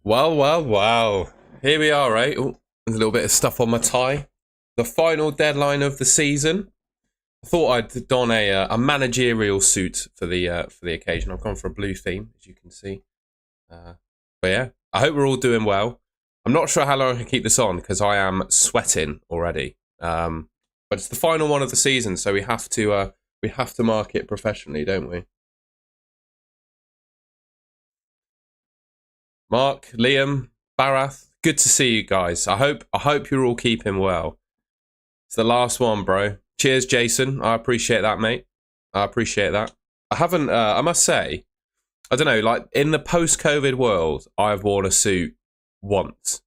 Well. Here we are, right? Oh, there's a little bit of stuff on my tie. The final deadline of the season. I thought I'd don a managerial suit for the occasion. I've gone for a blue theme, as you can see. But yeah, I hope we're all doing well. I'm not sure how long I can keep this on because I am sweating already. But it's the final one of the season, so we have to mark it professionally, don't we? Mark, Liam, Barath, good to see you guys. I hope you're all keeping well. It's the last one, bro. Cheers, Jason. I appreciate that, mate. I appreciate that. I haven't. I must say, I don't know. Like in the post-COVID world, I've worn a suit once,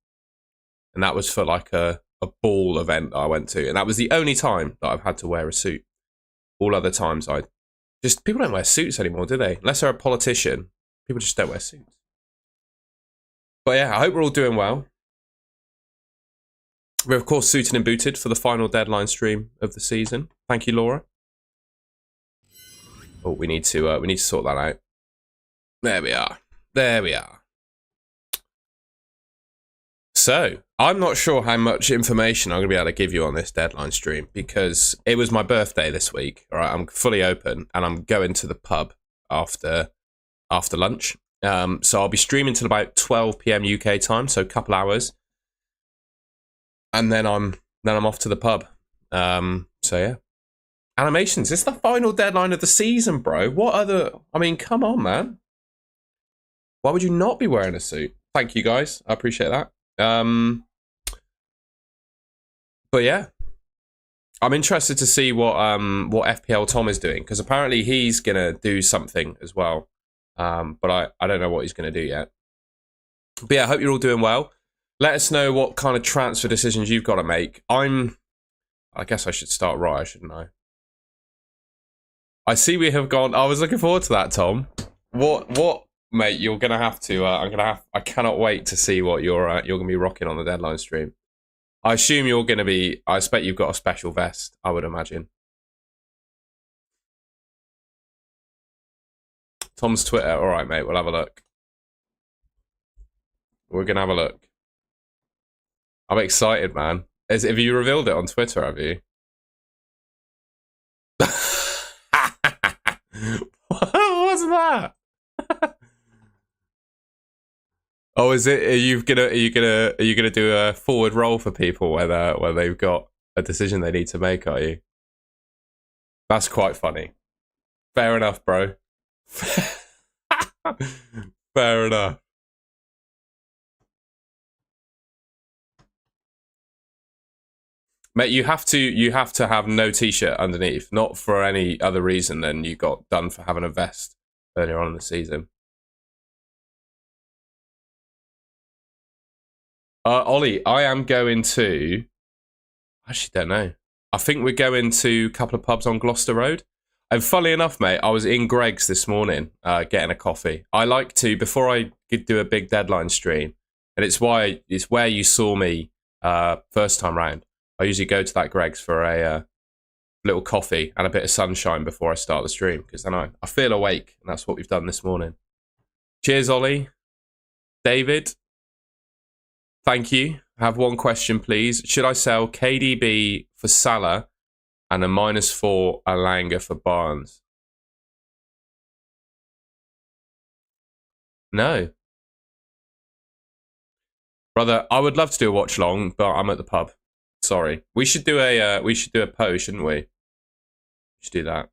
and that was for like a ball event that I went to, and that was the only time that I've had to wear a suit. All other times, I just people don't wear suits anymore, do they? Unless they're a politician, people just don't wear suits. But yeah, I hope we're all doing well. We're of course suited and booted for the final deadline stream of the season. Thank you, Laura. Oh, we need to sort that out. There we are. There we are. So, I'm not sure how much information I'm going to be able to give you on this deadline stream because it was my birthday this week. All right, I'm fully open and I'm going to the pub after lunch. So I'll be streaming till about 12 p.m. UK time, so a couple hours, and then I'm off to the pub. So yeah, animations. It's the final deadline of the season, bro. What other? I mean, come on, man. Why would you not be wearing a suit? Thank you, guys. I appreciate that. But yeah, I'm interested to see what FPL Tom is doing because apparently he's gonna do something as well. But I don't know what he's going to do yet. But yeah, I hope you're all doing well. Let us know what kind of transfer decisions you've got to make. I guess I should start right, shouldn't I? I see we have gone. I was looking forward to that, Tom. What, mate? You're gonna have to. I cannot wait to see what you're gonna be rocking on the deadline stream. I assume you're gonna be. I expect you've got a special vest. I would imagine. Tom's Twitter. All right, mate. We'll have a look. We're gonna have a look. I'm excited, man. Have you revealed it on Twitter? Have you? What was that? Oh, is it? Are you gonna do a forward roll for people where they've got a decision they need to make? Are you? That's quite funny. Fair enough, bro. Fair enough. Mate, you have to have no t-shirt underneath, not for any other reason than you got done for having a vest earlier on in the season. Ollie, I am going to. I actually don't know. I think we're going to a couple of pubs on Gloucester Road. And funnily enough, mate, I was in Greg's this morning getting a coffee. I like to, before I do a big deadline stream, and it's where you saw me first time round. I usually go to that Greg's for a little coffee and a bit of sunshine before I start the stream, because then I feel awake, and that's what we've done this morning. Cheers, Ollie. David, thank you. I have one question, please. Should I sell KDB for Salah and a -4 Alanga for Barnes? No. Brother, I would love to do a watch long, but I'm at the pub. Sorry. We should do a post, shouldn't we? We should do that.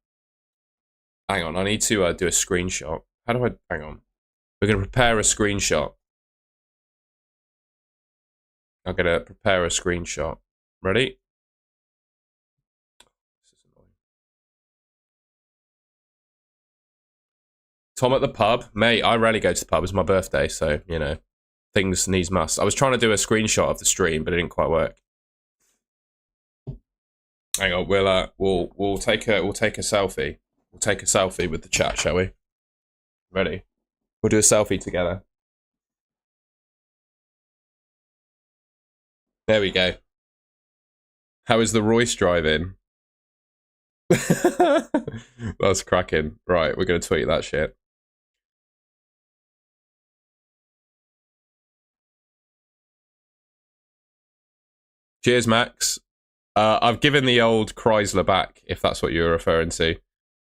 Hang on, I need to do a screenshot. How do I hang on? We're gonna prepare a screenshot. I'm gonna prepare a screenshot. Ready? Tom at the pub. Mate, I rarely go to the pub. It's my birthday, so, you know, things needs must. I was trying to do a screenshot of the stream, but it didn't quite work. Hang on, we'll take a selfie. We'll take a selfie with the chat, shall we? Ready? We'll do a selfie together. There we go. How is the Royce driving? That's cracking. Right, we're gonna tweet that shit. Cheers, Max. I've given the old Chrysler back, if that's what you're referring to.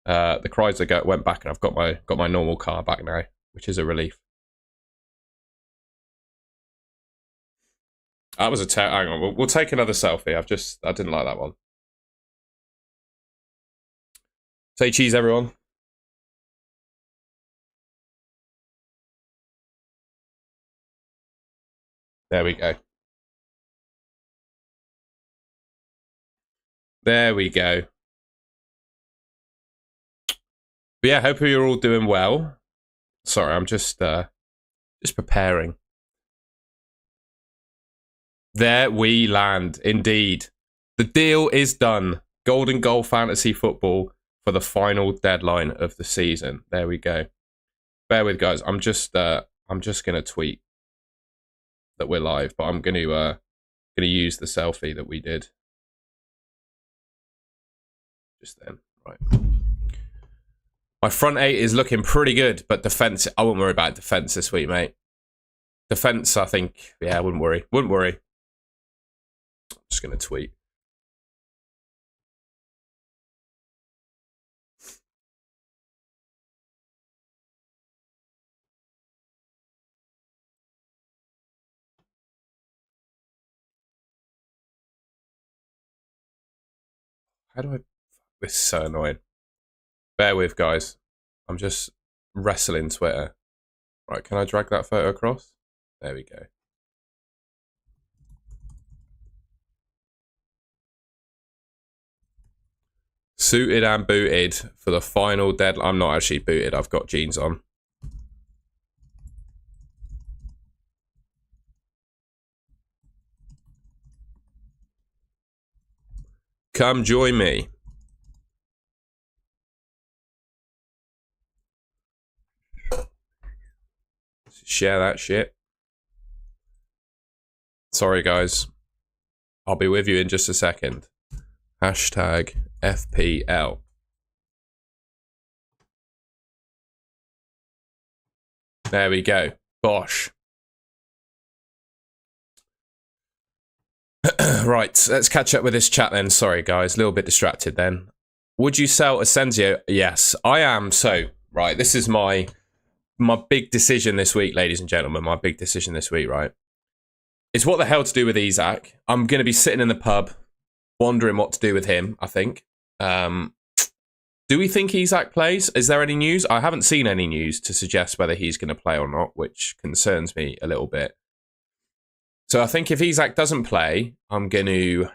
The Chrysler went back, and I've got my normal car back now, which is a relief. That was a hang on, we'll take another selfie. I didn't like that one. Say cheese, everyone. There we go. There we go. But yeah, hope you're all doing well. Sorry, I'm just preparing. There we land, indeed. The deal is done. Golden Goal Fantasy Football for the final deadline of the season. There we go. Bear with, guys. I'm just gonna tweet that we're live, but I'm gonna use the selfie that we did just then. Right. My front eight is looking pretty good, but defense, I wouldn't worry about defense this week, mate. Defense, I think, yeah, I wouldn't worry. Wouldn't worry. I'm just gonna tweet. How do I... This is so annoying. Bear with, guys. I'm just wrestling Twitter. Right, can I drag that photo across? There we go. Suited and booted for the final deadline. I'm not actually booted. I've got jeans on. Come join me. Share that shit. Sorry, guys. I'll be with you in just a second. Hashtag FPL. There we go. Bosh. Right, let's catch up with this chat then. Sorry, guys. A little bit distracted then. Would you sell Asensio? Yes, I am. So, right, this is my big decision this week, ladies and gentlemen. My big decision this week, right? It's what the hell to do with Isak. I'm going to be sitting in the pub, wondering what to do with him, I think. Do we think Isak plays? Is there any news? I haven't seen any news to suggest whether he's going to play or not, which concerns me a little bit. So I think if Isak doesn't play, I'm going to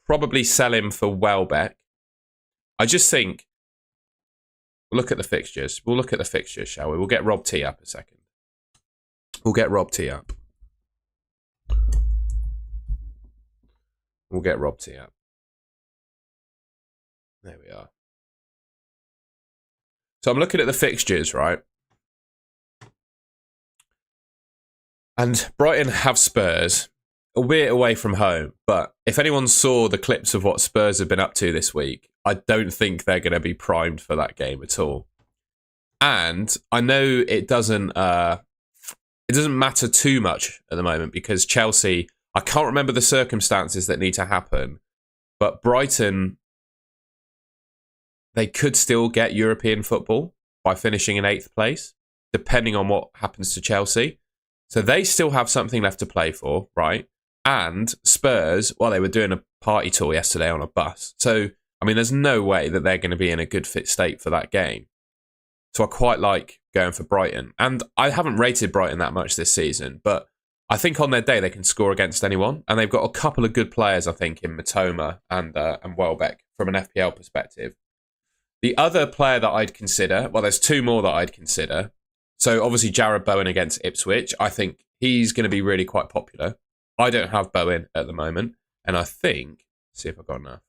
probably sell him for Welbeck. I just think, we'll look at the fixtures. We'll look at the fixtures, shall we? We'll get Rob T up a second. We'll get Rob T up. We'll get Rob T up. There we are. So I'm looking at the fixtures, right? And Brighton have Spurs, albeit away from home. But if anyone saw the clips of what Spurs have been up to this week, I don't think they're going to be primed for that game at all. And I know it doesn't matter too much at the moment because Chelsea, I can't remember the circumstances that need to happen, but Brighton, they could still get European football by finishing in 8th place, depending on what happens to Chelsea. So they still have something left to play for, right? And Spurs, well, they were doing a party tour yesterday on a bus. So, I mean, there's no way that they're going to be in a good fit state for that game. So I quite like going for Brighton. And I haven't rated Brighton that much this season, but I think on their day they can score against anyone. And they've got a couple of good players, I think, in Matoma and Welbeck from an FPL perspective. The other player that I'd consider, well, there's two more that I'd consider. So obviously Jared Bowen against Ipswich. I think he's going to be really quite popular. I don't have Bowen at the moment. And I think, let's see if I've got enough.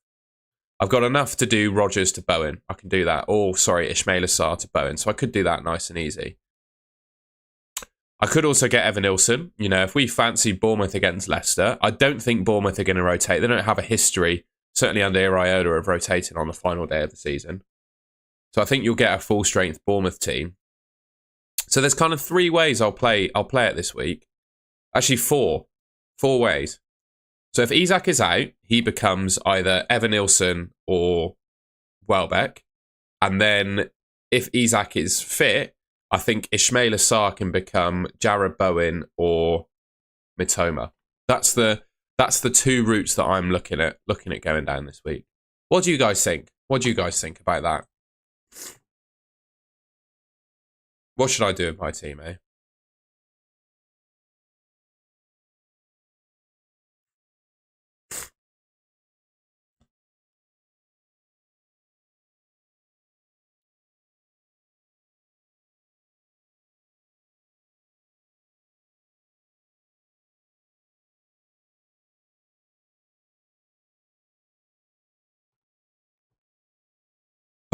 I've got enough to do Rodgers to Bowen. I can do that. Or, sorry, Ismail Assar to Bowen. So I could do that nice and easy. I could also get Evan Nilsson. You know, if we fancy Bournemouth against Leicester, I don't think Bournemouth are going to rotate. They don't have a history, certainly under Iraola, of rotating on the final day of the season. So I think you'll get a full-strength Bournemouth team. So there's kind of 3 ways I'll play it this week. Actually, 4. 4 ways. So if Isak is out, he becomes either Evan Nilsson or Welbeck. And then if Isak is fit, I think Ismail Assar can become Jared Bowen or Mitoma. That's the two routes that I'm looking at going down this week. What do you guys think? What do you guys think about that? What should I do with my team, eh?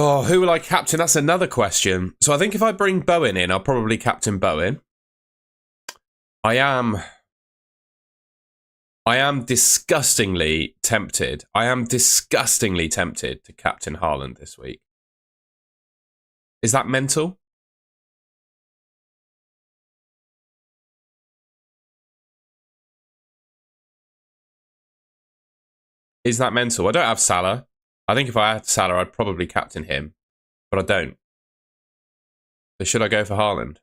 Oh, who will I captain? That's another question. So I think if I bring Bowen in, I'll probably captain Bowen. I am disgustingly tempted. I am disgustingly tempted to captain Haaland this week. Is that mental? Is that mental? I don't have Salah. I think if I had Salah, I'd probably captain him. But I don't. So should I go for Haaland?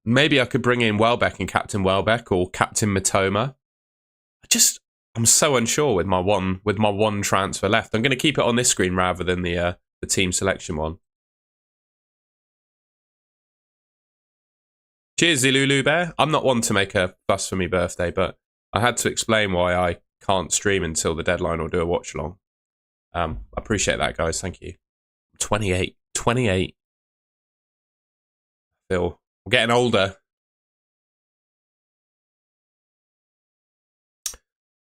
Maybe I could bring in Welbeck and captain Welbeck or captain Mitoma. I'm so unsure with my one transfer left. I'm going to keep it on this screen rather than the team selection one. Cheers, Zilulu Bear. I'm not one to make a fuss for me birthday, but I had to explain why I can't stream until the deadline or do a watch along. I appreciate that, guys. Thank you. 28. 28. Phil, I'm getting older.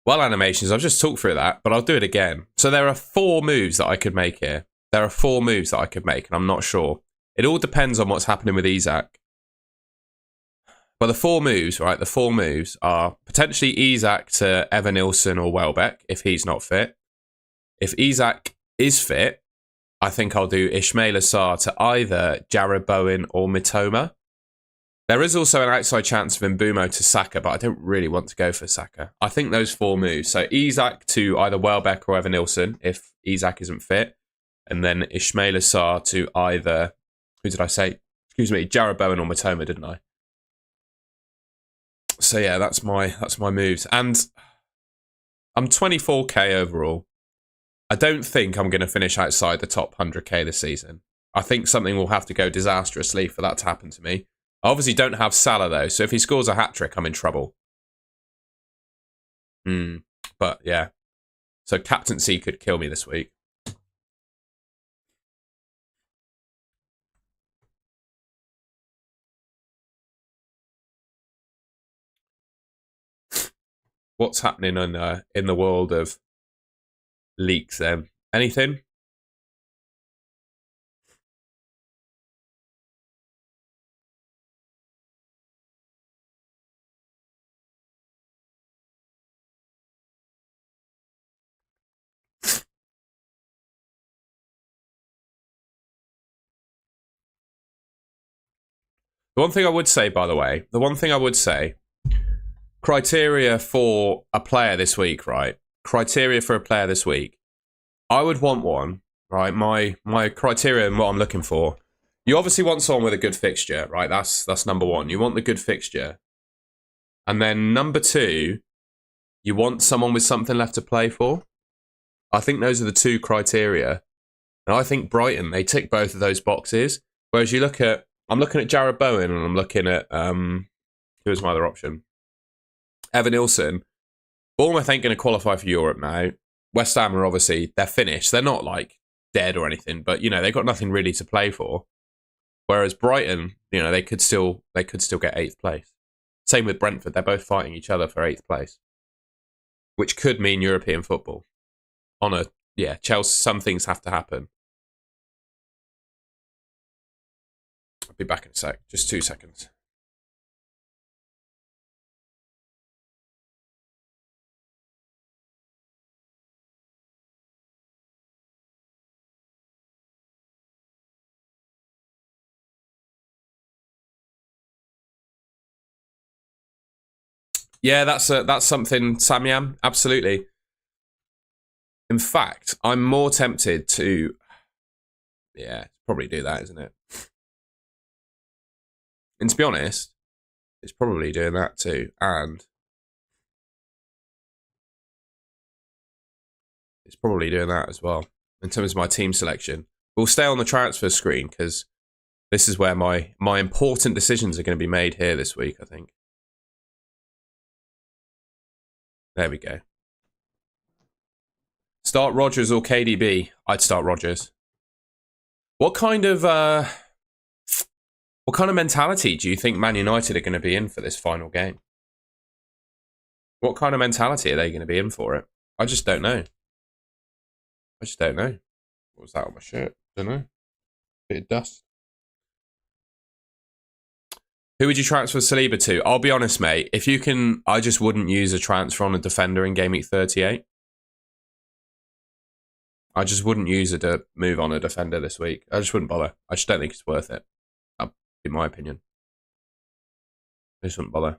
Well, animations, I've just talked through that, but I'll do it again. So there are 4 moves that I could make here. There are 4 moves that I could make, and I'm not sure. It all depends on what's happening with Isak. But the 4 moves, right? The 4 moves are potentially Isak to Evan Nilsson or Welbeck if he's not fit. If Isak is fit, I think I'll do Ismail Assar to either Jared Bowen or Mitoma. There is also an outside chance of Mbumo to Saka, but I don't really want to go for Saka. I think those 4 moves. So Isak to either Welbeck or Evan Nilsson if Isak isn't fit. And then Ismail Assar to either, who did I say? Excuse me, Jared Bowen or Mitoma, didn't I? So yeah, that's my moves. And I'm 24k overall. I don't think I'm going to finish outside the top 100k this season. I think something will have to go disastrously for that to happen to me. I obviously don't have Salah though, so if he scores a hat-trick, I'm in trouble. But yeah. So captaincy could kill me this week. What's happening in the world of leaks then? Anything? The one thing I would say, by the way, criteria for a player this week, right? Criteria for a player this week. I would want one, right? My criteria and what I'm looking for. You obviously want someone with a good fixture, right? That's number 1. You want the good fixture. And then number 2, you want someone with something left to play for. I think those are the 2 criteria. And I think Brighton, they tick both of those boxes. Whereas I'm looking at Jared Bowen and I'm looking at, who's my other option? Evan Nilsson. Bournemouth ain't going to qualify for Europe now. West Ham are obviously, they're finished. They're not like dead or anything, but you know, they've got nothing really to play for. Whereas Brighton, you know, they could still get 8th place. Same with Brentford. They're both fighting each other for 8th place, which could mean European football. Chelsea, some things have to happen. I'll be back in a sec. Just 2 seconds. Yeah, that's something, Samyam. Absolutely. In fact, I'm more tempted to... Yeah, probably do that, isn't it? And to be honest, it's probably doing that too. And it's probably doing that as well. In terms of my team selection. We'll stay on the transfer screen because this is where my important decisions are going to be made here this week, I think. There we go. Start Rodgers or KDB? I'd start Rodgers. What kind of mentality do you think Man United are going to be in for this final game? What kind of mentality are they going to be in for it? I just don't know. What was that on my shirt? Don't know. Bit of dust. Who would you transfer Saliba to? I'll be honest, mate. If you can, I just wouldn't use a transfer on a defender in Gameweek 38. I just wouldn't use a move on a defender this week. I just wouldn't bother. I just don't think it's worth it. That'd be my opinion. I just wouldn't bother.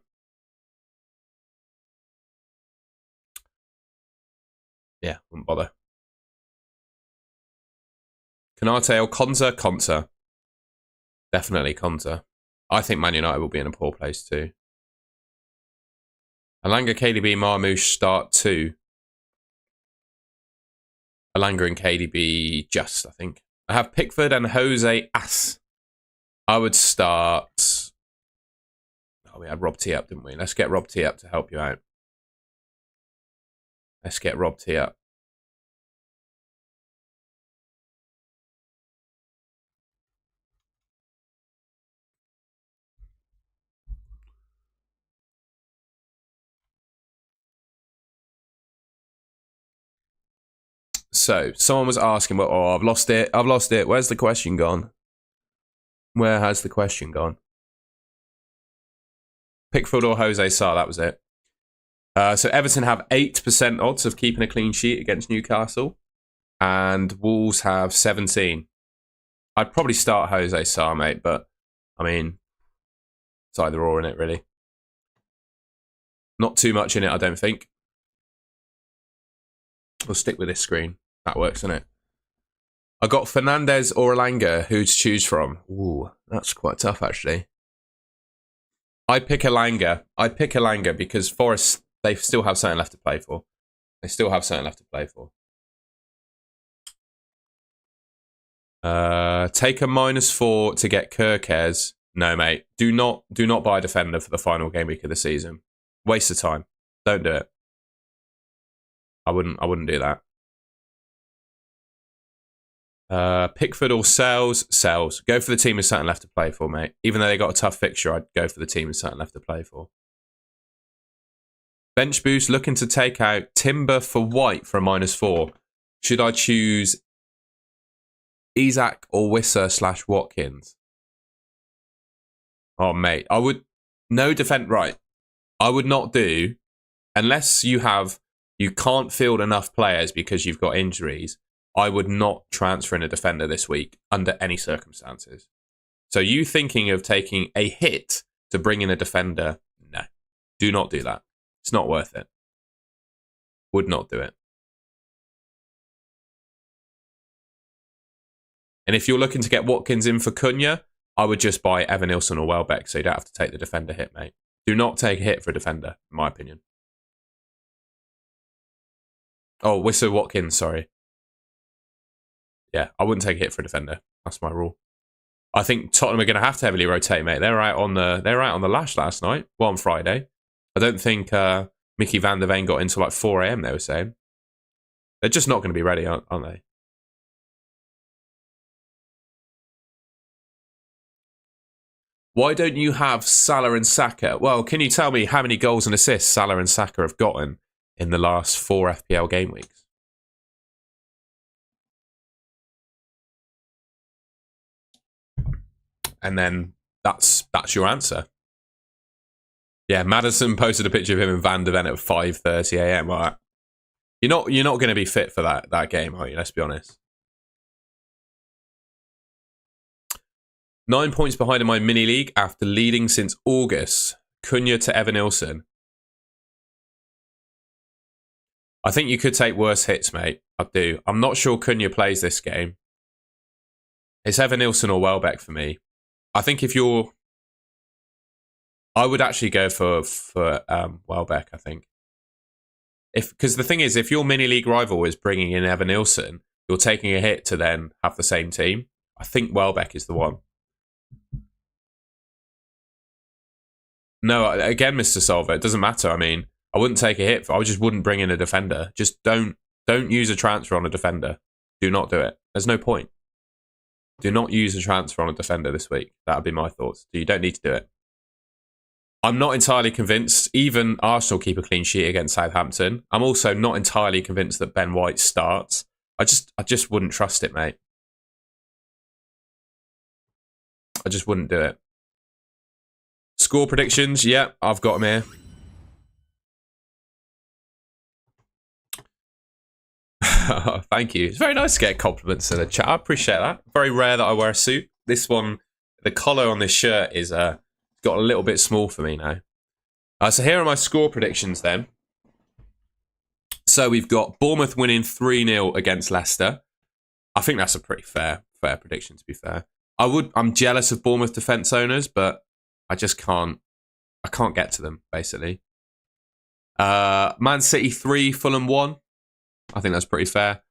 Yeah, wouldn't bother. Konate or Konza? Konza. Definitely Konza. I think Man United will be in a poor place too. Alanga, KDB, Marmoush start 2. Alanga and KDB just, I think. I have Pickford and Jose As. I would start... Oh, we had Rob T up, didn't we? Let's get Rob T up to help you out. Let's get Rob T up. So, someone was asking, well, oh, I've lost it. Where's the question gone? Where has the question gone? Pickford or Jose Sarr, that was it. So Everton have 8% odds of keeping a clean sheet against Newcastle. And Wolves have 17. I'd probably start Jose Sarr, mate, but, I mean, it's either or in it, really. Not too much in it, I don't think. We'll stick with this screen. That works, doesn't it? I got Fernandez or Alanga. Who to choose from? Ooh, that's quite tough, actually. I'd pick Alanga. Because Forest, they still have something left to play for. Take a -4 to get Kirkes. No, mate. Do not buy a defender for the final game week of the season. Waste of time. Don't do it. I wouldn't do that. Pickford or Sells? Sells. Go for the team with something left to play for, mate. Even though they got a tough fixture, I'd go for the team with something left to play for. Bench boost, looking to take out Timber for White for a -4. Should I choose Isak or Wisser / Watkins? Oh, mate. I would... No defend... Right. I would not do... Unless you can't field enough players because you've got injuries... I would not transfer in a defender this week under any circumstances. So you thinking of taking a hit to bring in a defender? No. Do not do that. It's not worth it. Would not do it. And if you're looking to get Watkins in for Cunha, I would just buy Evan Nilsson or Welbeck so you don't have to take the defender hit, mate. Do not take a hit for a defender, in my opinion. Oh, Wisser Watkins, sorry. Yeah, I wouldn't take a hit for a defender. That's my rule. I think Tottenham are going to have to heavily rotate, mate. They're out on the lash last night. Well, on Friday. I don't think Mickey van der Ven got into like 4 a.m. They were saying. They're just not going to be ready, aren't they? Why don't you have Salah and Saka? Well, can you tell me how many goals and assists Salah and Saka have gotten in the last 4 FPL game weeks? And then that's your answer. Yeah, Madison posted a picture of him and Van der Ven at 5:30 a.m. All right. You're not going to be fit for that game, are you? Let's be honest. 9 points behind in my mini league after leading since August. Cunha to Evan Nilsson. I think you could take worse hits, mate. I do. I'm not sure Cunha plays this game. It's Evan Nilsson or Welbeck for me. I think if you're... I would actually go for Welbeck, I think. Because the thing is, if your mini-league rival is bringing in Evan Nilsson, you're taking a hit to then have the same team. I think Welbeck is the one. No, again, Mr. Solver, it doesn't matter. I mean, I wouldn't take a hit. I just wouldn't bring in a defender. Just don't use a transfer on a defender. Do not do it. There's no point. Do not use a transfer on a defender this week. That would be my thoughts. You don't need to do it. I'm not entirely convinced. Even Arsenal keep a clean sheet against Southampton. I'm also not entirely convinced that Ben White starts. I just wouldn't trust it, mate. I just wouldn't do it. Score predictions, yeah, I've got them here. Thank you. It's very nice to get compliments in the chat. I appreciate that. Very rare that I wear a suit. This one, the collar on this shirt is got a little bit small for me now. So here are my score predictions then. So we've got Bournemouth winning 3-0 against Leicester. I think that's a pretty fair prediction, to be fair. I'm jealous of Bournemouth defence owners, but I just can't. I can't get to them, basically. Man City 3, Fulham 1. I think that's pretty fair.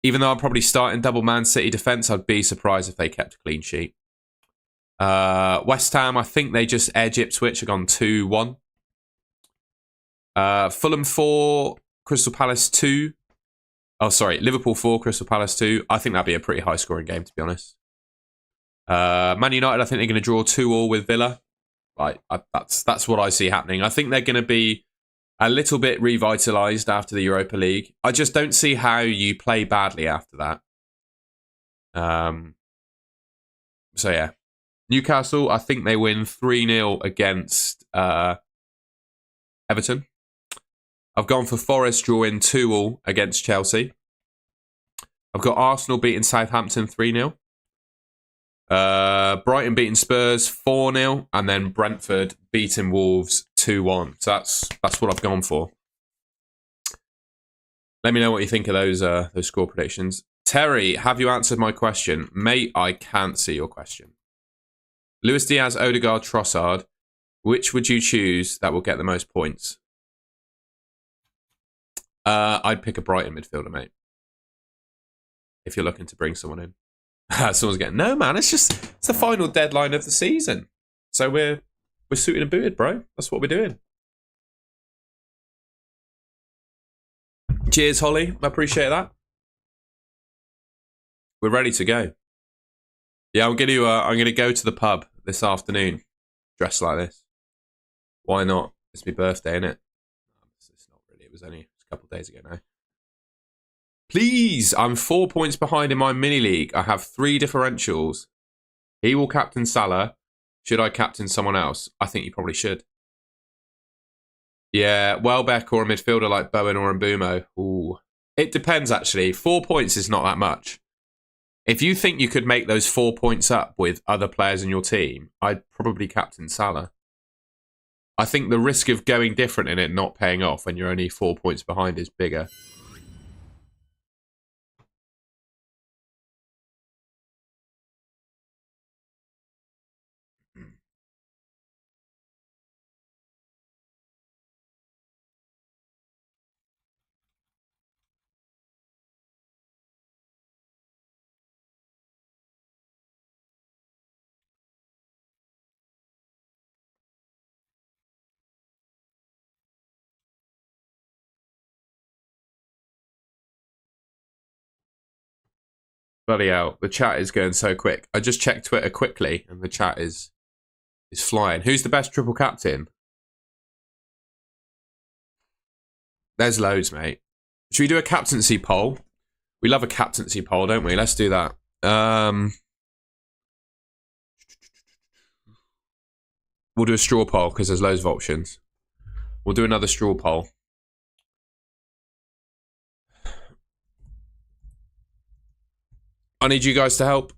Even though I'm probably starting double Man City defence, I'd be surprised if they kept a clean sheet. West Ham, I think they just edge Ipswich. Have gone 2-1. Fulham 4, Crystal Palace 2. Oh, sorry, Liverpool 4, Crystal Palace 2. I think that'd be a pretty high-scoring game, to be honest. Man United, I think they're going to draw 2-2 with Villa. Right, that's what I see happening. I think they're going to be a little bit revitalised after the Europa League. I just don't see how you play badly after that. So, yeah. Newcastle, I think they win 3-0 against Everton. I've gone for Forest drawing 2-2 against Chelsea. I've got Arsenal beating Southampton 3-0. Brighton beating Spurs 4-0. And then Brentford beating Wolves 2-1. So that's what I've gone for. Let me know what you think of those score predictions. Terry, have you answered my question? Mate, I can't see your question. Luis Diaz, Odegaard, Trossard. Which would you choose that will get the most points? I'd pick a Brighton midfielder, mate. If you're looking to bring someone in. Someone's getting, no, man, it's the final deadline of the season. So we're suited and booted, bro. That's what we're doing. Cheers, Holly. I appreciate that. We're ready to go. Yeah, I'm gonna go to the pub this afternoon, dressed like this. Why not? It's my birthday, innit? It's not really. It was only a couple of days ago now. Please, I'm 4 points behind in my mini league. I have 3 differentials. He will captain Salah. Should I captain someone else? I think you probably should. Yeah, Welbeck or a midfielder like Bowen or Mbumo. Ooh, it depends actually. 4 points is not that much. If you think you could make those 4 points up with other players in your team, I'd probably captain Salah. I think the risk of going different in it not paying off when you're only 4 points behind is bigger. Bloody hell, the chat is going so quick. I just checked Twitter quickly and the chat is flying. Who's the best triple captain? There's loads, mate. Should we do a captaincy poll? We love a captaincy poll, don't we? Let's do that. We'll do a straw poll because there's loads of options. We'll do another straw poll. I need you guys to help.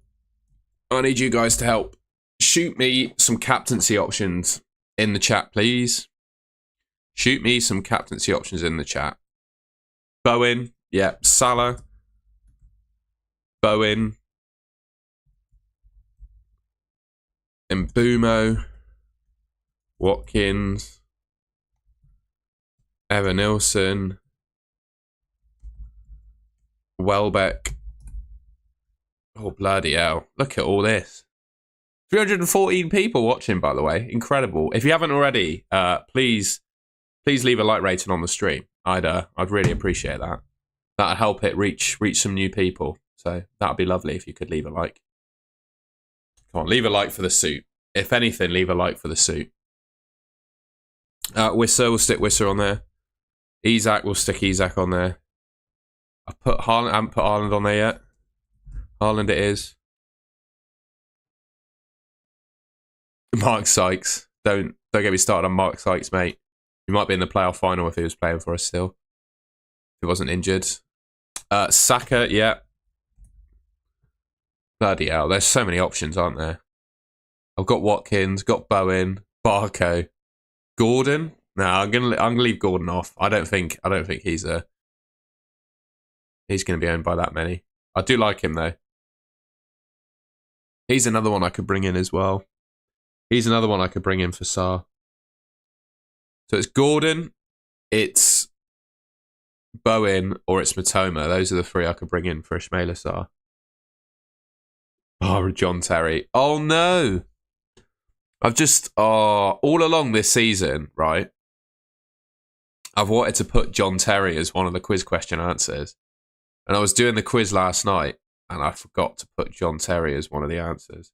I need you guys to help. Shoot me some captaincy options in the chat, please. Shoot me some captaincy options in the chat. Bowen, yeah. Salah, Bowen, Mbumo, Watkins, Evan Nilsson, Welbeck. Oh, bloody hell. Look at all this. 314 people watching, by the way. Incredible. If you haven't already, please leave a like rating on the stream. I'd really appreciate that. That'd help it reach some new people. So that'd be lovely if you could leave a like. Come on, leave a like for the suit. If anything, leave a like for the suit. Wisser, we'll stick Wisser on there. Isak, we'll stick Isak on there. I haven't put Haaland on there yet. Haaland it is. Mark Sykes. Don't get me started on Mark Sykes, mate. He might be in the playoff final if he was playing for us still. If he wasn't injured. Saka, yeah. Bloody hell. There's so many options, aren't there? I've got Watkins, got Bowen, Barco, Gordon. No, I'm gonna leave Gordon off. I don't think he's gonna be owned by that many. I do like him though. He's another one I could bring in as well. He's another one I could bring in for Saar. So it's Gordon, it's Bowen, or it's Matoma. Those are the three I could bring in for Ismaila Sarr. Oh, John Terry. Oh no. I've just all along this season, right? I've wanted to put John Terry as one of the quiz question answers. And I was doing the quiz last night and I forgot to put John Terry as one of the answers.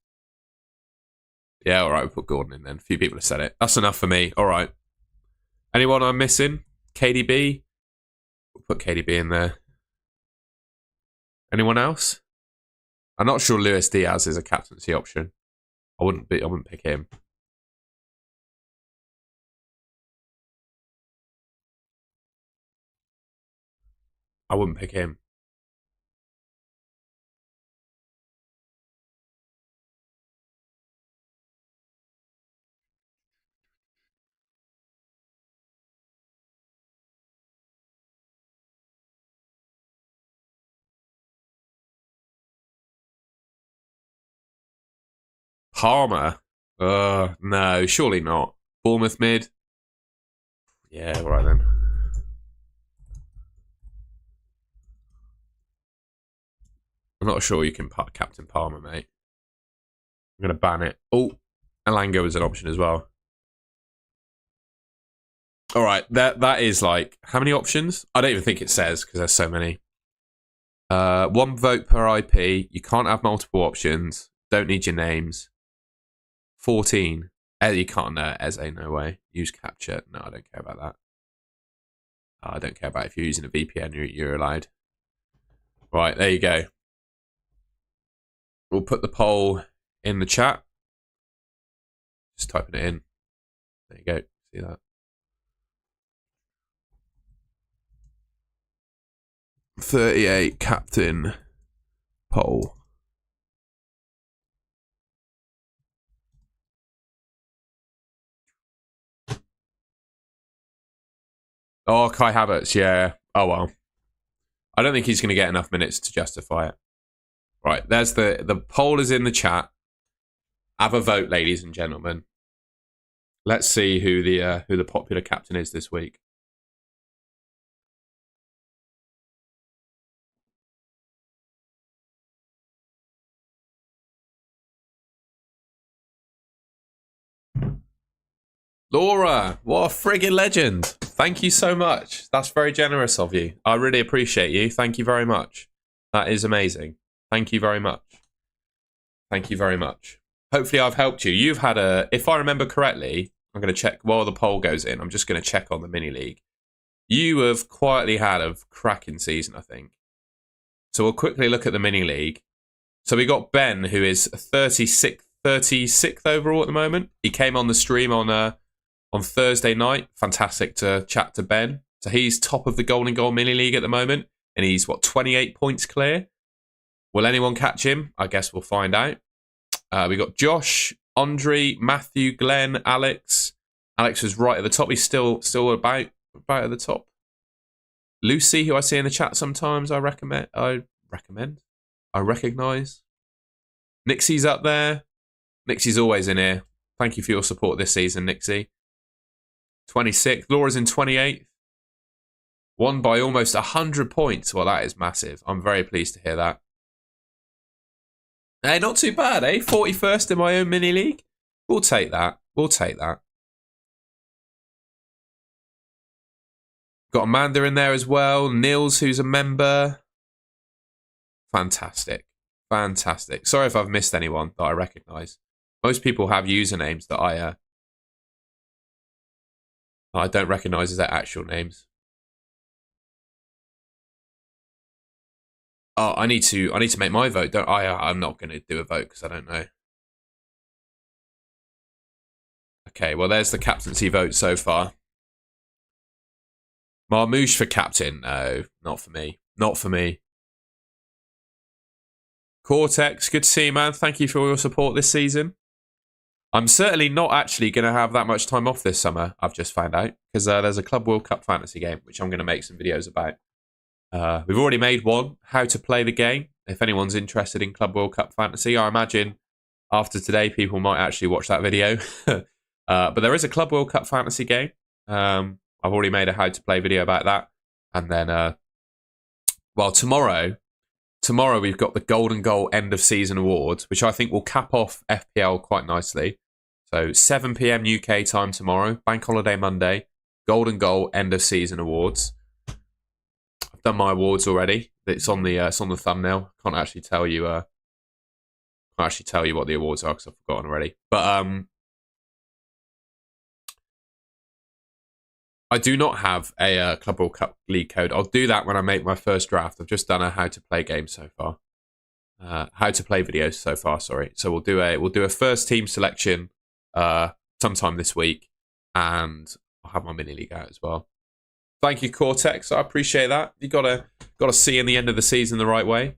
Yeah, all right, we'll put Gordon in then. A few people have said it. That's enough for me. All right. Anyone I'm missing? KDB? We'll put KDB in there. Anyone else? I'm not sure Luis Diaz is a captaincy option. I wouldn't pick him. I wouldn't pick him. Palmer? No, surely not. Bournemouth mid? Yeah, all right then. I'm not sure you can captain Palmer, mate. I'm going to ban it. Oh, Alango is an option as well. All right, that is like, how many options? I don't even think it says because there's so many. 1 vote per IP. You can't have multiple options. Don't need your names. 14. You can't, Eze, no way. Use capture. No, I don't care about that. I don't care about if you're using a VPN, you're allowed. Right, there you go. We'll put the poll in the chat. Just typing it in. There you go. See that? 38 captain poll. Oh, Kai Havertz, yeah. Oh, well. I don't think he's going to get enough minutes to justify it. Right, there's the poll is in the chat. Have a vote, ladies and gentlemen. Let's see who the popular captain is this week. Laura, what a friggin' legend. Thank you so much. That's very generous of you. I really appreciate you. Thank you very much. That is amazing. Thank you very much. Thank you very much. Hopefully I've helped you. You've had if I remember correctly, I'm going to check while the poll goes in. I'm just going to check on the mini league. You have quietly had a cracking season, I think. So we'll quickly look at the mini league. So we got Ben, who is 36th overall at the moment. He came on the stream on Thursday night. Fantastic to chat to Ben. So he's top of the Golden Goal mini league at the moment. And he's, 28 points clear? Will anyone catch him? I guess we'll find out. We got Josh, Andre, Matthew, Glenn, Alex, Alex was right at the top. He's still about at the top. Lucy, who I see in the chat sometimes, I recognise. Nixie's up there. Nixie's always in here. Thank you for your support this season, Nixie. 26th. Laura's in 28th. Won by almost 100 points. Well, that is massive. I'm very pleased to hear that. Hey, not too bad, eh? 41st in my own mini league. We'll take that. We'll take that. Got Amanda in there as well. Nils, who's a member. Fantastic. Fantastic. Sorry if I've missed anyone that I recognise. Most people have usernames that I don't recognise as their actual names. Oh, I need to make my vote, don't I? I'm not going to do a vote because I don't know. Okay, well, there's the captaincy vote so far. Marmouche for captain. No, not for me. Not for me. Cortex, good to see you, man. Thank you for all your support this season. I'm certainly not actually going to have that much time off this summer, I've just found out, because there's a Club World Cup fantasy game, which I'm going to make some videos about. We've already made one, how to play the game. If anyone's interested in Club World Cup fantasy, I imagine after today, people might actually watch that video. But there is a Club World Cup fantasy game. I've already made a how to play video about that. And then, well, tomorrow we've got the Golden Goal End of Season Awards, which I think will cap off FPL quite nicely. So 7 PM UK time tomorrow, Bank Holiday Monday, Golden Goal End of Season Awards. I've done my awards already. It's on the thumbnail. Can't actually tell you what the awards are because I've forgotten already. But I do not have a Club World Cup league code. I'll do that when I make my first draft. I've just done a how to play game so far. How to play videos so far, sorry. So we'll do a first team selection sometime this week, and I'll have my mini league out as well. Thank you, Cortex. I appreciate that. You gotta see in the end of the season the right way.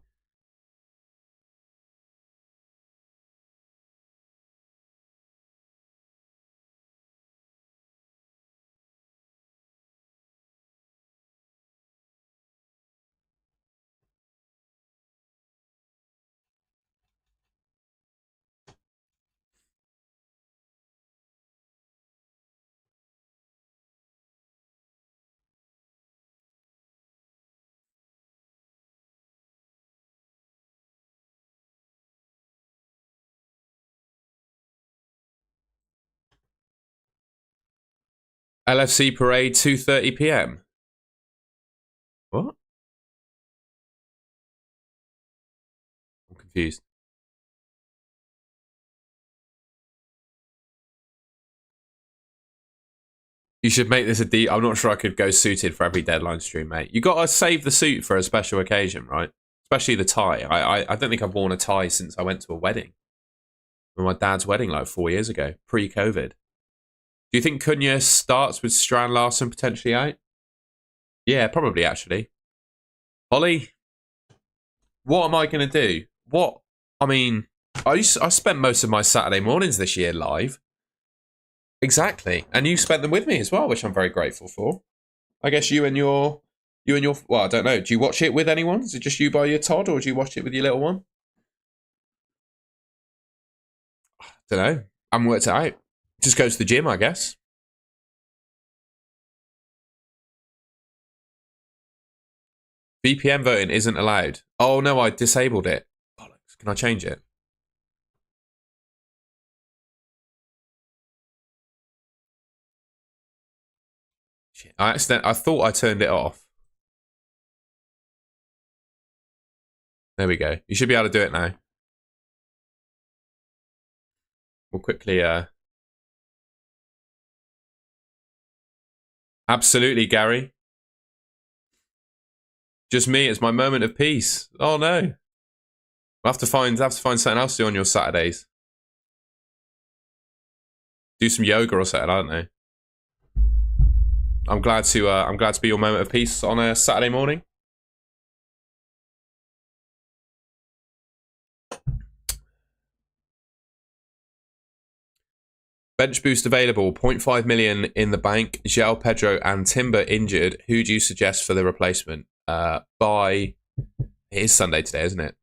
LFC parade 2:30 PM. What? I'm confused. You should make this I'm not sure I could go suited for every deadline stream, mate. You got to save the suit for a special occasion, right? Especially the tie. I don't think I've worn a tie since I went to a wedding. My dad's wedding like 4 years ago, pre-COVID. Do you think Cunha starts with Strand Larson potentially out? Yeah, probably actually. Holly, what am I going to do? What? I mean, I spent most of my Saturday mornings this year live. Exactly. And you spent them with me as well, which I'm very grateful for. I guess you and your well, I don't know. Do you watch it with anyone? Is it just you by your Todd, or do you watch it with your little one? I don't know. I haven't worked it out. Just goes to the gym, I guess. VPN voting isn't allowed. Oh no, I disabled it. Bollocks. Can I change it? Shit. I thought I turned it off. There we go. You should be able to do it now. We'll quickly Absolutely, Gary. Just me, it's my moment of peace. Oh no. I have to find something else to do on your Saturdays. Do some yoga or something, I don't know. I'm glad to be your moment of peace on a Saturday morning. Bench boost available. 0.5 million in the bank. João Pedro and Timber injured. Who do you suggest for the replacement? It is Sunday today, isn't it?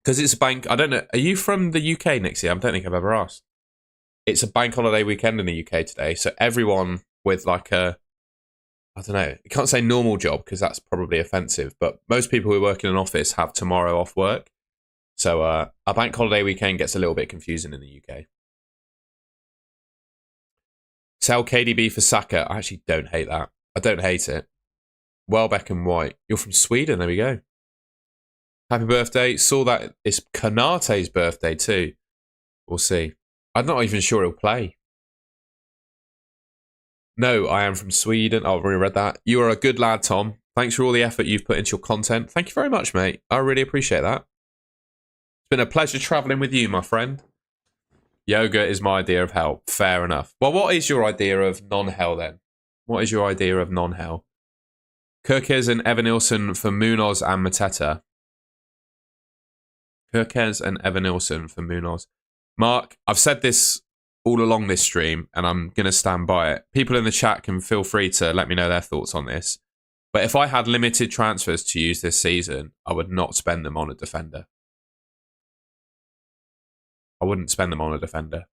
Because it's a bank. I don't know. Are you from the UK, Nixie? I don't think I've ever asked. It's a bank holiday weekend in the UK today. So everyone with like a, I don't know, you can't say normal job because that's probably offensive. But most people who work in an office have tomorrow off work. So a bank holiday weekend gets a little bit confusing in the UK. Sell KDB for Saka. I actually don't hate that. I don't hate it. Welbeck and White. You're from Sweden. There we go. Happy birthday. Saw that it's Kanate's birthday too. We'll see. I'm not even sure he'll play. No, I am from Sweden. I've already read that. You are a good lad, Tom. Thanks for all the effort you've put into your content. Thank you very much, mate. I really appreciate that. It's been a pleasure travelling with you, my friend. Yoga is my idea of hell. Fair enough. Well, what is your idea of non-hell then? What is your idea of non-hell? Kirkes and Evanilson for Munoz and Mateta. Kirkes and Evanilson for Munoz. Mark, I've said this all along this stream, and I'm going to stand by it. People in the chat can feel free to let me know their thoughts on this. But if I had limited transfers to use this season, I would not spend them on a defender. I wouldn't spend them on a defender.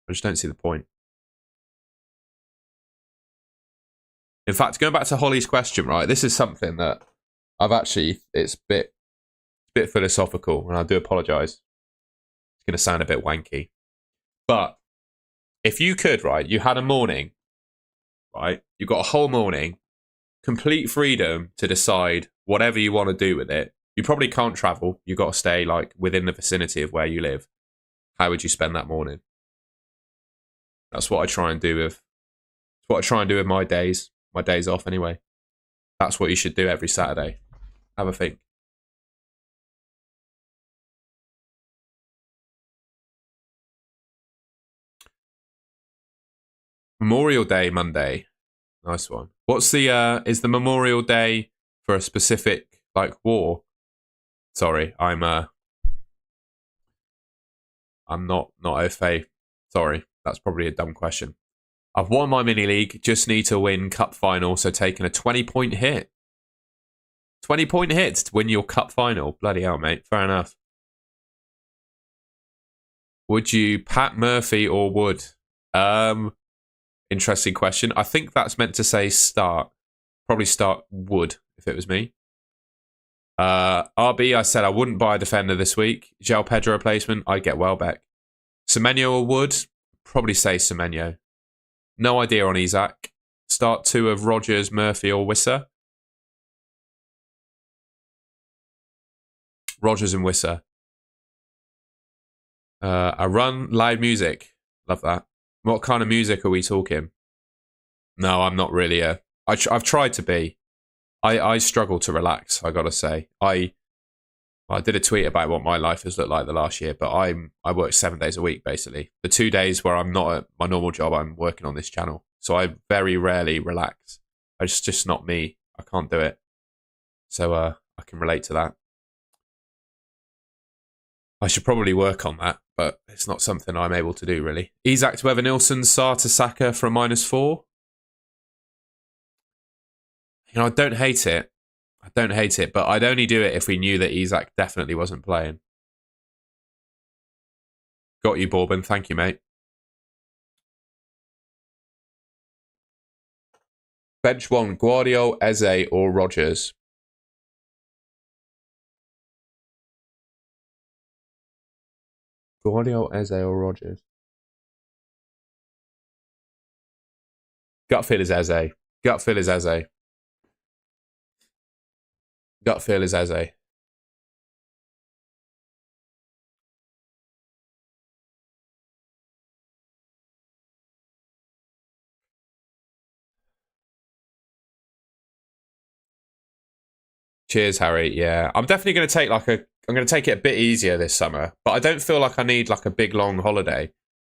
I just don't see the point. In fact, going back to Holly's question, right, this is something that I've actually, it's a bit philosophical, and I do apologise. It's going to sound a bit wanky. But if you could, right, you had a morning, right, you got a whole morning, complete freedom to decide whatever you want to do with it. You probably can't travel. You've got to stay like within the vicinity of where you live. How would you spend that morning? That's what I try and do with my days off anyway. That's what you should do every Saturday. Have a think. Memorial Day Monday. Nice one. What's the is the Memorial Day for a specific like war? Sorry, I'm not au fait. Sorry, that's probably a dumb question. I've won my mini league. Just need to win cup final. So taking a 20-point hit. 20-point hit to win your cup final. Bloody hell, mate. Fair enough. Would you Pat Murphy or Wood? Interesting question. I think that's meant to say start. Probably start Wood if it was me. RB, I said I wouldn't buy a defender this week. João Pedro replacement, I'd get Welbeck. Semenyo or Wood? Probably say Semenyo. No idea on Isaac. Start two of Rogers, Murphy or Wisser. Rogers and Wisser. I run loud music. Love that. What kind of music are we talking? No, I'm not really I've tried to be. I struggle to relax, I gotta say. I did a tweet about what my life has looked like the last year, but I work 7 days a week, basically. The 2 days where I'm not at my normal job, I'm working on this channel. So I very rarely relax. It's just not me. I can't do it. So I can relate to that. I should probably work on that, but it's not something I'm able to do, really. Isaac to Evanilson, Sarr to Saka for a -4. You know, I don't hate it. But I'd only do it if we knew that Isaac definitely wasn't playing. Got you, Bourbon. Thank you, mate. Bench one, Guardiola, Eze or Rogers? Guardiola, Eze or Rogers? Gut feel is Eze. Gut feel is Eze. Gut feel is Eze. Cheers, Harry. Yeah, I'm definitely going to take I'm going to take it a bit easier this summer, but I don't feel like I need like a big long holiday.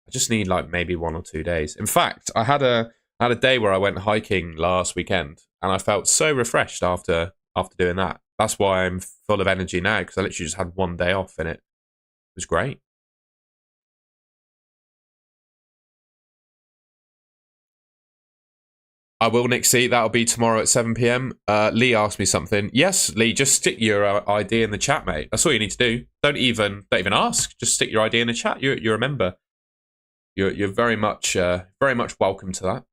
I just need like maybe 1 or 2 days. In fact, I had a day where I went hiking last weekend, and I felt so refreshed after doing that. That's why I'm full of energy now, because I literally just had 1 day off, and it was great. I will, Nick C. That'll be tomorrow at 7 p.m. Lee asked me something. Yes, Lee, just stick your ID in the chat, mate. That's all you need to do. Don't even ask. Just stick your ID in the chat. You're a member. You're very much welcome to that.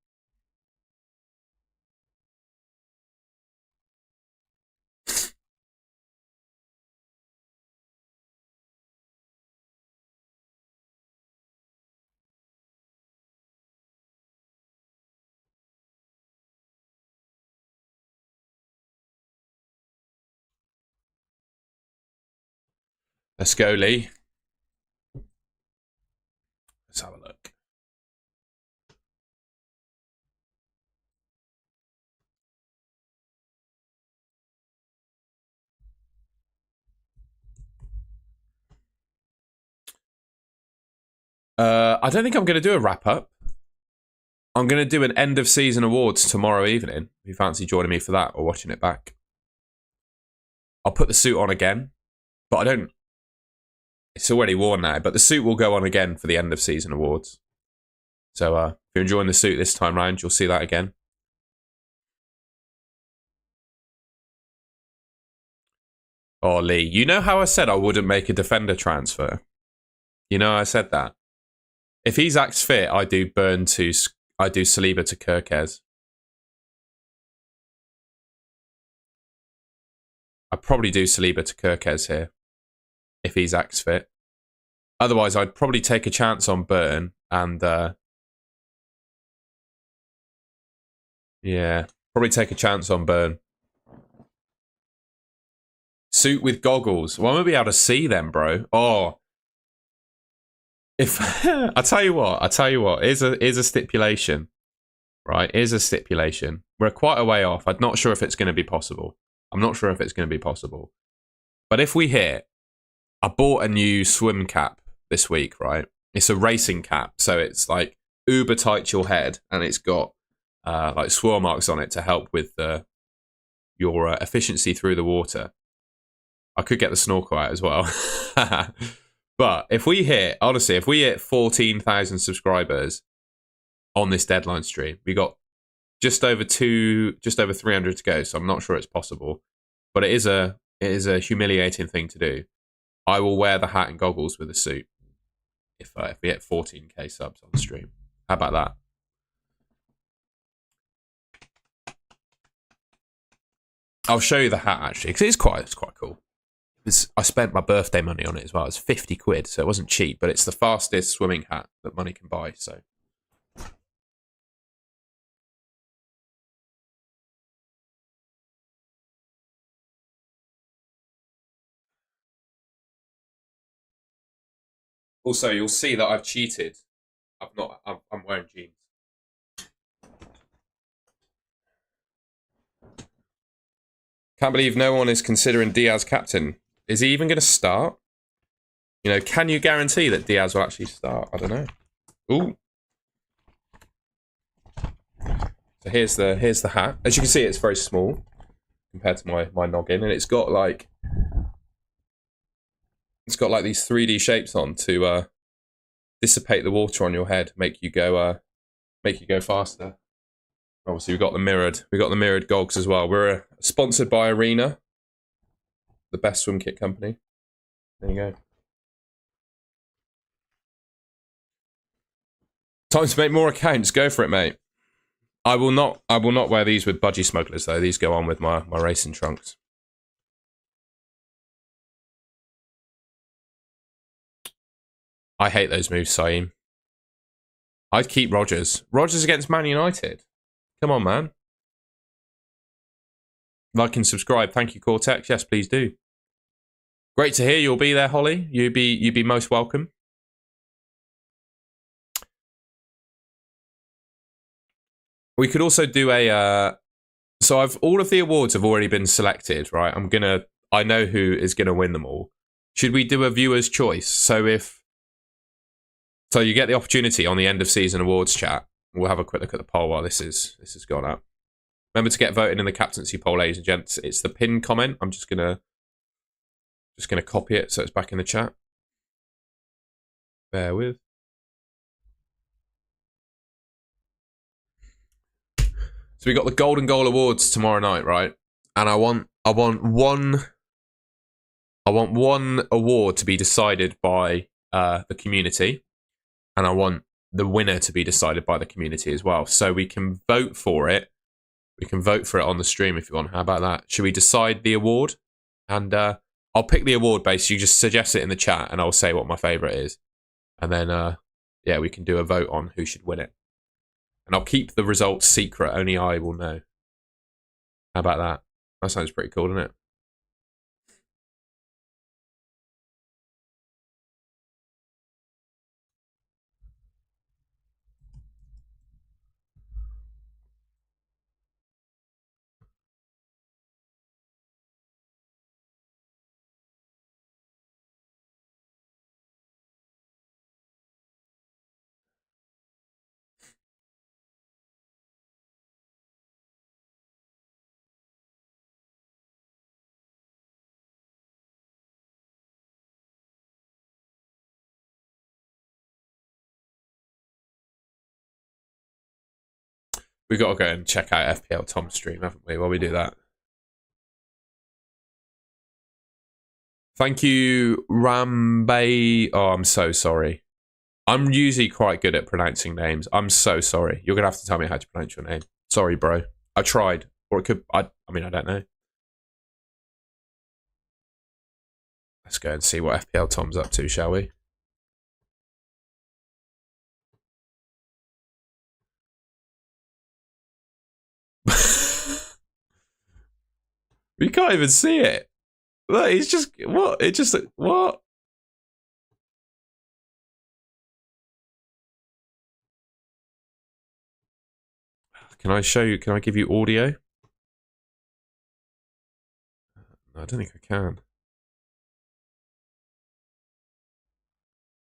Let's go, Lee. Let's have a look. I don't think I'm going to do a wrap up. I'm going to do an end of season awards tomorrow evening. If you fancy joining me for that or watching it back, I'll put the suit on again, but I don't. It's already worn now, but the suit will go on again for the end of season awards. So if you're enjoying the suit this time round, you'll see that again. Oh, Lee, you know how I said I wouldn't make a defender transfer? You know I said that. If he's Axe fit, I do Saliba to Kirkez. I'd probably do Saliba to Kirkez here. If he's Axe fit. Otherwise, I'd probably take a chance on Burn and yeah, probably take a chance on Burn. Suit with goggles. Well, I'm gonna be able to see them, bro. Oh, if I tell you what, here's a stipulation, right? Here's a stipulation. We're quite a way off. I'm not sure if it's going to be possible. But if we hit, I bought a new swim cap this week, right? It's a racing cap, so it's like uber tight to your head, and it's got like swirl marks on it to help with your efficiency through the water. I could get the snorkel out as well. But if we hit 14,000 subscribers on this deadline stream, we got just over 300 to go. So I'm not sure it's possible, but it is a humiliating thing to do. I will wear the hat and goggles with a suit if we hit 14k subs on the stream. How about that? I'll show you the hat actually because it's quite cool. I spent my birthday money on it as well. It's 50 quid, so it wasn't cheap, but it's the fastest swimming hat that money can buy. So, also you'll see that I've cheated. I'm wearing jeans. Can't believe no one is considering Diaz captain. Is he even going to start? You know, can you guarantee that Diaz will actually start? I don't know. Ooh. So here's the hat. As you can see, it's very small compared to my noggin, and it's got like these 3D shapes on to dissipate the water on your head, make you go faster. Obviously, we've got the mirrored goggles as well. We're sponsored by Arena, the best swim kit company. There you go. Time to make more accounts. Go for it, mate. I will not wear these with budgie smugglers though. These go on with my racing trunks. I hate those moves, Saeem. I'd keep Rodgers. Rodgers against Man United. Come on, man. Like and subscribe. Thank you, Cortex. Yes, please do. Great to hear you'll be there, Holly. You'd be most welcome. We could also do a. So all of the awards have already been selected, right? I know who is gonna win them all. Should we do a viewer's choice? So you get the opportunity on the end of season awards chat. We'll have a quick look at the poll while this has gone up. Remember to get voted in the captaincy poll, ladies and gents. It's the pinned comment. I'm just gonna copy it so it's back in the chat. Bear with. So we got the Golden Goal Awards tomorrow night, right? And I want one award to be decided by the community, and I want the winner to be decided by the community as well. So we can vote for it. We can vote for it on the stream if you want. How about that? Should we decide the award? And I'll pick the award base. You just suggest it in the chat, and I'll say what my favourite is. And then, yeah, we can do a vote on who should win it. And I'll keep the results secret. Only I will know. How about that? That sounds pretty cool, doesn't it? We've got to go and check out FPL Tom's stream, haven't we, while we do that? Thank you, Rambe. Oh, I'm so sorry. I'm usually quite good at pronouncing names. I'm so sorry. You're going to have to tell me how to pronounce your name. Sorry, bro. I tried. Or it could... I mean, I don't know. Let's go and see what FPL Tom's up to, shall we? You can't even see it. Look, it's just... What? It just... What? Can I show you? Can I give you audio? No, I don't think I can.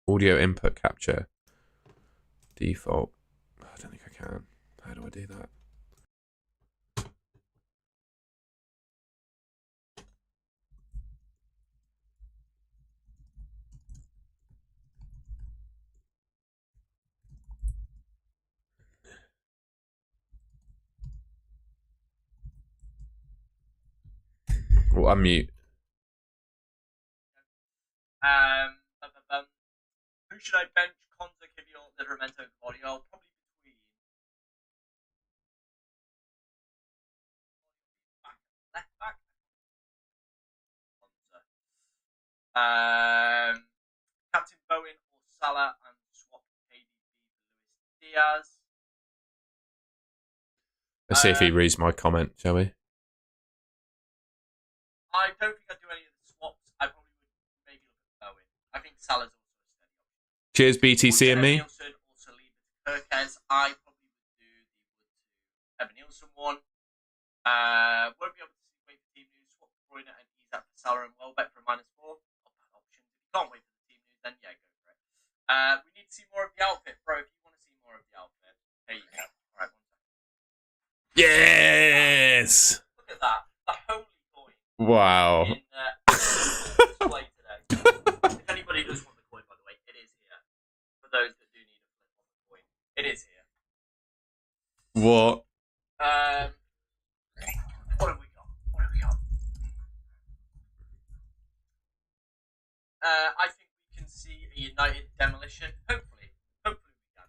Audio input capture. Default. I don't think I can. How do I do that? Well, unmute. Who should I bench? Konza, Kivior, Livramento, Guardiola? Probably between left back. Konza. Captain Bowen or Salah, and swap KDB for Luis Diaz. Let's see if he reads my comment, shall we? I don't think I'd do any of the swaps. I probably would maybe look at Bowen. I think Salah's also a steady option. Cheers, BTC and me. Nielsen, also leave it to Kirkes. I probably would do the Evan Nielsen one. Won't be able to wait for team news. Swap De Bruyne and Isak for Salah and Welbeck for a -4. Not bad options. If you can't wait for the team news, then yeah, go for it. We need to see more of the outfit, bro. If you want to see more of the outfit, there you go. All right, 1 second. Yes! Look at that. The holy coin. Wow. In display today. If anybody does want the coin, by the way, it is here. For those that do need a flip on the coin, it is here. What? What have we got? What have we got? I think we can see a United demolition. Hopefully we can. Hopefully we can.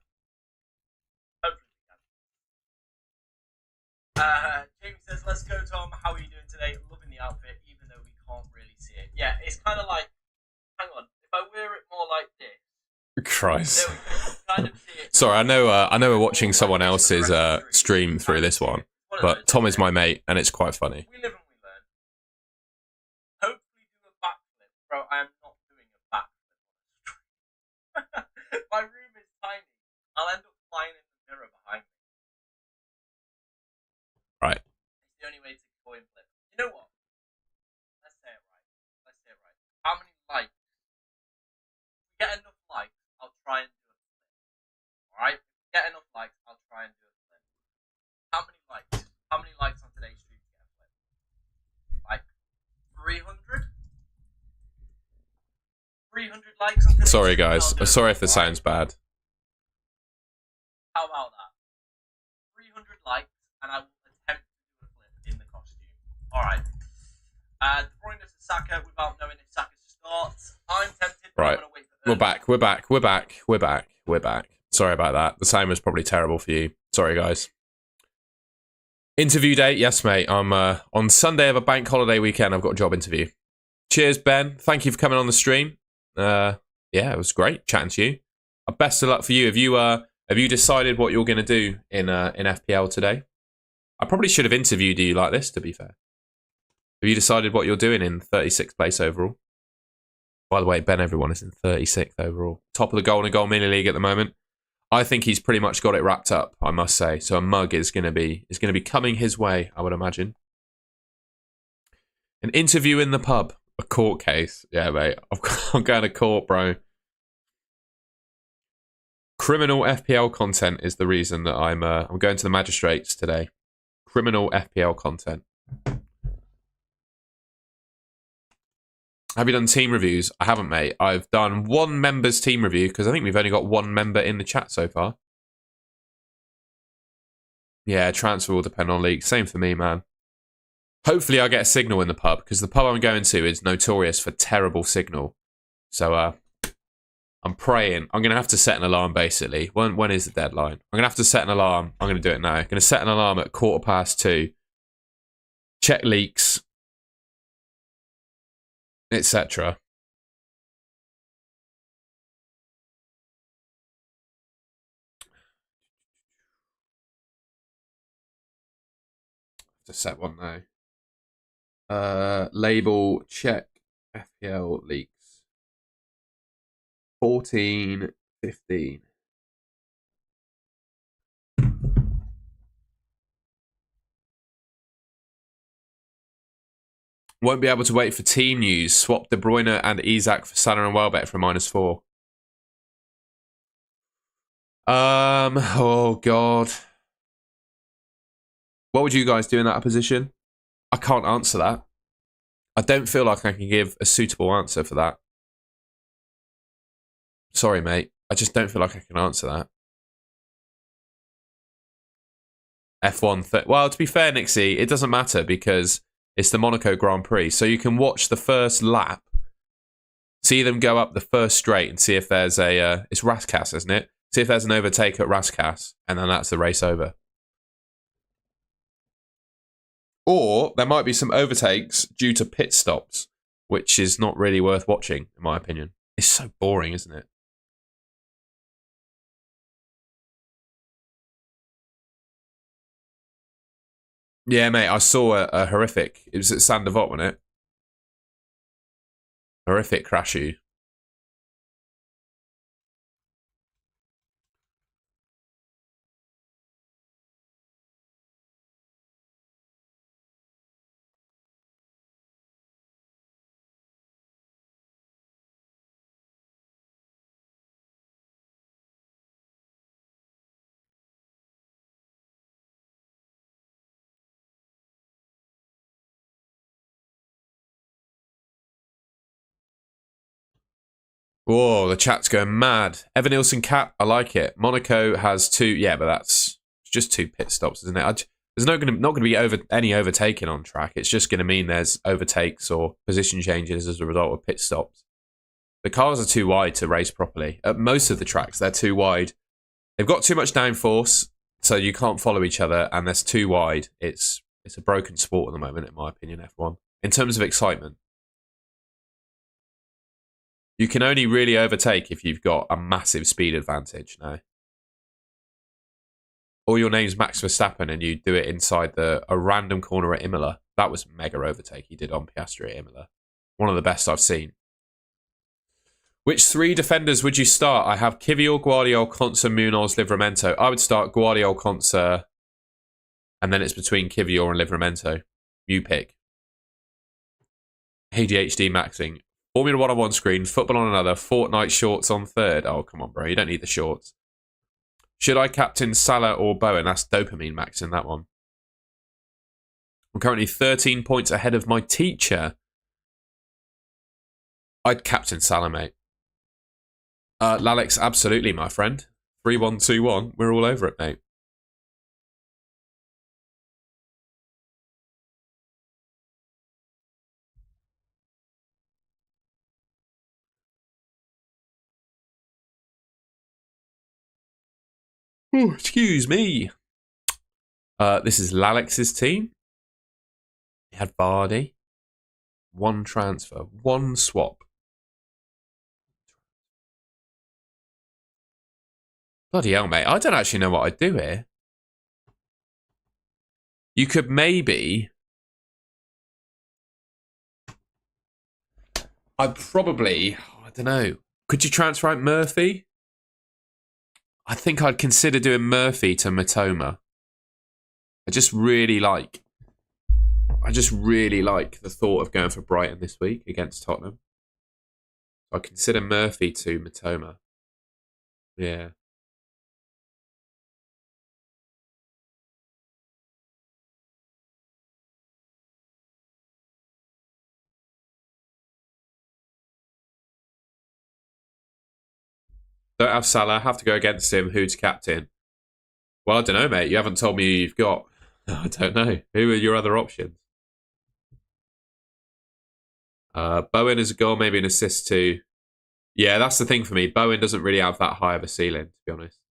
Jamie says, "Let's go, Tom. How are you doing today? Loving the outfit, even though we can't really see it." Yeah, it's kind of like. Hang on. If I wear it more like this. Christ. There we go. Kind of see it. Sorry, I know we're watching someone else's stream through this one, but Tom is my mate, and it's quite funny. We live and we learn. Hopefully do a backflip. Bro, I am not doing a backflip on the stream. My room is tiny. I'll end up flying in the mirror behind me. Right. It's the only way to coin flip. You know what? Let's say it right. How many likes? If we get enough likes, I'll try and do a flip. Alright? If we get enough likes, I'll try and do a flip. How many likes? How many likes on today's stream to get a flip? Like 300? 300 likes on today's Sorry, stream? guys. Sorry if this sounds bad. How about that? 300 likes, and I will attempt to do a flip in the costume. Alright. De Bruyne to Saka without knowing if Saka starts. I'm tempted, but I'm going to wait for We're back. Sorry about that. The time was probably terrible for you. Sorry, guys. Interview date? Yes, mate. I'm on Sunday of a bank holiday weekend. I've got a job interview. Cheers, Ben. Thank you for coming on the stream. Yeah, it was great chatting to you. Best of luck for you. Have you decided what you're going to do in FPL today? I probably should have interviewed you like this, to be fair. Have you decided what you're doing in 36th place overall? By the way, Ben Everyone is in 36th overall. Top of the Golden Goal Mini League at the moment. I think he's pretty much got it wrapped up, I must say. So a mug is going to be coming his way, I would imagine. An interview in the pub. A court case. Yeah, mate. I'm going to court, bro. Criminal FPL content is the reason that I'm going to the magistrates today. Criminal FPL content. Have you done team reviews? I haven't, mate. I've done one member's team review because I think we've only got one member in the chat so far. Yeah, transfer will depend on league. Same for me, man. Hopefully I'll get a signal in the pub because the pub I'm going to is notorious for terrible signal. So I'm praying. I'm going to have to set an alarm, basically. When is the deadline? I'm going to have to set an alarm. I'm going to do it now. I'm going to set an alarm at 2:15. Check leaks. Etc. To set one now. Label check FPL leaks. 14:15. Won't be able to wait for team news. Swap De Bruyne and Isak for Salah and Welbeck for -4. Oh god. What would you guys do in that position? I can't answer that. I don't feel like I can give a suitable answer for that. Sorry, mate. I just don't feel like I can answer that. F1. Well, to be fair, Nixie, it doesn't matter because it's the Monaco Grand Prix. So you can watch the first lap, see them go up the first straight and see if there's a... it's Rascasse, isn't it? See if there's an overtake at Rascasse, and then that's the race over. Or there might be some overtakes due to pit stops, which is not really worth watching, in my opinion. It's so boring, isn't it? Yeah, mate, I saw a horrific... It was at Saint Devot, wasn't it? Horrific crashy. Whoa, the chat's going mad. Evan Nielsen cap, I like it. Monaco has 2, yeah, but that's just 2 pit stops, isn't it? There's not going to be any overtaking on track. It's just going to mean there's overtakes or position changes as a result of pit stops. The cars are too wide to race properly. At most of the tracks, they're too wide. They've got too much downforce, so you can't follow each other, and they're too wide. It's a broken sport at the moment, in my opinion, F1. In terms of excitement. You can only really overtake if you've got a massive speed advantage now. Or your name's Max Verstappen and you do it inside a random corner at Imola. That was mega overtake he did on Piastri at Imola. One of the best I've seen. Which 3 defenders would you start? I have Kivior, Guardiol, Konsa, Munoz, Livramento. I would start Guardiol, Konsa, and then it's between Kivior and Livramento. You pick. ADHD maxing. Formula 1 on one screen, football on another, Fortnite shorts on third. Oh, come on, bro. You don't need the shorts. Should I captain Salah or Bowen? That's dopamine max in that one. I'm currently 13 points ahead of my teacher. I'd captain Salah, mate. Lalix, absolutely, my friend. 3-1-2-1. We're all over it, mate. Ooh, excuse me. This is Lalex's team. He had Vardy. One transfer. One swap. Bloody hell, mate. I don't actually know what I'd do here. You could maybe... I'd probably... I don't know. Could you transfer out Murphy? I think I'd consider doing Murphy to Matoma. I just really like the thought of going for Brighton this week against Tottenham. I'd consider Murphy to Matoma. Yeah. Don't have Salah. Have to go against him. Who's captain? Well, I don't know, mate. You haven't told me who you've got. I don't know. Who are your other options? Bowen is a goal, maybe an assist too. Yeah, that's the thing for me. Bowen doesn't really have that high of a ceiling, to be honest.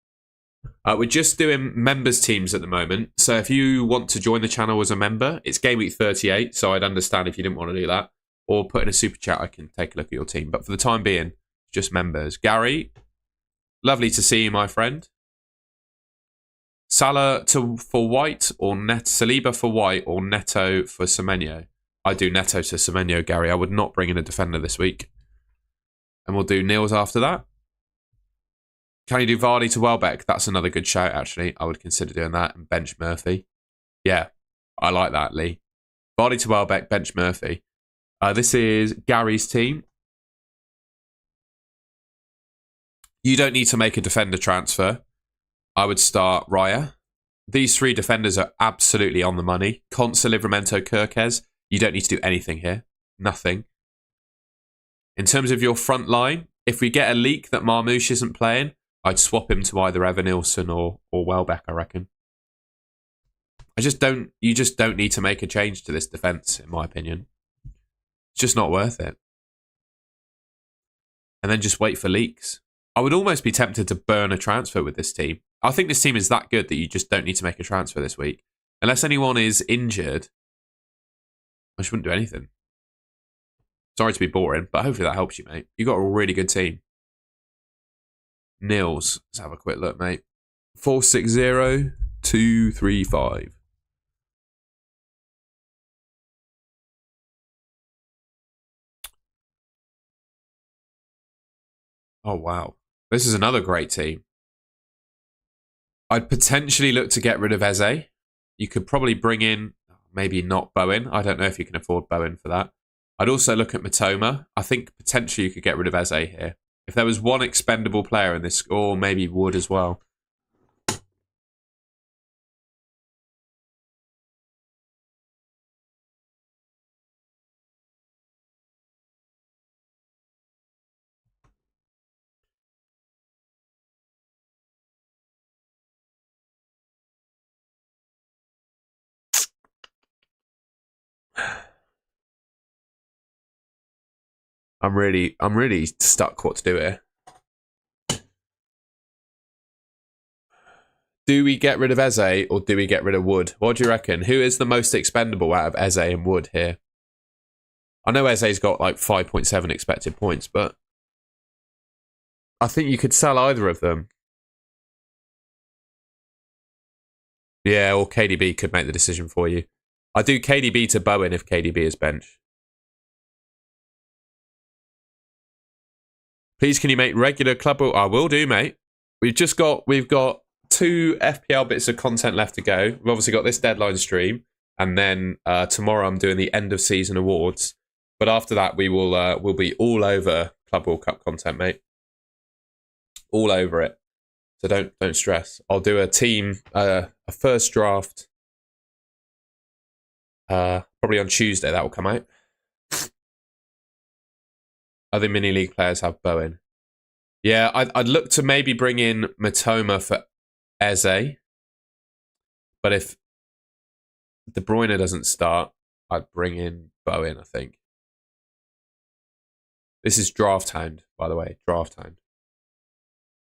We're just doing members teams at the moment. So if you want to join the channel as a member, it's Gameweek 38. So I'd understand if you didn't want to do that. Or put in a super chat, I can take a look at your team. But for the time being, just members. Gary, lovely to see you, my friend. Salah for White or Saliba for White or Neto for Semenyo. I do Neto to Semenyo, Gary. I would not bring in a defender this week. And we'll do Niels after that. Can you do Vardy to Welbeck? That's another good shout, actually. I would consider doing that and bench Murphy. Yeah, I like that, Lee. Vardy to Welbeck, bench Murphy. This is Gary's team. You don't need to make a defender transfer. I would start Raya. These three defenders are absolutely on the money. Consa, Livramento, Kirkes. You don't need to do anything here. Nothing. In terms of your front line, if we get a leak that Marmoush isn't playing, I'd swap him to either Evan Nilsson or Welbeck, I reckon. You just don't need to make a change to this defence, in my opinion. It's just not worth it. And then just wait for leaks. I would almost be tempted to burn a transfer with this team. I think this team is that good that you just don't need to make a transfer this week. Unless anyone is injured, I just wouldn't do anything. Sorry to be boring, but hopefully that helps you, mate. You got a really good team. Nils, let's have a quick look, mate. 460-235. Oh, wow. This is another great team. I'd potentially look to get rid of Eze. You could probably bring in, maybe not Bowen. I don't know if you can afford Bowen for that. I'd also look at Matoma. I think potentially you could get rid of Eze here. If there was one expendable player in this, or maybe Wood as well. I'm really stuck what to do here. Do we get rid of Eze or do we get rid of Wood? What do you reckon? Who is the most expendable out of Eze and Wood here? I know Eze's got like 5.7 expected points, but I think you could sell either of them. Yeah, or KDB could make the decision for you. I do KDB to Bowen if KDB is bench. Please, can you make regular club? I will do, mate. We've got 2 FPL bits of content left to go. We've obviously got this deadline stream, and then tomorrow I'm doing the end of season awards. But after that, we'll be all over Club World Cup content, mate. All over it. So don't stress. I'll do a team, a first draft, probably on Tuesday. That will come out. Other mini league players have Bowen. Yeah, I'd look to maybe bring in Matoma for Eze. But if De Bruyne doesn't start, I'd bring in Bowen, I think. This is Draft Hound, by the way. Draft Hound.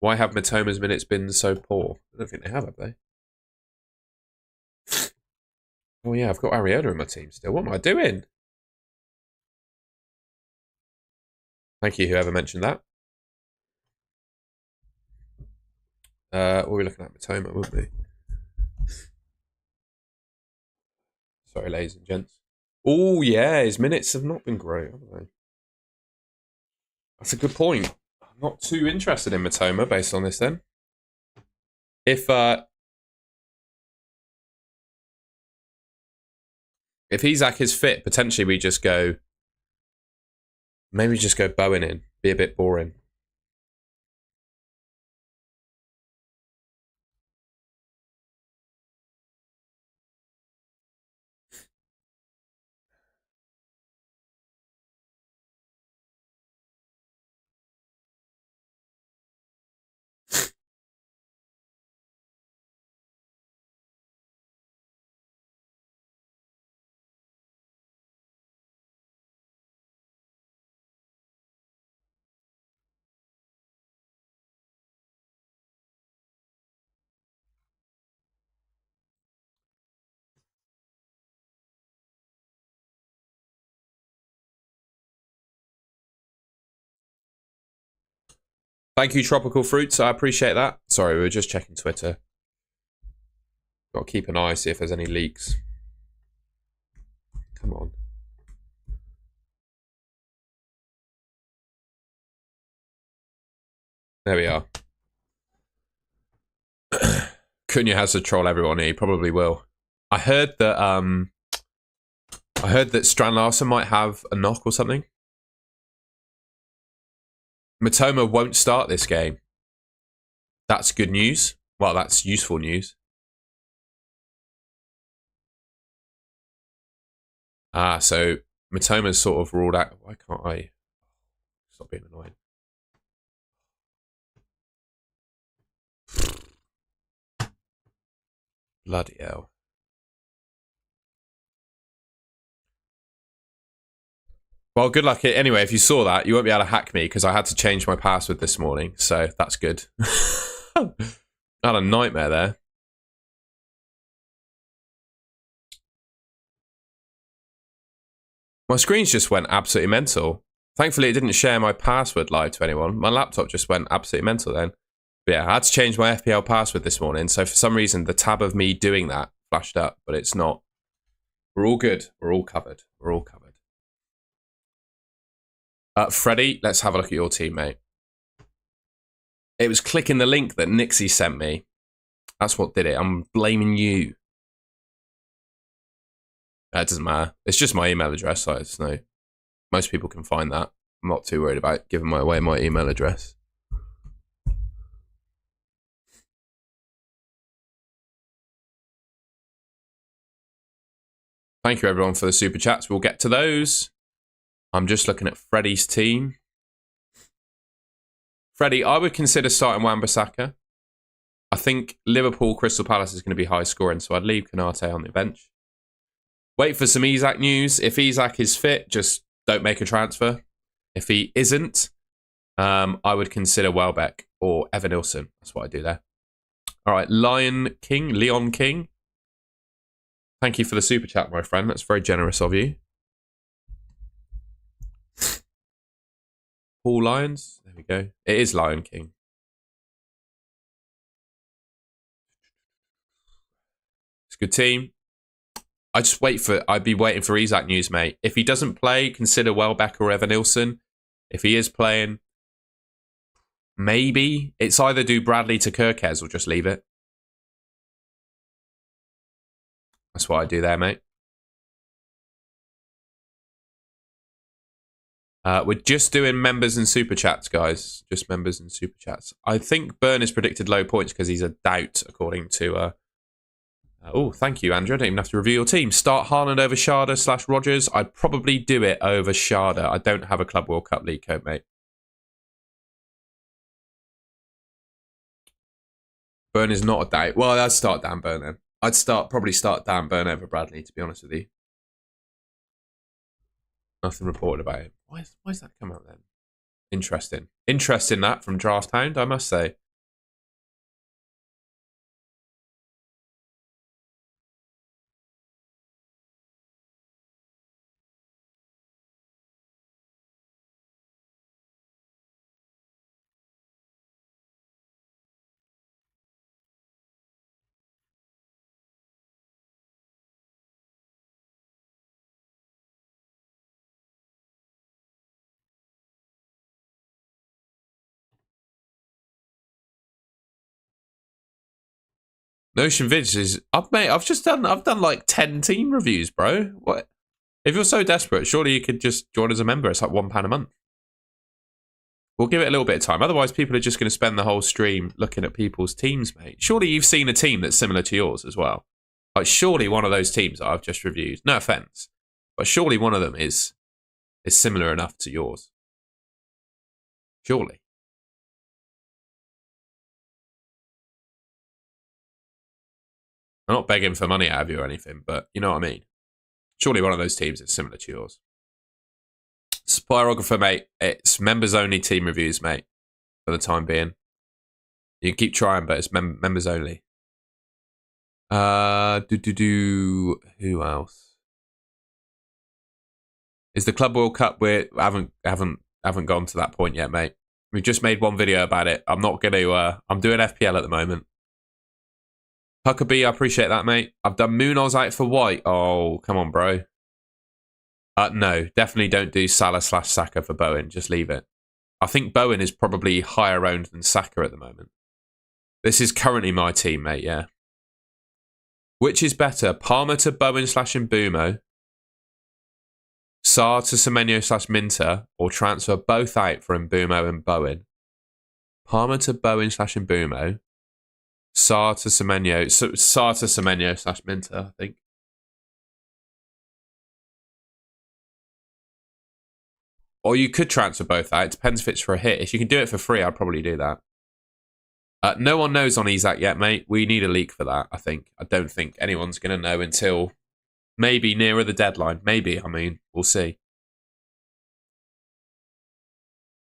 Why have Matoma's minutes been so poor? I don't think they have they? Oh yeah, I've got Ariana in my team still. What am I doing? Thank you, whoever mentioned that. What were we looking at? Matoma, weren't we? Sorry, ladies and gents. Oh yeah, his minutes have not been great, have they? That's a good point. I'm not too interested in Matoma based on this then. If Isak is fit, potentially we just go. Maybe just go Bowen in. Be a bit boring. Thank you, Tropical Fruits. I appreciate that. Sorry, we were just checking Twitter. Got to keep an eye, see if there's any leaks. Come on. There we are. Cunha has to troll everyone. He probably will. I heard that Strand Larsen might have a knock or something. Matoma won't start this game. That's good news. Well, that's useful news. So Matoma's sort of ruled out. Why can't I stop being annoying? Bloody hell. Well, good luck. Anyway, if you saw that, you won't be able to hack me because I had to change my password this morning. So that's good. I had a nightmare there. My screens just went absolutely mental. Thankfully, it didn't share my password live to anyone. My laptop just went absolutely mental then. But yeah, I had to change my FPL password this morning. So for some reason, the tab of me doing that flashed up, but it's not. We're all good. We're all covered. We're all covered. Freddie, let's have a look at your team, mate. It was clicking the link that Nixie sent me. That's what did it. I'm blaming you. It doesn't matter. It's just my email address. So it's no. Most people can find that. I'm not too worried about giving away my email address. Thank you, everyone, for the super chats. We'll get to those. I'm just looking at Freddie's team. Freddie, I would consider starting Wan-Bissaka. I think Liverpool Crystal Palace is going to be high scoring, so I'd leave Konate on the bench. Wait for some Isak news. If Isak is fit, just don't make a transfer. If he isn't, I would consider Welbeck or Evan Nilsson. That's what I do there. All right, Leon King. Thank you for the super chat, my friend. That's very generous of you. Paul Lyons. There we go. It is Lion King. It's a good team. I'd be waiting for Isak news, mate. If he doesn't play, consider Welbeck or Evan Nilsson. If he is playing, maybe. It's either do Bradley to Kirkez or just leave it. That's what I do there, mate. We're just doing members and super chats, guys. Just members and super chats. I think Burn is predicted low points because he's a doubt, according to... oh, thank you, Andrew. I don't even have to review your team. Start Haaland over Sharda / Rogers. I'd probably do it over Sharda. I don't have a Club World Cup League code, mate. Burn is not a doubt. Well, I'd start Dan Burn then. I'd probably start Dan Burn over Bradley, to be honest with you. Nothing reported about it. Why has that come out then? Interesting. Interesting that from Draft Hound, I must say. Notion Vids is up, mate. I've done like 10 team reviews, bro. What? If you're so desperate, surely you could just join as a member. It's like £1 a month. We'll give it a little bit of time. Otherwise, people are just going to spend the whole stream looking at people's teams, mate. Surely you've seen a team that's similar to yours as well. Like, surely one of those teams that I've just reviewed, no offense, but surely one of them is similar enough to yours. Surely. I'm not begging for money out of you or anything, but you know what I mean. Surely one of those teams is similar to yours. Spirographer, mate. It's members-only team reviews, mate, for the time being. You can keep trying, but it's members only. Who else? Is the Club World Cup? We haven't gone to that point yet, mate. We've just made one video about it. I'm not going to... I'm doing FPL at the moment. Huckabee, I appreciate that, mate. I've done Munoz out for White. Oh, come on, bro. No, definitely don't do Salah/Saka for Bowen. Just leave it. I think Bowen is probably higher owned than Saka at the moment. This is currently my team, mate, yeah. Which is better, Palmer to Bowen/Mbumo, Sarr to Semenyo/Minter, or transfer both out for Mbumo and Bowen? Palmer to Bowen/Mbumo, Sarr to Semenyo, Sarr to Semenyo/Minter, I think. Or you could transfer both out. It depends if it's for a hit. If you can do it for free, I'd probably do that. No one knows on Isak yet, mate. We need a leak for that, I think. I don't think anyone's going to know until maybe nearer the deadline. Maybe, I mean, we'll see.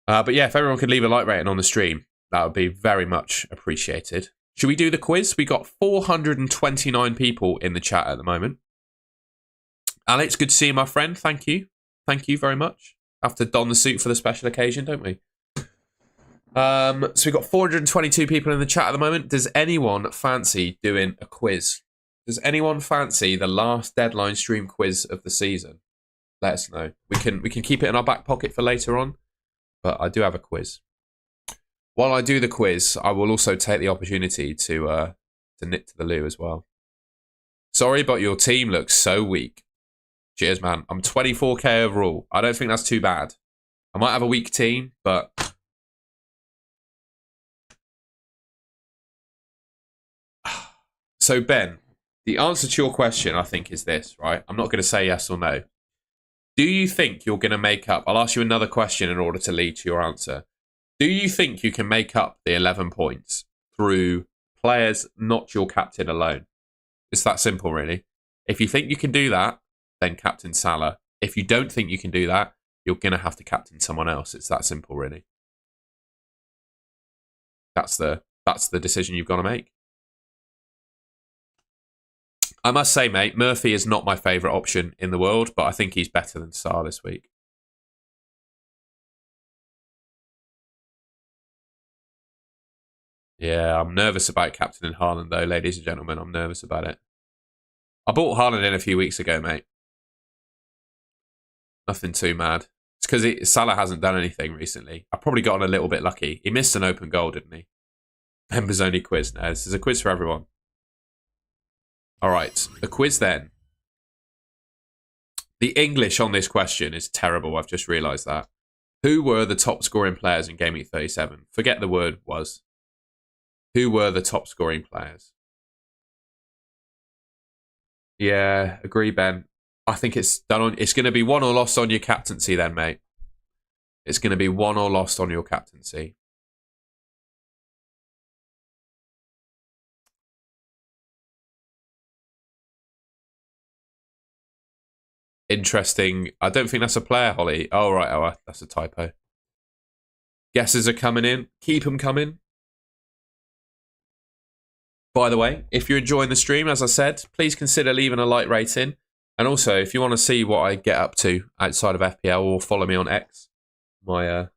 But yeah, if everyone could leave a like rating on the stream, that would be very much appreciated. Should we do the quiz? We got 429 people in the chat at the moment. Alex, good to see you, my friend. Thank you. Thank you very much. Have to don the suit for the special occasion, don't we? So we've got 422 people in the chat at the moment. Does anyone fancy doing a quiz? Does anyone fancy the last deadline stream quiz of the season? Let us know. We can keep it in our back pocket for later on, but I do have a quiz. While I do the quiz, I will also take the opportunity to nip to the loo as well. Sorry, but your team looks so weak. Cheers, man. I'm 24k overall. I don't think that's too bad. I might have a weak team, but... So, Ben, the answer to your question, I think, is this, right? I'm not going to say yes or no. Do you think you're going to make up... I'll ask you another question in order to lead to your answer. Do you think you can make up the 11 points through players not your captain alone? It's that simple, really. If you think you can do that, then captain Salah. If you don't think you can do that, you're going to have to captain someone else. It's that simple, really. That's the decision you've got to make. I must say, mate, Murphy is not my favourite option in the world, but I think he's better than Sarr this week. Yeah, I'm nervous about captaining Haaland, though, ladies and gentlemen. I'm nervous about it. I bought Haaland in a few weeks ago, mate. Nothing too mad. It's because Salah hasn't done anything recently. I've probably gotten a little bit lucky. He missed an open goal, didn't he? Members only quiz. No, this is a quiz for everyone. All right, the quiz then. The English on this question is terrible. I've just realised that. Who were the top scoring players in Gameweek 37? Forget the word was. Who were the top scoring players? Yeah, agree, Ben. I think it's done on. It's going to be won or lost on your captaincy, then, mate. It's going to be won or lost on your captaincy. Interesting. I don't think that's a player, Holly. Oh, right. Oh, that's a typo. Guesses are coming in. Keep them coming. By the way, if you're enjoying the stream, as I said, please consider leaving a like rating. And also, if you want to see what I get up to outside of FPL, or follow me on X, my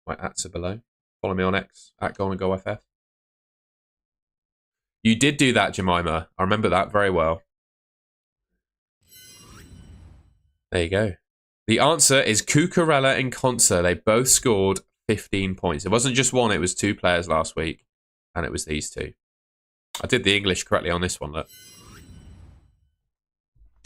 ats are below. Follow me on X, @GoAndGoFF. You did do that, Jemima. I remember that very well. There you go. The answer is Cucurella and Conser. They both scored 15 points. It wasn't just one, it was two players last week. And it was these two. I did the English correctly on this one, look.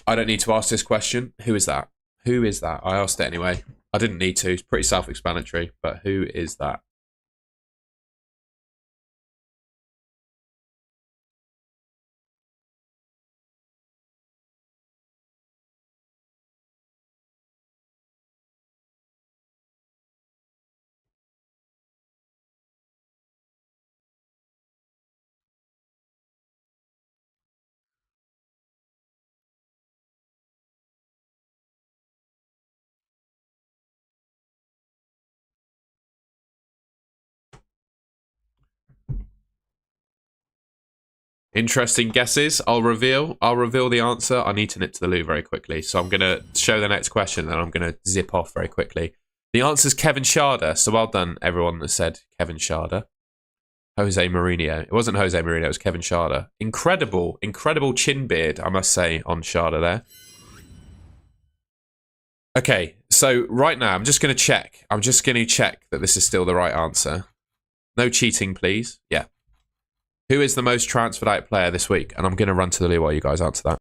I don't need to ask this question. Who is that? Who is that? I asked it anyway. I didn't need to. It's pretty self-explanatory, but who is that? Interesting guesses. I'll reveal the answer. I need to nip to the loo very quickly. So I'm going to show the next question and I'm going to zip off very quickly. The answer is Kevin Schade. So well done, everyone that said Kevin Schade. Jose Mourinho. It wasn't Jose Mourinho, it was Kevin Schade. Incredible chin beard, I must say, on Schade there. Okay, so right now I'm just going to check. I'm just going to check that this is still the right answer. No cheating, please. Yeah. Who is the most transferred out player this week? And I'm going to run to the loo while you guys answer that.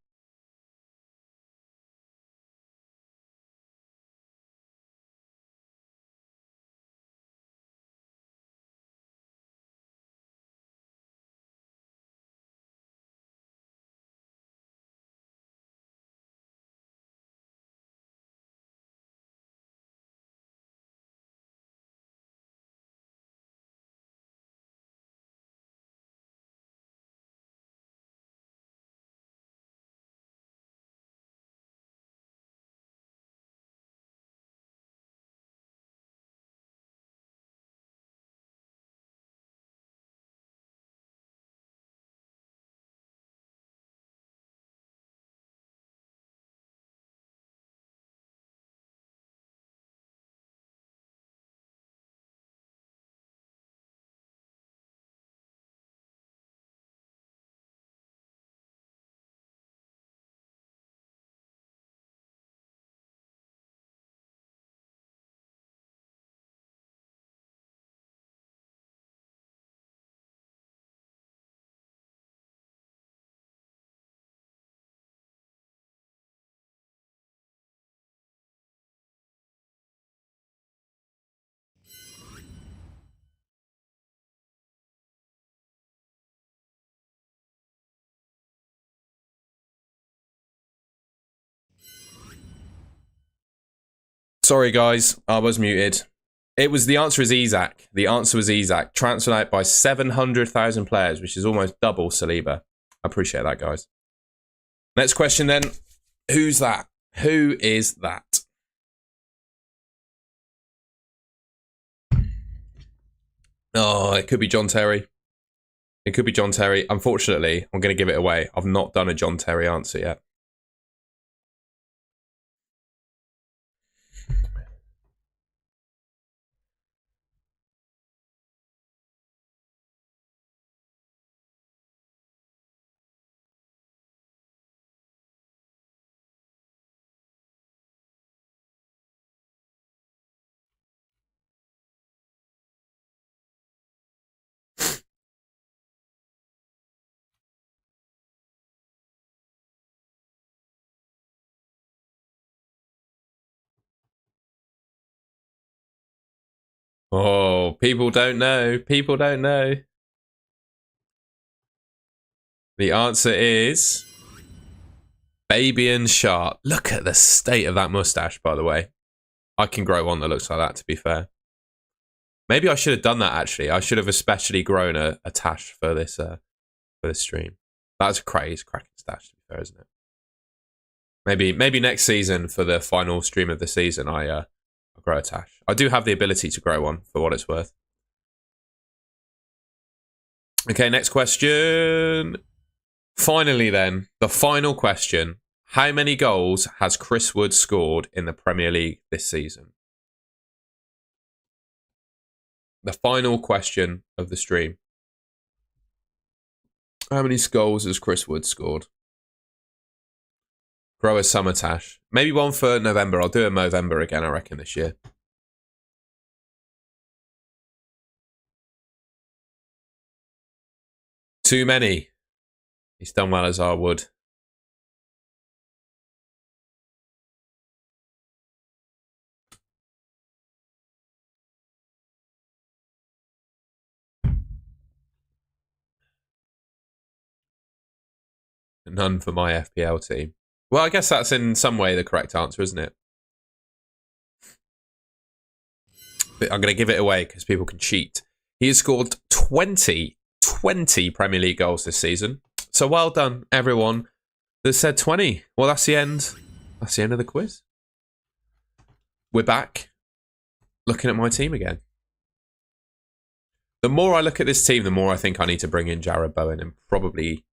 Sorry, guys. I was muted. The answer is Isak. The answer was Isak. Transferred out by 700,000 players, which is almost double Saliba. I appreciate that, guys. Next question then. Who's that? Who is that? Oh, it could be John Terry. It could be John Terry. Unfortunately, I'm going to give it away. I've not done a John Terry answer yet. Oh, people don't know. People don't know. The answer is Fabian Schär. Look at the state of that mustache, by the way. I can grow one that looks like that, to be fair. Maybe I should have done that, actually. I should have especially grown a tash for this stream. That's a cracking stash, to be fair, isn't it? Maybe next season, for the final stream of the season, I'll grow a tash. I do have the ability to grow one, for what it's worth. Okay, next question. Finally, then, the final question. How many goals has Chris Wood scored in the Premier League this season? The final question of the stream. How many goals has Chris Wood scored? Grow a summer tash. Maybe one for November. I'll do a Movember again, I reckon, this year. Too many. He's done well as I would. None for my FPL team. Well, I guess that's in some way the correct answer, isn't it? But I'm going to give it away because people can cheat. He has scored 20 Premier League goals this season. So well done, everyone that said 20. Well, that's the end. That's the end of the quiz. We're back looking at my team again. The more I look at this team, the more I think I need to bring in Jared Bowen and probably,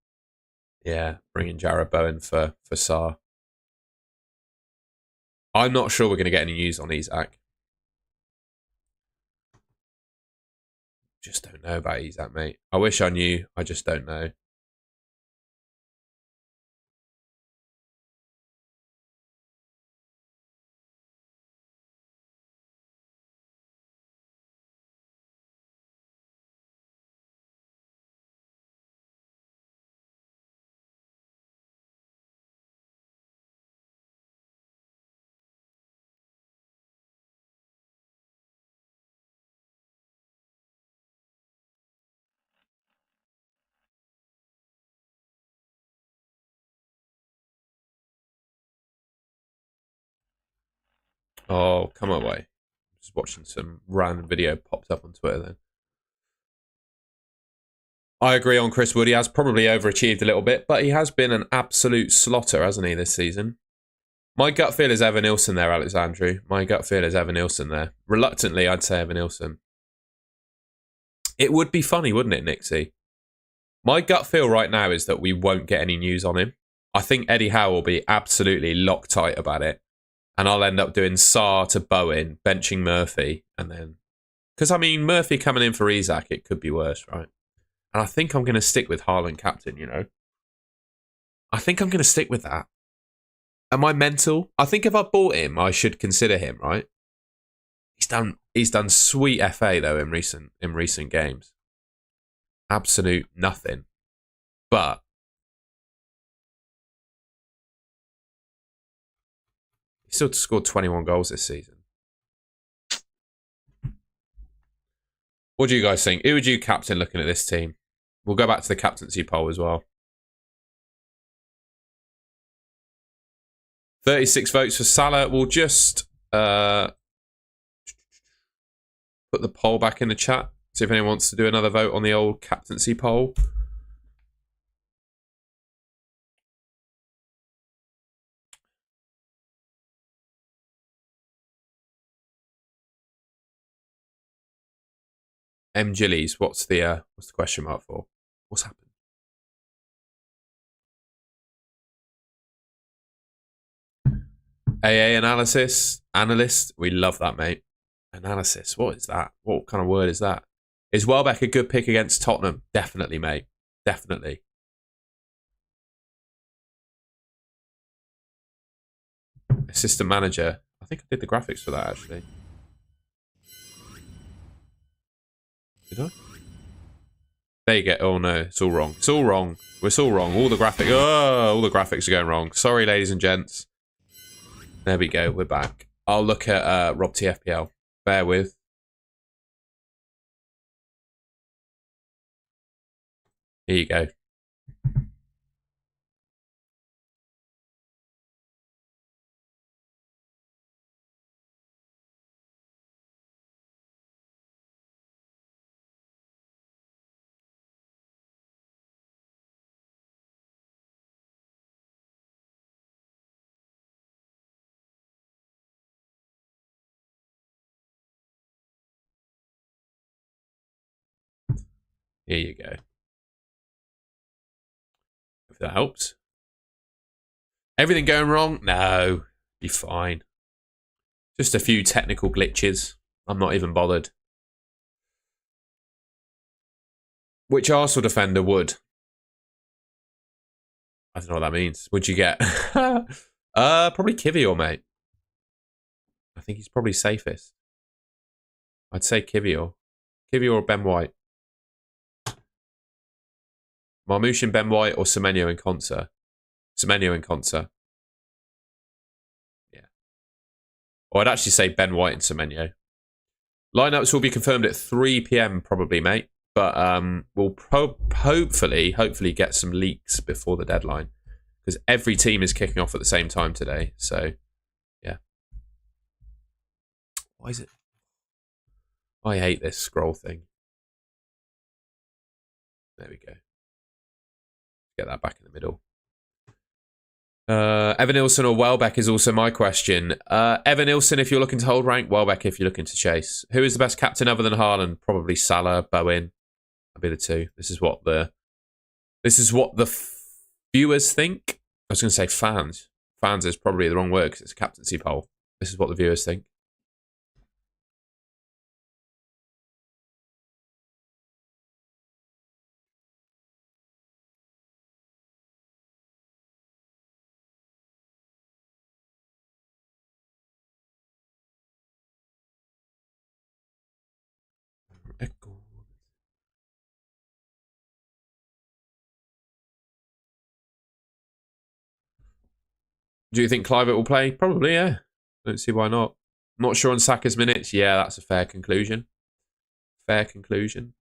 yeah, bring in Jared Bowen for Saar. I'm not sure we're going to get any news on Isak. Just don't know about Isak, mate. I wish I knew. I just don't know. Oh, come away. Just watching some random video popped up on Twitter then. I agree on Chris Wood. He has probably overachieved a little bit, but he has been an absolute slotter, hasn't he, this season? My gut feel is Evan Nilsson there, Alexandru. My gut feel is Evan Nilsson there. Reluctantly, I'd say Evan Nilsson. It would be funny, wouldn't it, Nixie? My gut feel right now is that we won't get any news on him. I think Eddie Howe will be absolutely Loctite about it. And I'll end up doing Saar to Bowen, benching Murphy, and then... Because, I mean, Murphy coming in for Isak, it could be worse, right? And I think I'm going to stick with Haaland captain, you know? I think I'm going to stick with that. Am I mental? I think if I bought him, I should consider him, right? He's done sweet FA, though, in recent games. Absolute nothing. But he still scored 21 goals this season. What do you guys think? Who would you captain looking at this team? We'll go back to the captaincy poll as well. 36 votes for Salah. We'll just put the poll back in the chat. See if anyone wants to do another vote on the old captaincy poll. M. Gillies, what's the question mark for? What's happened? AA analyst. We love that, mate. Analysis. What is that? What kind of word is that? Is Welbeck a good pick against Tottenham? Definitely, mate. Definitely. Assistant manager. I think I did the graphics for that, actually. Did I? There you go. Oh, no. It's all wrong. It's all wrong. It's all wrong. All the graphics are going wrong. Sorry, ladies and gents. There we go. We're back. I'll look at Rob TFPL. Bear with. Here you go. Here you go. If that helps. Everything going wrong? No. Be fine. Just a few technical glitches. I'm not even bothered. Which Arsenal defender would? I don't know what that means. Would you get? Probably Kivior, mate. I think he's probably safest. I'd say Kivior. Kivior or Ben White. Marmoush and Ben White or Semenyo and Konsa? Semenyo and Konsa. Yeah. Or I'd actually say Ben White and Semenyo. Lineups will be confirmed at 3 p.m. probably, mate. But we'll hopefully get some leaks before the deadline. Because every team is kicking off at the same time today. So, yeah. Why is it? I hate this scroll thing. There we go. Get that back in the middle. Evan Nilsson or Welbeck is also my question. Evan Nilsson if you're looking to hold rank, Welbeck if you're looking to chase. Who is the best captain other than Haaland? Probably Salah, Bowen. That'll be the two. This is what the viewers think. I was going to say fans. Fans is probably the wrong word because it's a captaincy poll. This is what the viewers think. Do you think Clivert will play? Probably, yeah. Don't see why not. Not sure on Saka's minutes. Yeah, that's a fair conclusion. Fair conclusion.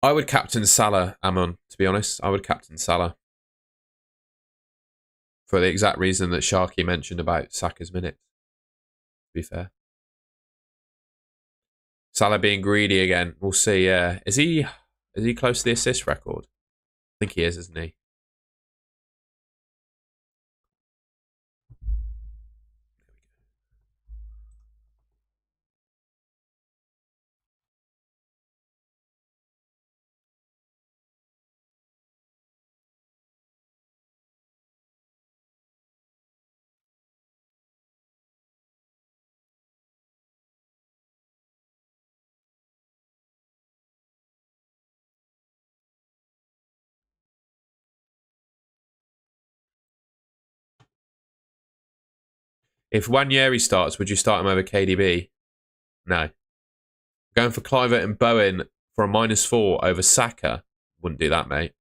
I would captain Salah, Amon, to be honest. I would captain Salah. For the exact reason that Sharky mentioned about Saka's minutes. To be fair. Salah being greedy again. We'll see, yeah. Is he close to the assist record? I think he is, isn't he? If Wanyeri starts, would you start him over KDB? No. Going for Clivert and Bowen for a -4 over Saka? Wouldn't do that, mate.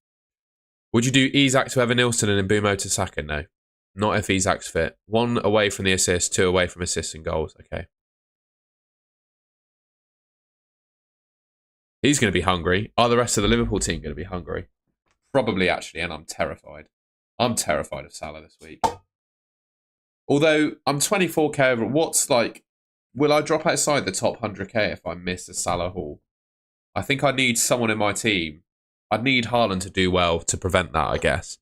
Would you do Isak to Evan Nilsson and Mbumo to Saka? No. Not if Isak's fit. 1 away from the assist, 2 away from assists and goals. Okay. He's going to be hungry. Are the rest of the Liverpool team going to be hungry? Probably, actually, and I'm terrified. I'm terrified of Salah this week. Although, I'm 24k over. What's like... Will I drop outside the top 100k if I miss a Salah haul? I think I need someone in my team. I'd need Haaland to do well to prevent that, I guess.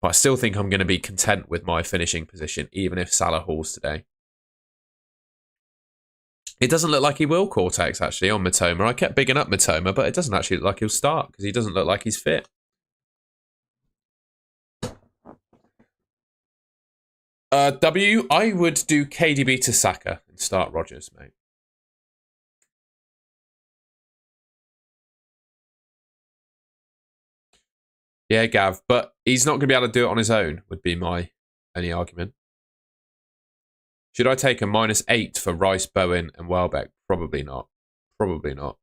But I still think I'm going to be content with my finishing position, even if Salah hauls today. It doesn't look like he will, Cortex, actually, on Matoma. I kept bigging up Matoma, but it doesn't actually look like he'll start because he doesn't look like he's fit. W, I would do KDB to Saka and start Rodgers, mate. Yeah, Gav, but he's not going to be able to do it on his own, would be my only argument. Should I take a -8 for Rice, Bowen, and Welbeck? Probably not. Probably not.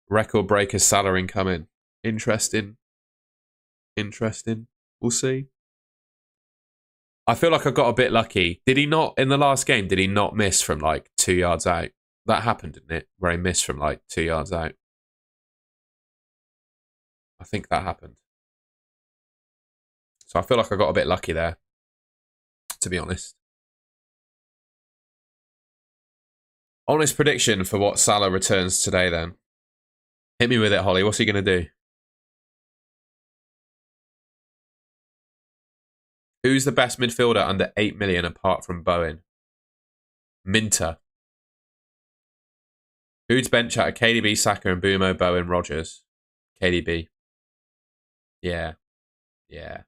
Record breaker Salah incoming. Interesting. Interesting. We'll see. I feel like I got a bit lucky. Did he not, in the last game, did he not miss from like 2 yards out? That happened, didn't it? Where he missed from like 2 yards out. I think that happened. So I feel like I got a bit lucky there, to be honest. Honest prediction for what Salah returns today then. Hit me with it, Holly. What's he going to do? Who's the best midfielder under 8 million apart from Bowen? Minter. Who'd bench out of KDB, Saka, and Mbumo, Bowen, Rodgers? KDB. Yeah. Yeah.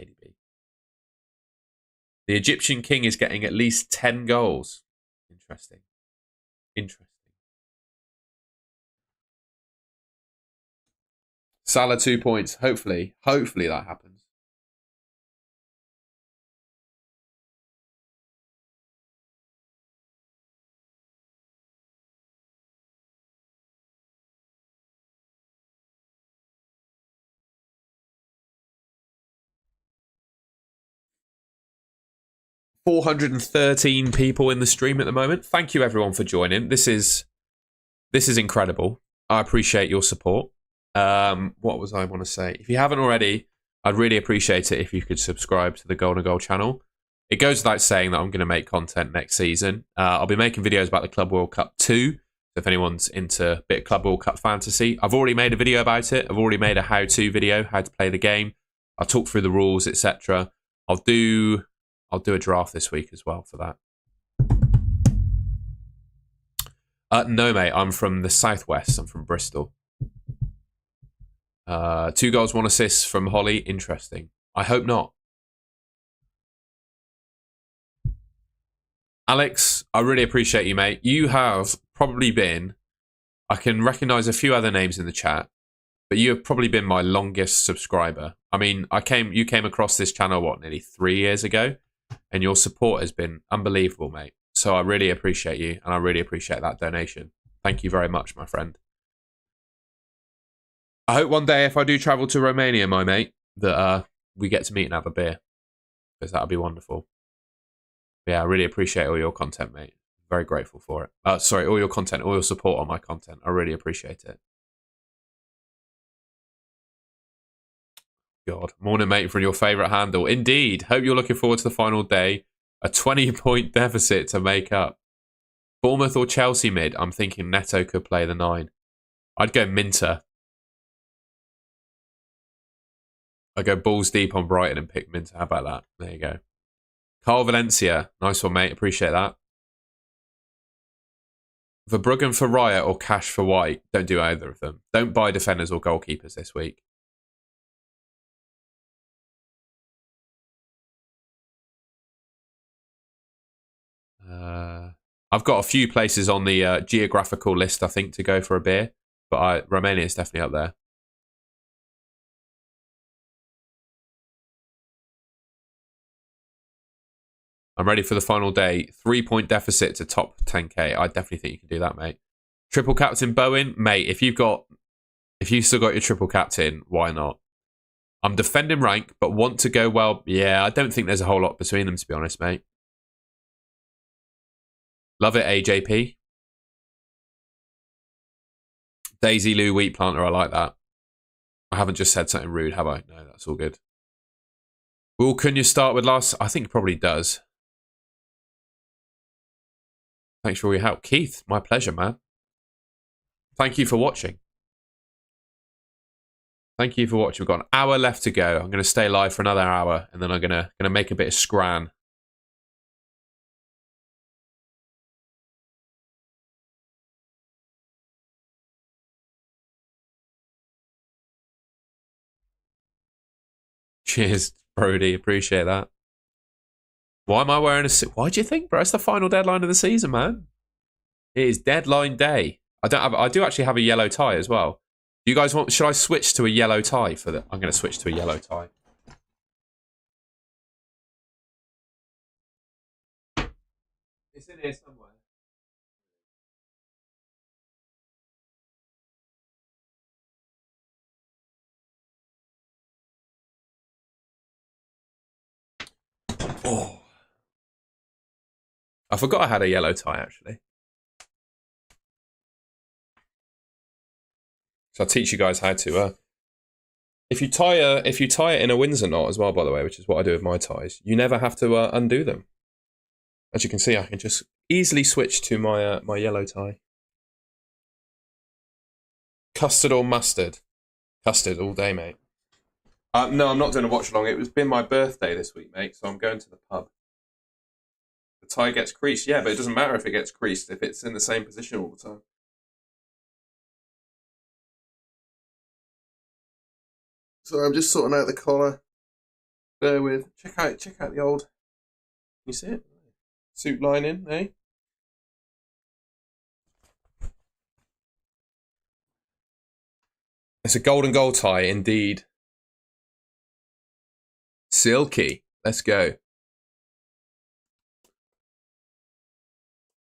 KDB. The Egyptian king is getting at least 10 goals. Interesting. Interesting. Salah 2 points. Hopefully that happens. 413 people in the stream at the moment. Thank you everyone for joining. This is incredible. I appreciate your support. What was I want to say? If you haven't already, I'd really appreciate it if you could subscribe to the Golden Goal channel. It goes without saying that I'm going to make content next season. I'll be making videos about the Club World Cup 2. If anyone's into a bit of Club World Cup fantasy, I've already made a video about it. I've already made a how-to video, how to play the game. I'll talk through the rules, etc. I'll do a draft this week as well for that. No, mate, I'm from the southwest. I'm from Bristol. 2 goals, 1 assist from Holly. Interesting. I hope not. Alex, I really appreciate you, mate. You have probably been, I can recognise a few other names in the chat, but you have probably been my longest subscriber. I mean, you came across this channel, what, nearly 3 years ago? And your support has been unbelievable, mate. So I really appreciate you, and I really appreciate that donation. Thank you very much, my friend. I hope one day, if I do travel to Romania, my mate, that we get to meet and have a beer, because that would be wonderful. Yeah, I really appreciate all your content, mate. Very grateful for it. Sorry, all your content, all your support on my content. I really appreciate it. God. Morning, mate, from your favourite handle. Indeed. Hope you're looking forward to the final day. A 20-point deficit to make up. Bournemouth or Chelsea mid? I'm thinking Neto could play the 9. I'd go Minter. I'd go balls deep on Brighton and pick Minter. How about that? There you go. Carl Valencia. Nice one, mate. Appreciate that. Verbruggen for Raya or Cash for White? Don't do either of them. Don't buy defenders or goalkeepers this week. I've got a few places on the geographical list, I think, to go for a beer. But Romania is definitely up there. I'm ready for the final day. 3-point deficit to top 10k. I definitely think you can do that, mate. Triple captain Bowen, mate. If you've still got your triple captain, why not? I'm defending rank, but want to go well. Yeah, I don't think there's a whole lot between them, to be honest, mate. Love it, AJP. Daisy Lou Wheat Planter, I like that. I haven't just said something rude, have I? No, that's all good. Will Cunha start with last? I think he probably does. Thanks for all your help. Keith, my pleasure, man. Thank you for watching. Thank you for watching. We've got an hour left to go. I'm going to stay live for another hour, and then I'm going to make a bit of scran. Cheers, Brody. Appreciate that. Why am I wearing a suit? Why do you think, bro? It's the final deadline of the season, man. It is deadline day. I do actually have a yellow tie as well. Do you guys want? Should I switch to a yellow tie for the? I'm going to switch to a yellow tie. It's in here somewhere. Oh. I forgot I had a yellow tie, actually. So I'll teach you guys how to. If you tie it in a Windsor knot as well, by the way, which is what I do with my ties, you never have to undo them. As you can see, I can just easily switch to my my yellow tie. Custard or mustard? Custard all day, mate. No, I'm not doing a watch along. It was been my birthday this week, mate, so I'm going to the pub. The tie gets creased, yeah, but it doesn't matter if it gets creased if it's in the same position all the time. So I'm just sorting out the collar. Bear with. Check out the old. Can you see it? Suit lining, eh? It's a golden goal tie, indeed. Silky. Let's go.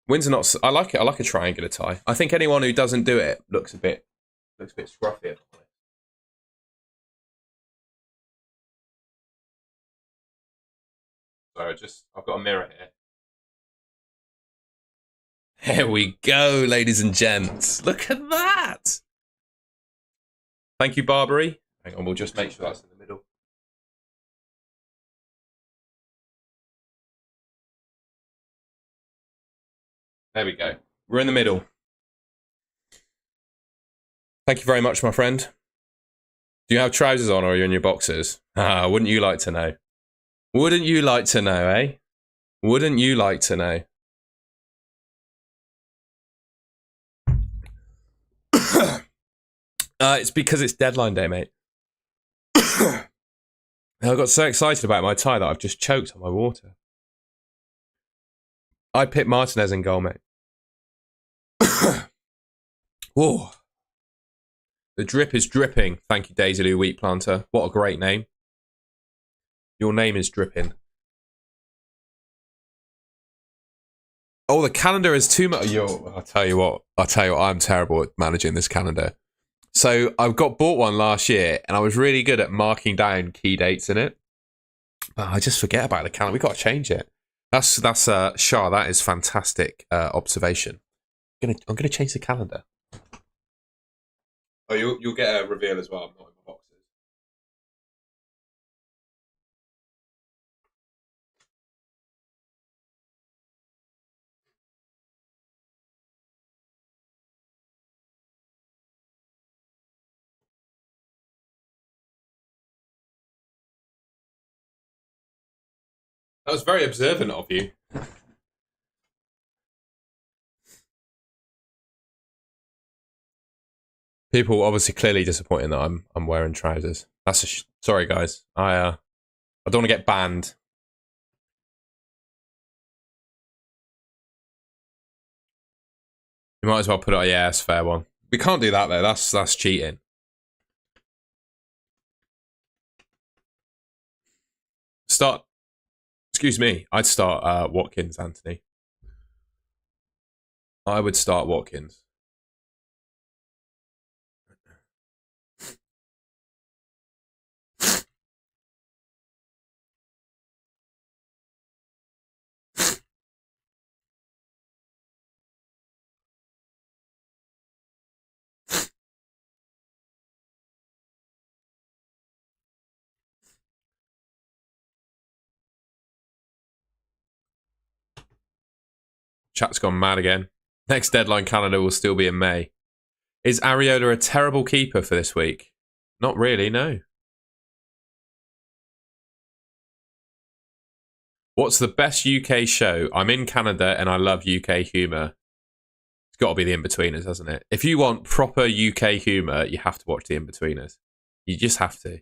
Windsor knots. I like it. I like a triangular tie. I think anyone who doesn't do it looks a bit scruffy. So Sorry, I've got a mirror here. Here we go, ladies and gents. Look at that. Thank you, Barbary. Hang on, we'll just make sure that's in the middle. There we go. We're in the middle. Thank you very much, my friend. Do you have trousers on or are you in your boxers? Wouldn't you like to know? Wouldn't you like to know, eh? Wouldn't you like to know? It's because it's deadline day, mate. I got so excited about my tie that I've just choked on my water. I picked Martinez in goal, mate. Whoa. The drip is dripping. Thank you, Daisy Lou Wheat Planter. What a great name. Your name is dripping. Oh, the calendar is too much. I'll tell you what, I'm terrible at managing this calendar. So I bought one last year and I was really good at marking down key dates in it. But I just forget about the calendar. We've got to change it. That's Shah, that is fantastic observation. I'm gonna change the calendar. Oh, you'll get a reveal as well. I'm not in my boxes. That was very observant of you. People obviously clearly disappointed that I'm wearing trousers. Sorry, guys. I don't want to get banned. You might as well put it. Yeah, it's a fair one. We can't do that though. That's cheating. Start. Excuse me. I'd start Watkins, Anthony. I would start Watkins. Chat's gone mad again. Next deadline calendar will still be in May. Is Areola a terrible keeper for this week? Not really, no. What's the best UK show? I'm in Canada and I love UK humour. It's got to be The Inbetweeners, hasn't it? If you want proper UK humour, you have to watch The Inbetweeners. You just have to.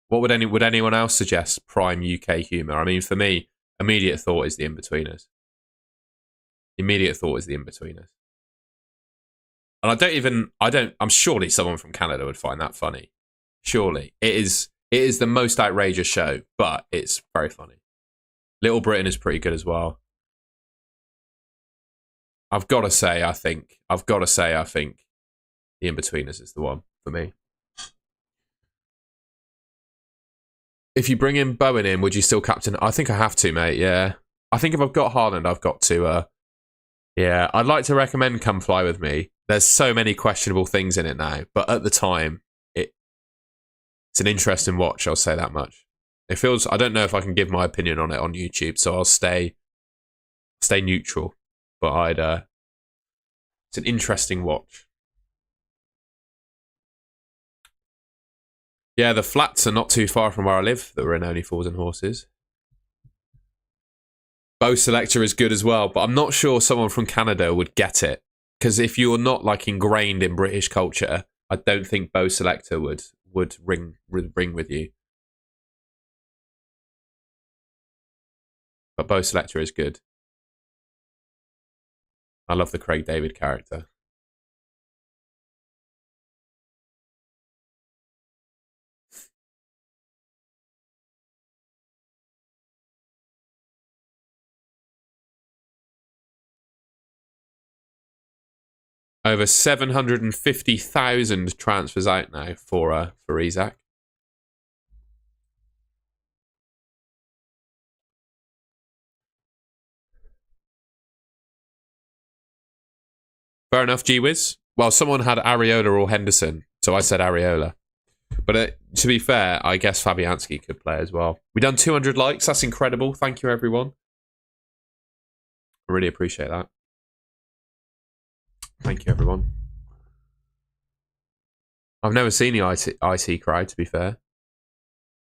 What would anyone else suggest? Prime UK humour. I mean, for me, immediate thought is The Inbetweeners. Immediate thought is The Inbetweeners. And I'm surely someone from Canada would find that funny. Surely. It is the most outrageous show, but it's very funny. Little Britain is pretty good as well. I've got to say, I think The Inbetweeners is the one for me. If you bring in Bowen in, would you still captain? I think I have to, mate. Yeah. I think if I've got Haaland, I've got to. Yeah, I'd like to recommend Come Fly With Me. There's so many questionable things in it now, but at the time, it's an interesting watch. I'll say that much. It feels. I don't know if I can give my opinion on it on YouTube, so I'll stay neutral. But it's an interesting watch. Yeah, the flats are not too far from where I live that were in Only Fools and Horses. Bo Selector is good as well, but I'm not sure someone from Canada would get it. Because if you're not like ingrained in British culture, I don't think Bo Selector would ring with you. But Bo Selector is good. I love the Craig David character. Over 750,000 transfers out now for Isak. Fair enough, G-Wiz. Well, someone had Areola or Henderson, so I said Areola. But to be fair, I guess Fabianski could play as well. We done 200 likes. That's incredible. Thank you, everyone. I really appreciate that. Thank you, everyone. I've never seen the IT cry, to be fair.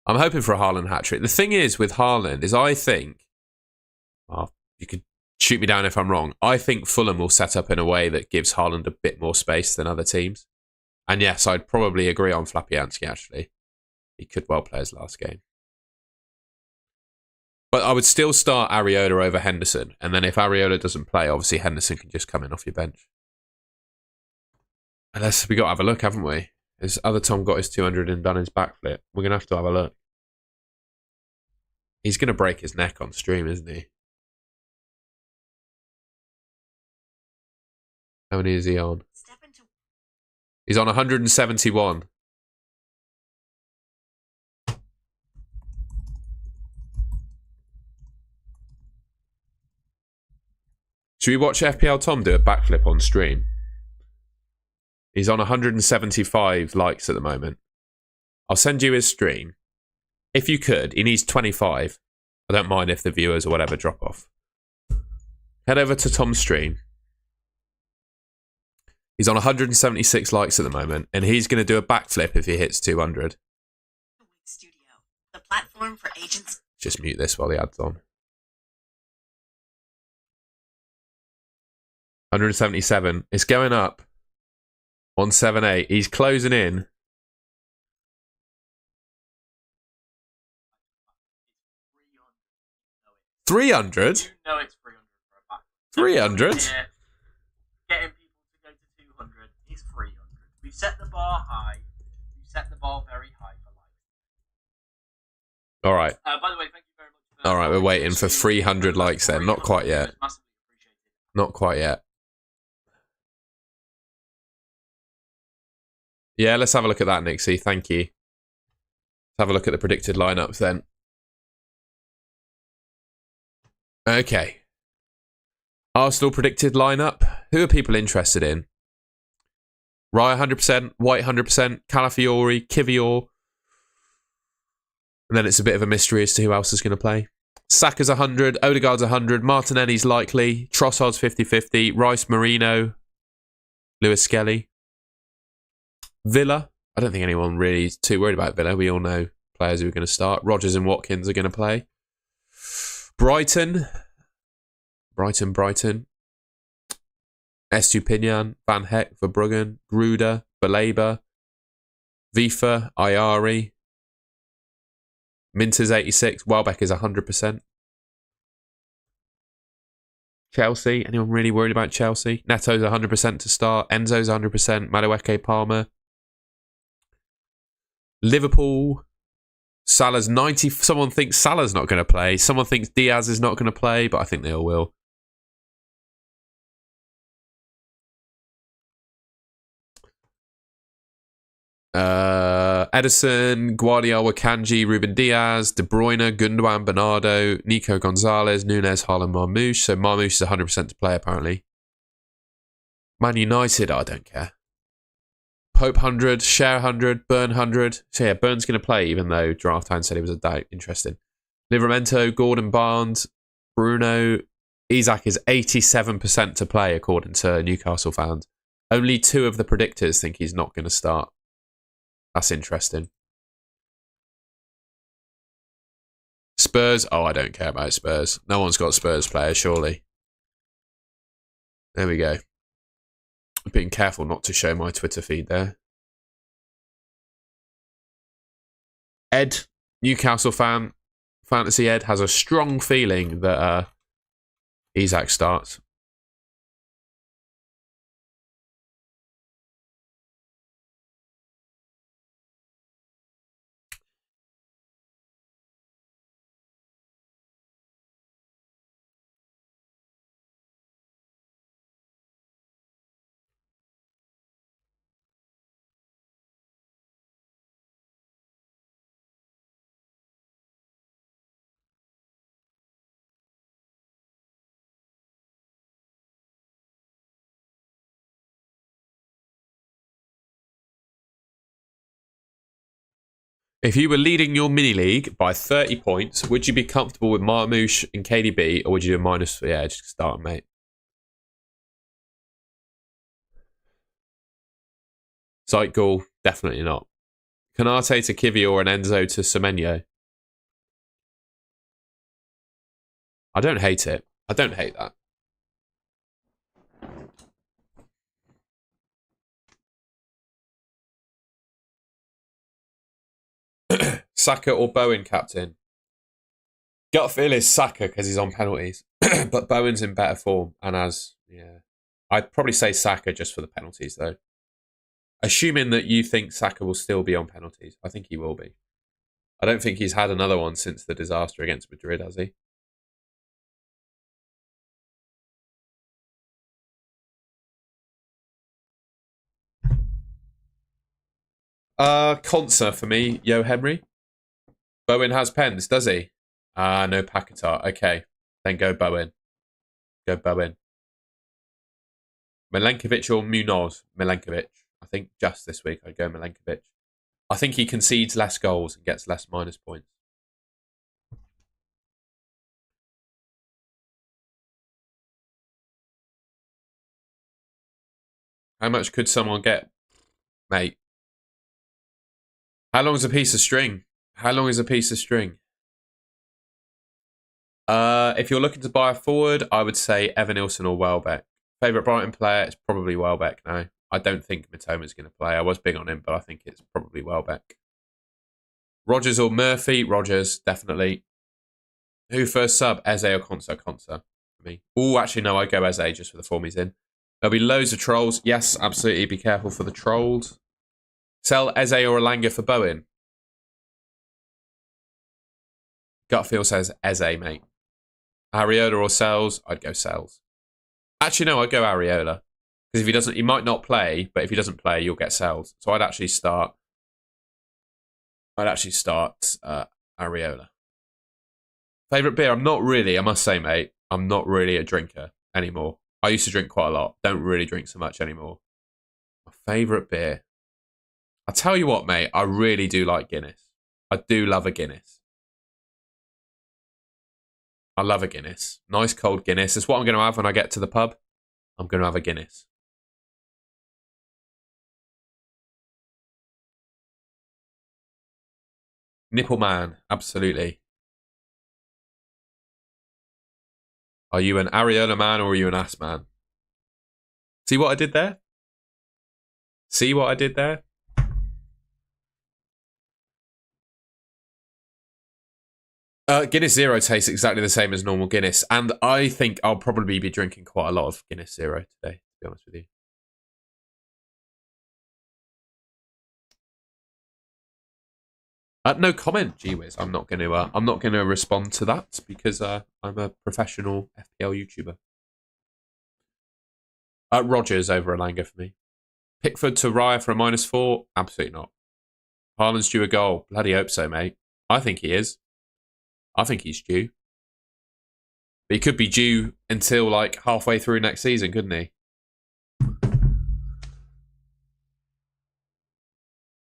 I'm hoping for a Haaland hat-trick. The thing is with Haaland is I think... Oh, you could shoot me down if I'm wrong. I think Fulham will set up in a way that gives Haaland a bit more space than other teams. And yes, I'd probably agree on Fabianski, actually. He could well play his last game. But I would still start Areola over Henderson. And then if Areola doesn't play, obviously Henderson can just come in off your bench. Unless we got to have a look, haven't we? Has other Tom got his 200 and done his backflip? We're going to have a look. He's going to break his neck on stream, isn't he? How many is he on? He's on 171. Should we watch FPL Tom do a backflip on stream? He's on 175 likes at the moment. I'll send you his stream. If you could, he needs 25. I don't mind if the viewers or whatever drop off. Head over to Tom's stream. He's on 176 likes at the moment, and he's going to do a backflip if he hits 200. Studio, the platform for agents. Just mute this while the ad's on. 177. It's going up. 178. He's closing in. 300? You know it's 300 for a back. 300? Yeah. Getting people to go to 200 is 300. We've set the bar high. We've set the bar very high for life. All right. By the way, thank you very much. All right, we're waiting for 300 likes then. Not quite yet. Not quite yet. Yeah, let's have a look at that, Nixie. Thank you. Let's have a look at the predicted lineups then. Okay. Arsenal predicted lineup. Who are people interested in? Raya 100%, White 100%, Calafiori, Kivior. And then it's a bit of a mystery as to who else is going to play. Saka's 100, Odegaard's 100, Martinelli's likely, Trossard's 50-50, Rice, Marino, Lewis Skelly. Villa. I don't think anyone really is too worried about Villa. We all know players who are going to start. Rodgers and Watkins are going to play. Brighton. Estupinian, Van Heck, Verbruggen, Gruder, Baleba, Vifa, Ayari. Minter's 86. Welbeck is 100%. Chelsea. Anyone really worried about Chelsea? Neto's 100% to start. Enzo's 100%. Madueke, Palmer. Liverpool. Salah's 90. Someone thinks Salah's not going to play. Someone thinks Diaz is not going to play, but I think they all will. Edison, Guardiola, Kanji, Ruben Diaz, De Bruyne, Gundogan, Bernardo, Nico Gonzalez, Nunes, Haaland, Marmoush. So Marmoush is 100% to play, apparently. Man United, I don't care. Pope 100, Share 100, Burn 100. So yeah, Burn's going to play, even though Draft Time said he was a doubt. Interesting. Livramento, Gordon Barnes, Bruno. Isak is 87% to play, according to Newcastle fans. Only 2 of the predictors think he's not going to start. That's interesting. Spurs. Oh, I don't care about Spurs. No one's got Spurs players, surely. There we go. I'm being careful not to show my Twitter feed there. Ed, Newcastle fan, Fantasy Ed, has a strong feeling that Isak starts. If you were leading your mini league by 30 points, would you be comfortable with Marmouche and KDB, or would you do minus? Yeah, just start, mate. Zeitgul, definitely not. Canate to Kivi or an Enzo to Semenyo. I don't hate it. I don't hate that. Saka or Bowen, captain? Gut feel is Saka because he's on penalties. But Bowen's in better form. And I'd probably say Saka just for the penalties, though. Assuming that you think Saka will still be on penalties. I think he will be. I don't think he's had another one since the disaster against Madrid, has he? Conser for me, Yo Henry. Bowen has pens, does he? No Paquetá. Okay, then go Bowen. Go Bowen. Milenkovic or Munoz? Milenkovic. I think just this week I'd go Milenkovic. I think he concedes less goals and gets less minus points. How much could someone get, mate? How long is a piece of string? How long is a piece of string? If you're looking to buy a forward, I would say Evan Nilsson or Welbeck. Favourite Brighton player? It's probably Welbeck now. I don't think Mitoma's going to play. I was big on him, but I think it's probably Welbeck. Rodgers or Murphy? Rodgers, definitely. Who first sub? Eze or Konsa? Konsa for me. Oh, actually, no, I go Eze just for the form he's in. There'll be loads of trolls. Yes, absolutely. Be careful for the trolls. Sell Eze or Elanga for Bowen. Gut feel says Eze, mate. Ariola or Sells? I'd go Sells. Actually, no, I'd go Ariola. Because if he doesn't, he might not play, but if he doesn't play, you'll get Sells. So I'd actually start Ariola. Favourite beer? I'm not really, I must say, mate. I'm not really a drinker anymore. I used to drink quite a lot. Don't really drink so much anymore. My favourite beer? I'll tell you what, mate. I really do like Guinness. I do love a Guinness. I love a Guinness. Nice cold Guinness. It's what I'm going to have when I get to the pub. I'm going to have a Guinness. Nipple man. Absolutely. Are you an Ariola man or are you an ass man? See what I did there? See what I did there? Guinness Zero tastes exactly the same as normal Guinness. And I think I'll probably be drinking quite a lot of Guinness Zero today, to be honest with you. No comment, GWiz. I'm not going to respond to that because I'm a professional FPL YouTuber. Rodgers over Elanga for me. Pickford to Raya for a -4? Absolutely not. Haaland's due a goal. Bloody hope so, mate. I think he is. I think he's due. But he could be due until like halfway through next season, couldn't he?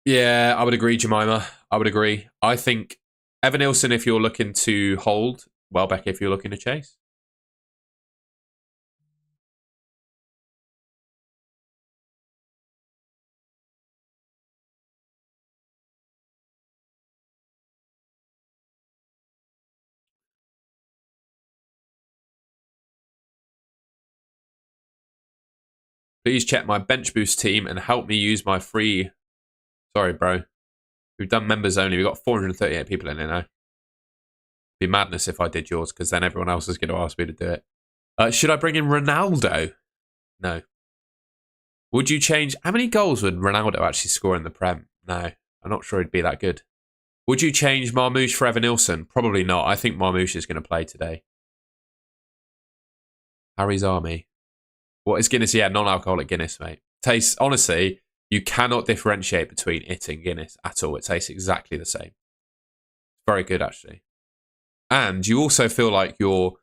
Yeah, I would agree, Jemima. I would agree. I think Evan Nilsson if you're looking to hold, Welbeck if you're looking to chase. Please check my bench boost team and help me use my free... Sorry, bro. We've done members only. We've got 438 people in here now. It'd be madness if I did yours, because then everyone else is going to ask me to do it. Should I bring in Ronaldo? No. Would you change... How many goals would Ronaldo actually score in the Prem? No. I'm not sure he'd be that good. Would you change Marmouche for Evan Nilsson? Probably not. I think Marmouche is going to play today. Harry's Army. What is Guinness? Yeah, non-alcoholic Guinness, mate. Tastes, honestly, you cannot differentiate between it and Guinness at all. It tastes exactly the same. Very good, actually. And you also feel like you're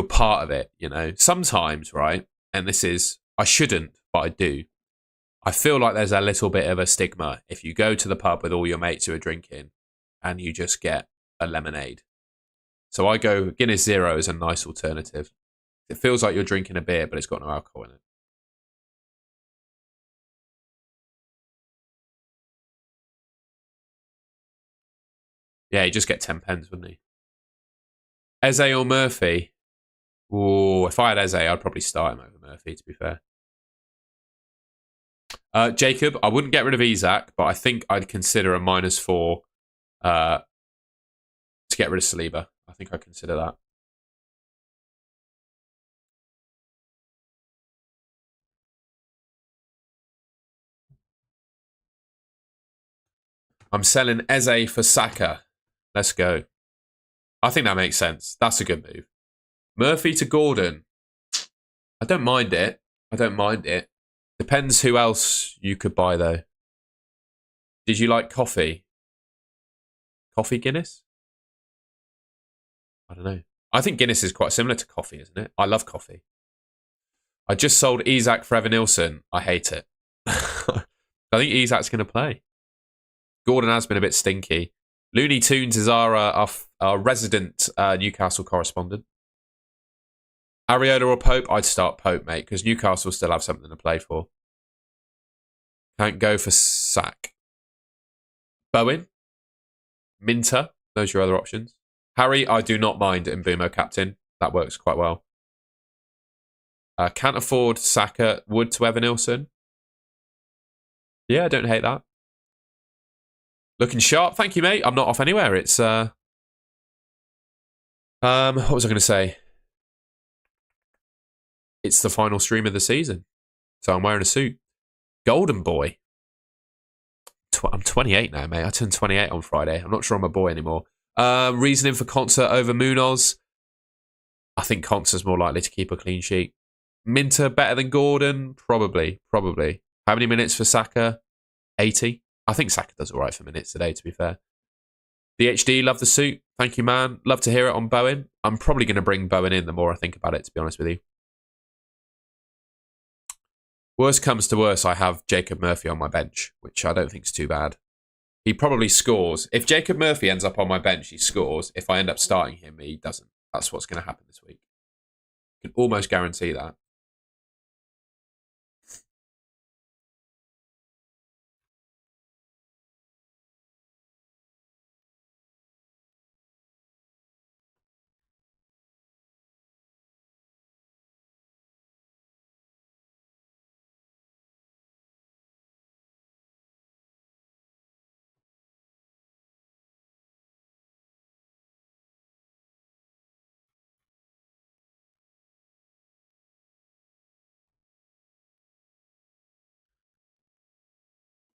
part of it, you know. Sometimes, right, and this is, I shouldn't, but I do. I feel like there's a little bit of a stigma if you go to the pub with all your mates who are drinking and you just get a lemonade. So I go Guinness Zero is a nice alternative. It feels like you're drinking a beer, but it's got no alcohol in it. Yeah, you just get 10 pence, wouldn't he? Eze or Murphy? Oh, if I had Eze, I'd probably start him over Murphy, to be fair. Jacob, I wouldn't get rid of Isak, but I think I'd consider a -4 to get rid of Saliba. I think I'd consider that. I'm selling Eze for Saka. Let's go. I think that makes sense. That's a good move. Murphy to Gordon. I don't mind it. I don't mind it. Depends who else you could buy, though. Did you like coffee? Coffee Guinness? I don't know. I think Guinness is quite similar to coffee, isn't it? I love coffee. I just sold Isak for Evan Nilsson. I hate it. I think Isak's going to play. Gordon has been a bit stinky. Looney Tunes is our resident Newcastle correspondent. Areola or Pope? I'd start Pope, mate, because Newcastle still have something to play for. Can't go for Sack. Bowen? Minter? Those are your other options. Harry, I do not mind in Boomo captain. That works quite well. Can't afford Saka. Wood to Evan Nilsson. Yeah, I don't hate that. Looking sharp. Thank you, mate. I'm not off anywhere. It's, what was I going to say? It's the final stream of the season. So I'm wearing a suit. Golden boy. I'm 28 now, mate. I turned 28 on Friday. I'm not sure I'm a boy anymore. Reasoning for Concert over Munoz. I think Concert's more likely to keep a clean sheet. Minter better than Gordon? Probably. How many minutes for Saka? 80. I think Saka does all right for minutes today, to be fair. The HD, love the suit. Thank you, man. Love to hear it on Bowen. I'm probably going to bring Bowen in the more I think about it, to be honest with you. Worst comes to worst, I have Jacob Murphy on my bench, which I don't think is too bad. He probably scores. If Jacob Murphy ends up on my bench, he scores. If I end up starting him, he doesn't. That's what's going to happen this week. I can almost guarantee that.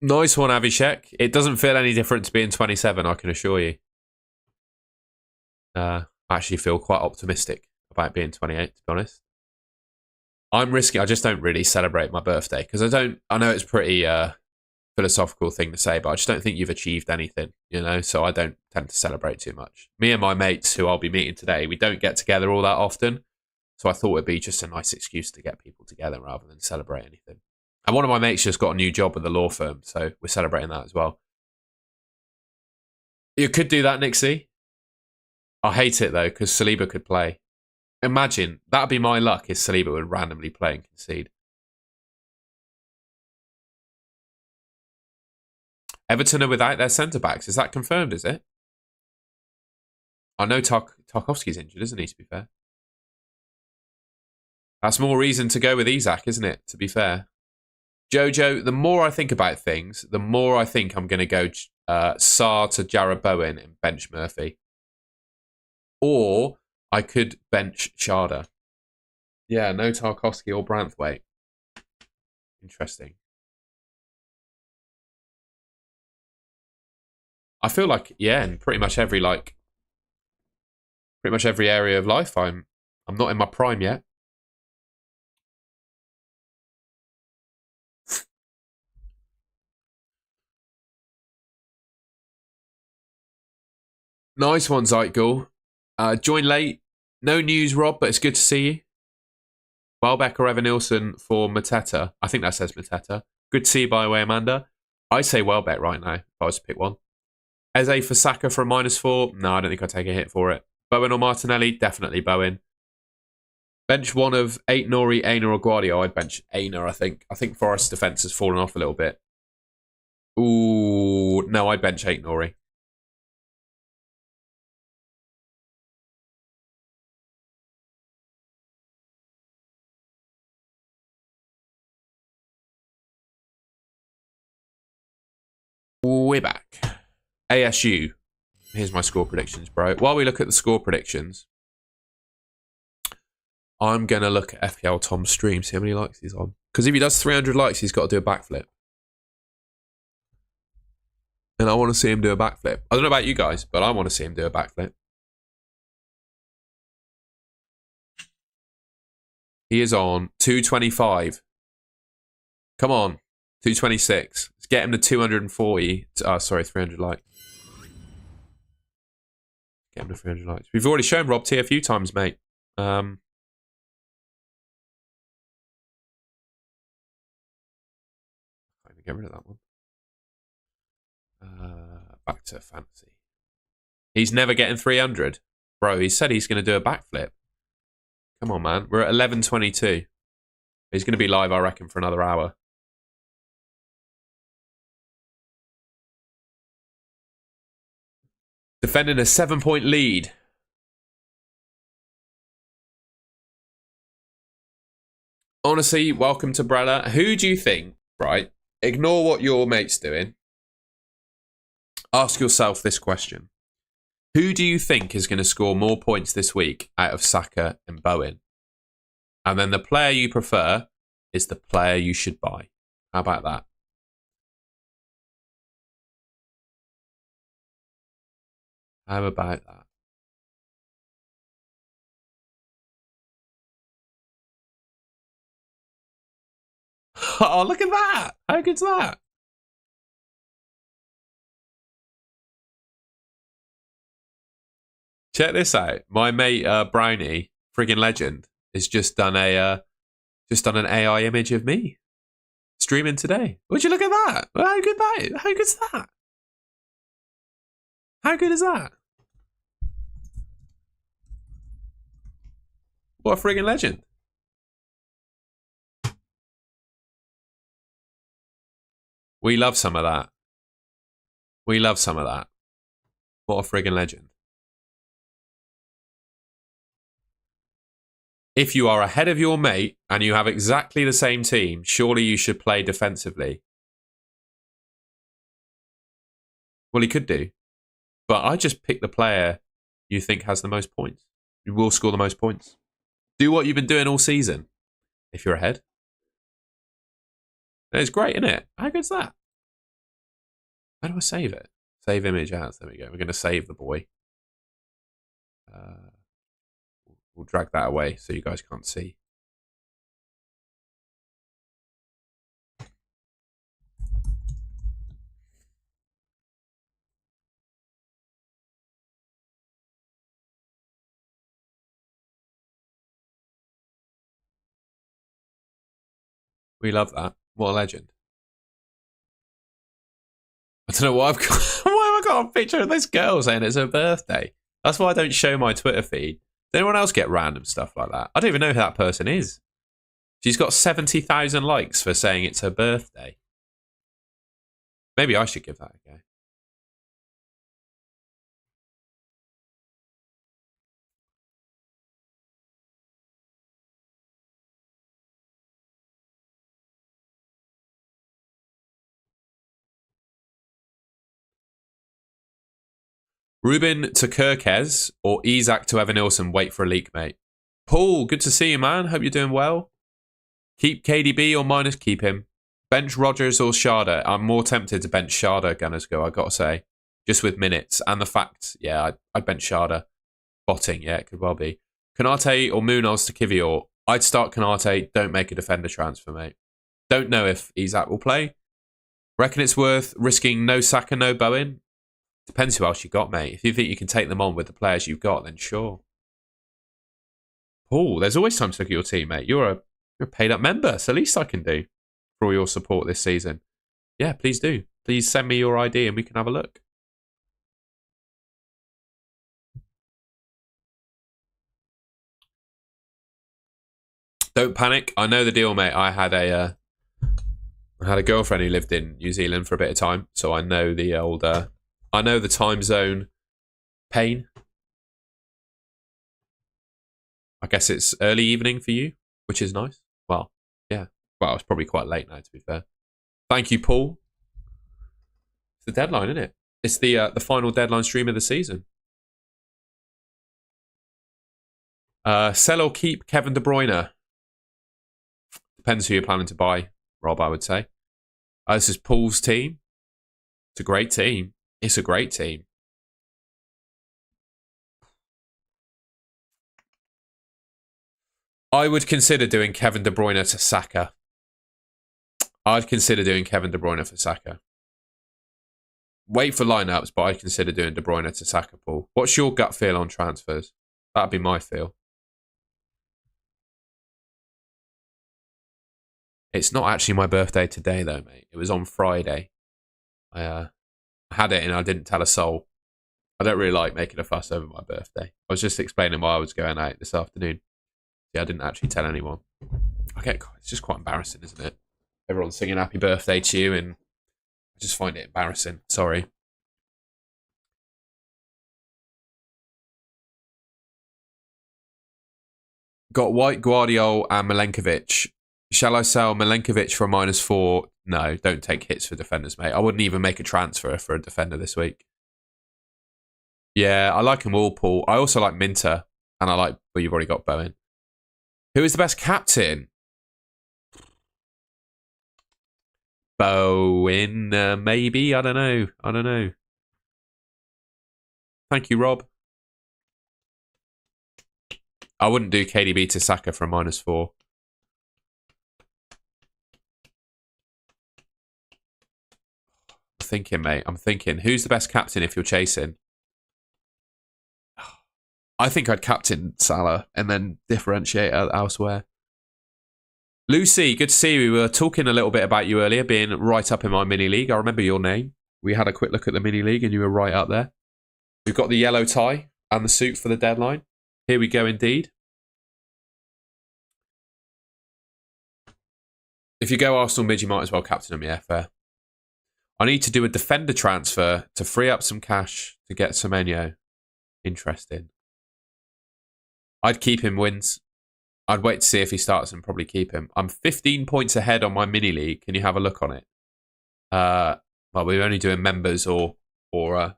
Nice one, Avishek. It doesn't feel any different to being 27, I can assure you. I actually feel quite optimistic about being 28, to be honest. I'm risking. I just don't really celebrate my birthday because I know it's pretty philosophical thing to say, but I just don't think you've achieved anything, you know, so I don't tend to celebrate too much. Me and my mates who I'll be meeting today, we don't get together all that often, so I thought it'd be just a nice excuse to get people together rather than celebrate anything. And one of my mates just got a new job with a law firm, so we're celebrating that as well. You could do that, Nixie. I hate it, though, because Saliba could play. Imagine, that'd be my luck if Saliba would randomly play and concede. Everton are without their centre-backs. Is that confirmed, is it? I know Tarkowski's injured, isn't he, to be fair? That's more reason to go with Isak, isn't it, to be fair? Jojo, the more I think about things, the more I think I'm going to go Sarr to Jarrod Bowen and bench Murphy. Or I could bench Sharda. Yeah, no Tarkowski or Branthwaite. Interesting. I feel like, yeah, in pretty much every area of life, I'm not in my prime yet. Nice one, Zeitgul. Join late. No news, Rob, but it's good to see you. Welbeck or Evan Nilsson for Mateta. I think that says Mateta. Good to see you, by the way, Amanda. I'd say Welbeck right now if I was to pick one. Eze for Saka for a -4. No, I don't think I'd take a hit for it. Bowen or Martinelli? Definitely Bowen. Bench one of Nori, Aina or Guardiola. I'd bench Aina, I think. I think Forest's defence has fallen off a little bit. Ooh, no, I'd bench Nori. We're back. ASU. Here's my score predictions, bro. While we look at the score predictions, I'm going to look at FPL Tom's stream, see how many likes he's on. Because if he does 300 likes, he's got to do a backflip. And I want to see him do a backflip. I don't know about you guys, but I want to see him do a backflip. He is on 225. Come on. 226. Let's get him to 240. Sorry, 300 likes. Get him to 300 likes. We've already shown Rob T a few times, mate. I'm going to get rid of that one. Back to fantasy. He's never getting 300. Bro, he said he's going to do a backflip. Come on, man. We're at 11:22. He's going to be live, I reckon, for another hour. Defending a 7-point lead. Honestly, welcome to Brella. Who do you think, right? Ignore what your mate's doing. Ask yourself this question. Who do you think is going to score more points this week out of Saka and Bowen? And then the player you prefer is the player you should buy. How about that? How about that? Oh, look at that. How good's that? Check this out. My mate Brownie, friggin' legend, has just done an AI image of me streaming today. Would you look at that? How good that? How good's that? How good is that? What a friggin' legend. We love some of that. We love some of that. What a friggin' legend. If you are ahead of your mate and you have exactly the same team, surely you should play defensively. Well, he could do. But I just pick the player you think has the most points. You will score the most points. Do what you've been doing all season if you're ahead. It's great, isn't it? How good's that? How do I save it? Save image as. There we go. We're going to save the boy. We'll drag that away so you guys can't see. We love that. What a legend. I don't know why I've got why have I got a picture of this girl saying it's her birthday. That's why I don't show my Twitter feed. Does anyone else get random stuff like that? I don't even know who that person is. She's got 70,000 likes for saying it's her birthday. Maybe I should give that a go. Ruben to Kirkez or Isak to Evan Nilsson. Wait for a leak, mate. Paul, good to see you, man. Hope you're doing well. Keep KDB or minus keep him. Bench Rodgers or Sharda. I'm more tempted to bench Sharda, Gunners go, I got to say. Just with minutes. And the fact, yeah, I'd bench Sharda. Botting, yeah, it could well be. Kanate or Munoz to Kivior. I'd start Kanate. Don't make a defender transfer, mate. Don't know if Isak will play. Reckon it's worth risking no Saka, no Bowen? Depends who else you got, mate. If you think you can take them on with the players you've got, then sure. Paul, there's always time to look at your team, mate. You're a paid-up member. It's the least I can do. for all your support this season. Yeah, please do. Please send me your ID and we can have a look. Don't panic. I know the deal, mate. I had a girlfriend who lived in New Zealand for a bit of time, so I know the I know the time zone pain. I guess it's early evening for you, which is nice. Well, yeah. Well, it's probably quite late now, to be fair. Thank you, Paul. It's the deadline, isn't it? It's the final deadline stream of the season. Sell or keep Kevin De Bruyne. Depends who you're planning to buy, Rob, I would say. This is Paul's team. It's a great team. It's a great team. I would consider doing Kevin De Bruyne to Saka. I'd consider doing Kevin De Bruyne for Saka. Wait for lineups, but I'd consider doing De Bruyne to Saka, Paul. What's your gut feel on transfers? That'd be my feel. It's not actually my birthday today, though, mate. It was on Friday. I had it and I didn't tell a soul. I don't really like making a fuss over my birthday. I was just explaining why I was going out this afternoon. Yeah, I didn't actually tell anyone. Okay, it's just quite embarrassing, isn't it? Everyone's singing happy birthday to you and I just find it embarrassing. Sorry. Got White, Guardiola and Milenkovic. Shall I sell Milenkovic for a -4? No, don't take hits for defenders, mate. I wouldn't even make a transfer for a defender this week. Yeah, I like them all, Paul. I also like Minter. And I like, well, you've already got Bowen. Who is the best captain? Bowen, maybe. I don't know. Thank you, Rob. I wouldn't do KDB to Saka for a -4. I'm thinking, mate. I'm thinking. Who's the best captain if you're chasing? I think I'd captain Salah and then differentiate elsewhere. Lucy, good to see you. We were talking a little bit about you earlier, being right up in my mini league. I remember your name. We had a quick look at the mini league and you were right up there. We've got the yellow tie and the suit for the deadline. Here we go indeed. If you go Arsenal mid, you might as well captain them, yeah, fair. I need to do a defender transfer to free up some cash to get Semenyo. Interesting. I'd keep him wins. I'd wait to see if he starts and probably keep him. I'm 15 points ahead on my mini league. Can you have a look on it? Well, we're only doing members or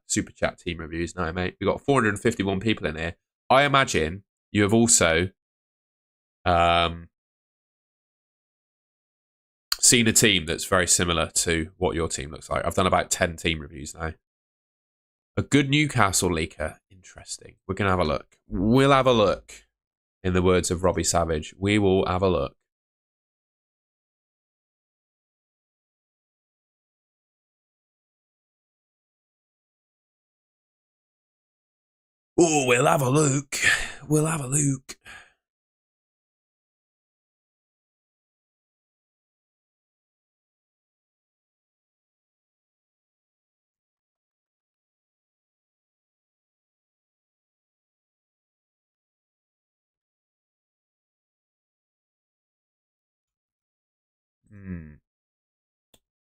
super chat team reviews now, mate. We've got 451 people in here. I imagine you have also seen a team that's very similar to what your team looks like. I've done about 10 team reviews now. A good Newcastle leaker. Interesting. We're going to have a look. We'll have a look. In the words of Robbie Savage, we will have a look. Oh, we'll have a look. We'll have a look.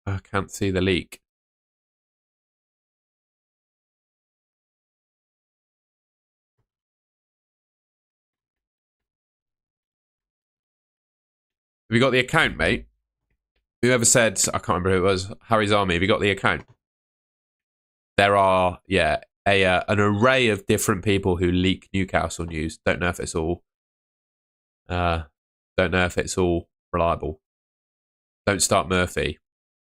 I can't see the leak. Have you got the account, mate? Whoever said, I can't remember who it was, Harry's Army, have you got the account? There are, yeah, an array of different people who leak Newcastle news. Don't know if it's all reliable. Don't start Murphy.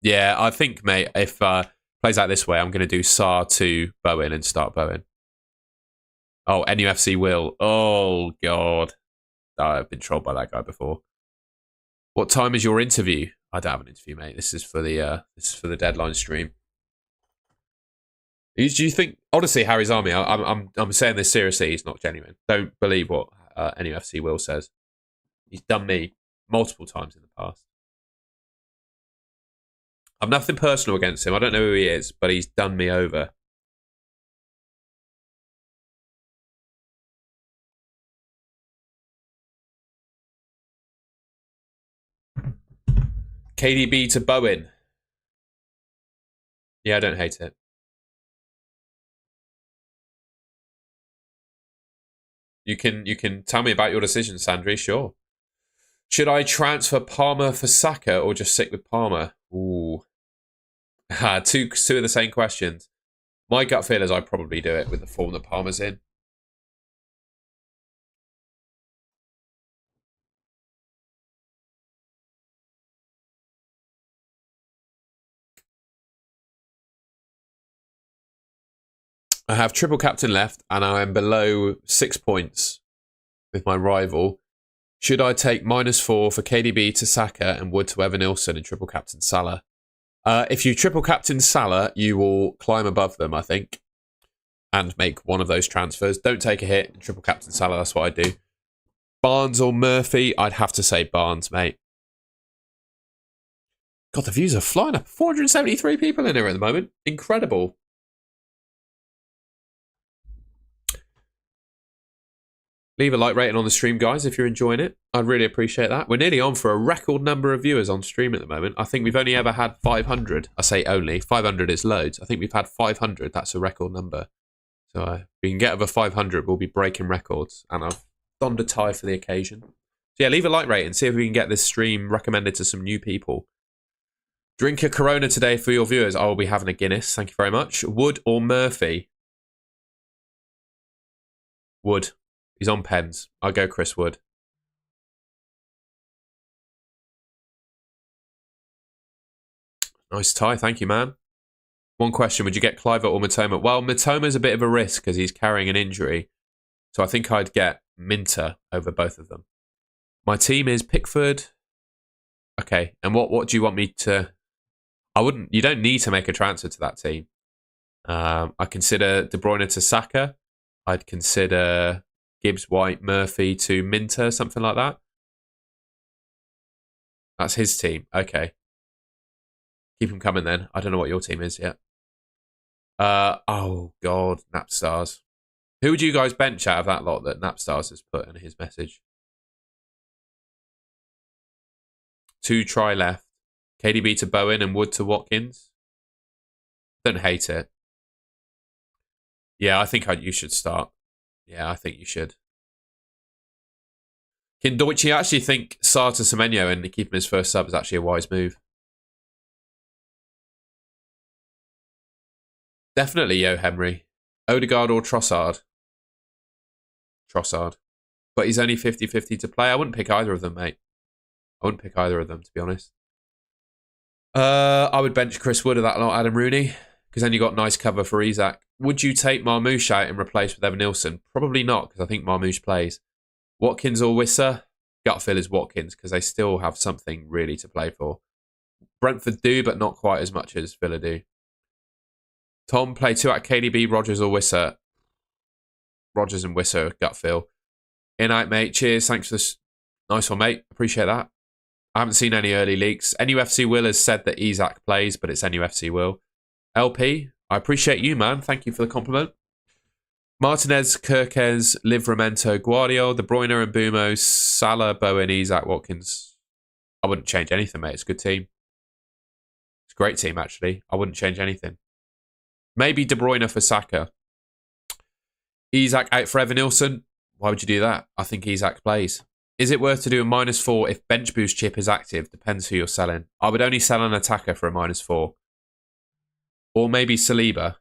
Yeah, I think, mate, if plays out this way, I'm going to do Saar to Bowen and start Bowen. Oh, NUFC will. Oh, God. I've been trolled by that guy before. What time is your interview? I don't have an interview, mate. This is for the deadline stream. Do you think, honestly, Harry's Army, I'm saying this seriously, he's not genuine. Don't believe what NUFC Will says. He's done me multiple times in the past. I've nothing personal against him. I don't know who he is, but he's done me over. KDB to Bowen. Yeah, I don't hate it. You can tell me about your decision, Sandri, sure. Should I transfer Palmer for Saka or just stick with Palmer? Ooh. two of the same questions. My gut feel is I'd probably do it with the form that Palmer's in. I have triple captain left and I am below 6 points with my rival. Should I take -4 for KDB to Saka and Wood to Evan Nilsson and triple captain Salah? If you triple captain Salah, you will climb above them, I think, and make one of those transfers. Don't take a hit and triple captain Salah, that's what I do. Barnes or Murphy? I'd have to say Barnes, mate. God, the views are flying up. 473 people in here at the moment. Incredible. Leave a like rating on the stream, guys, if you're enjoying it. I'd really appreciate that. We're nearly on for a record number of viewers on stream at the moment. I think we've only ever had 500. I say only. 500 is loads. I think we've had 500. That's a record number. So if we can get over 500, we'll be breaking records. And I've donned a tie for the occasion. So yeah, leave a like rating. See if we can get this stream recommended to some new people. Drink a Corona today for your viewers. I will be having a Guinness. Thank you very much. Wood or Murphy? Wood. He's on pens. I'll go Chris Wood. Nice tie. Thank you, man. One question. Would you get Cliver or Matoma? Well, Matoma's a bit of a risk because he's carrying an injury. So I think I'd get Minter over both of them. My team is Pickford. Okay. And what do you want me to... You don't need to make a transfer to that team. I consider De Bruyne to Saka. I'd consider Gibbs, White, Murphy to Minter, something like that. That's his team. Okay. Keep him coming then. I don't know what your team is yet. Oh, God. Napstars. Who would you guys bench out of that lot that Napstars has put in his message? 2 try left. KDB to Bowen and Wood to Watkins. Don't hate it. Yeah, I think you should start. Yeah, I think you should. Can Deutsche actually think Sarr to Semenyo and keep him his first sub is actually a wise move? Definitely Yo Henry. Odegaard or Trossard? Trossard. But he's only 50-50 to play. I wouldn't pick either of them, mate. I wouldn't pick either of them, to be honest. I would bench Chris Wood of that lot, Adam Rooney, because then you got nice cover for Isak. Would you take Marmoush out and replace with Evan Nilsson? Probably not, because I think Marmoush plays. Watkins or Wissa? Gut feel is Watkins, because they still have something really to play for. Brentford do, but not quite as much as Villa do. Tom, play 2 at KDB, Rogers or Wissa? Rogers and Wissa, gut feel. In out, mate. Cheers. Thanks for this. Nice one, mate. Appreciate that. I haven't seen any early leaks. NUFC Will has said that Isak plays, but it's NUFC Will. LP, I appreciate you, man. Thank you for the compliment. Martinez, Kirkes, Livramento, Guardiola, De Bruyne and Bumo, Salah, Bowen, Isak, Watkins. I wouldn't change anything, mate. It's a good team. It's a great team, actually. I wouldn't change anything. Maybe De Bruyne for Saka. Isak out for Evan Nilsson. Why would you do that? I think Isak plays. Is it worth to do a -4 if bench boost chip is active? Depends who you're selling. I would only sell an attacker for a -4. Or maybe Saliba.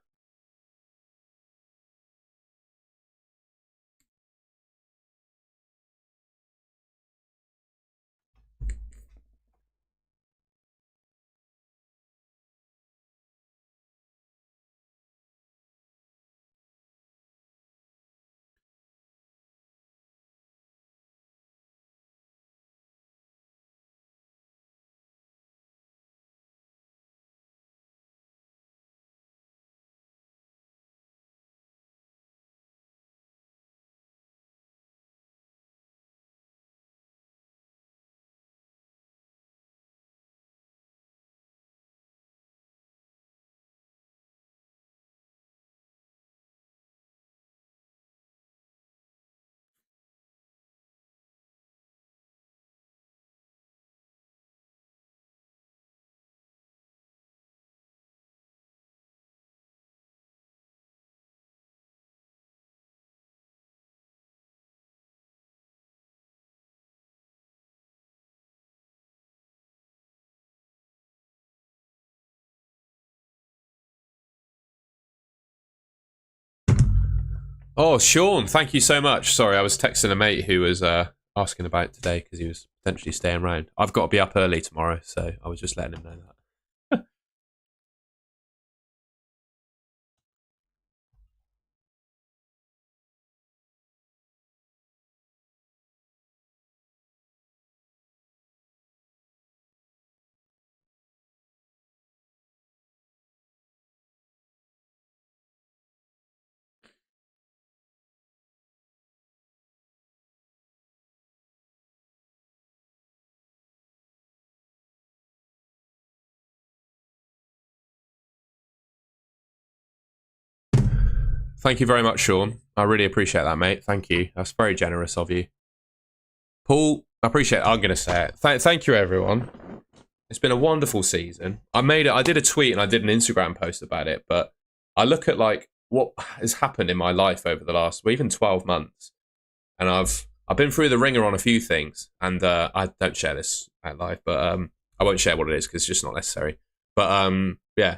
Oh, Sean, thank you so much. Sorry, I was texting a mate who was asking about today because he was potentially staying around. I've got to be up early tomorrow, so I was just letting him know that. Thank you very much, Sean. I really appreciate that, mate. Thank you. That's very generous of you. Paul, I appreciate it. I'm going to say it. Thank you, everyone. It's been a wonderful season. I did a tweet and I did an Instagram post about it, but I look at like what has happened in my life over the last, well, even 12 months. And I've been through the ringer on a few things, and I don't share this at live, but I won't share what it is because it's just not necessary. But yeah,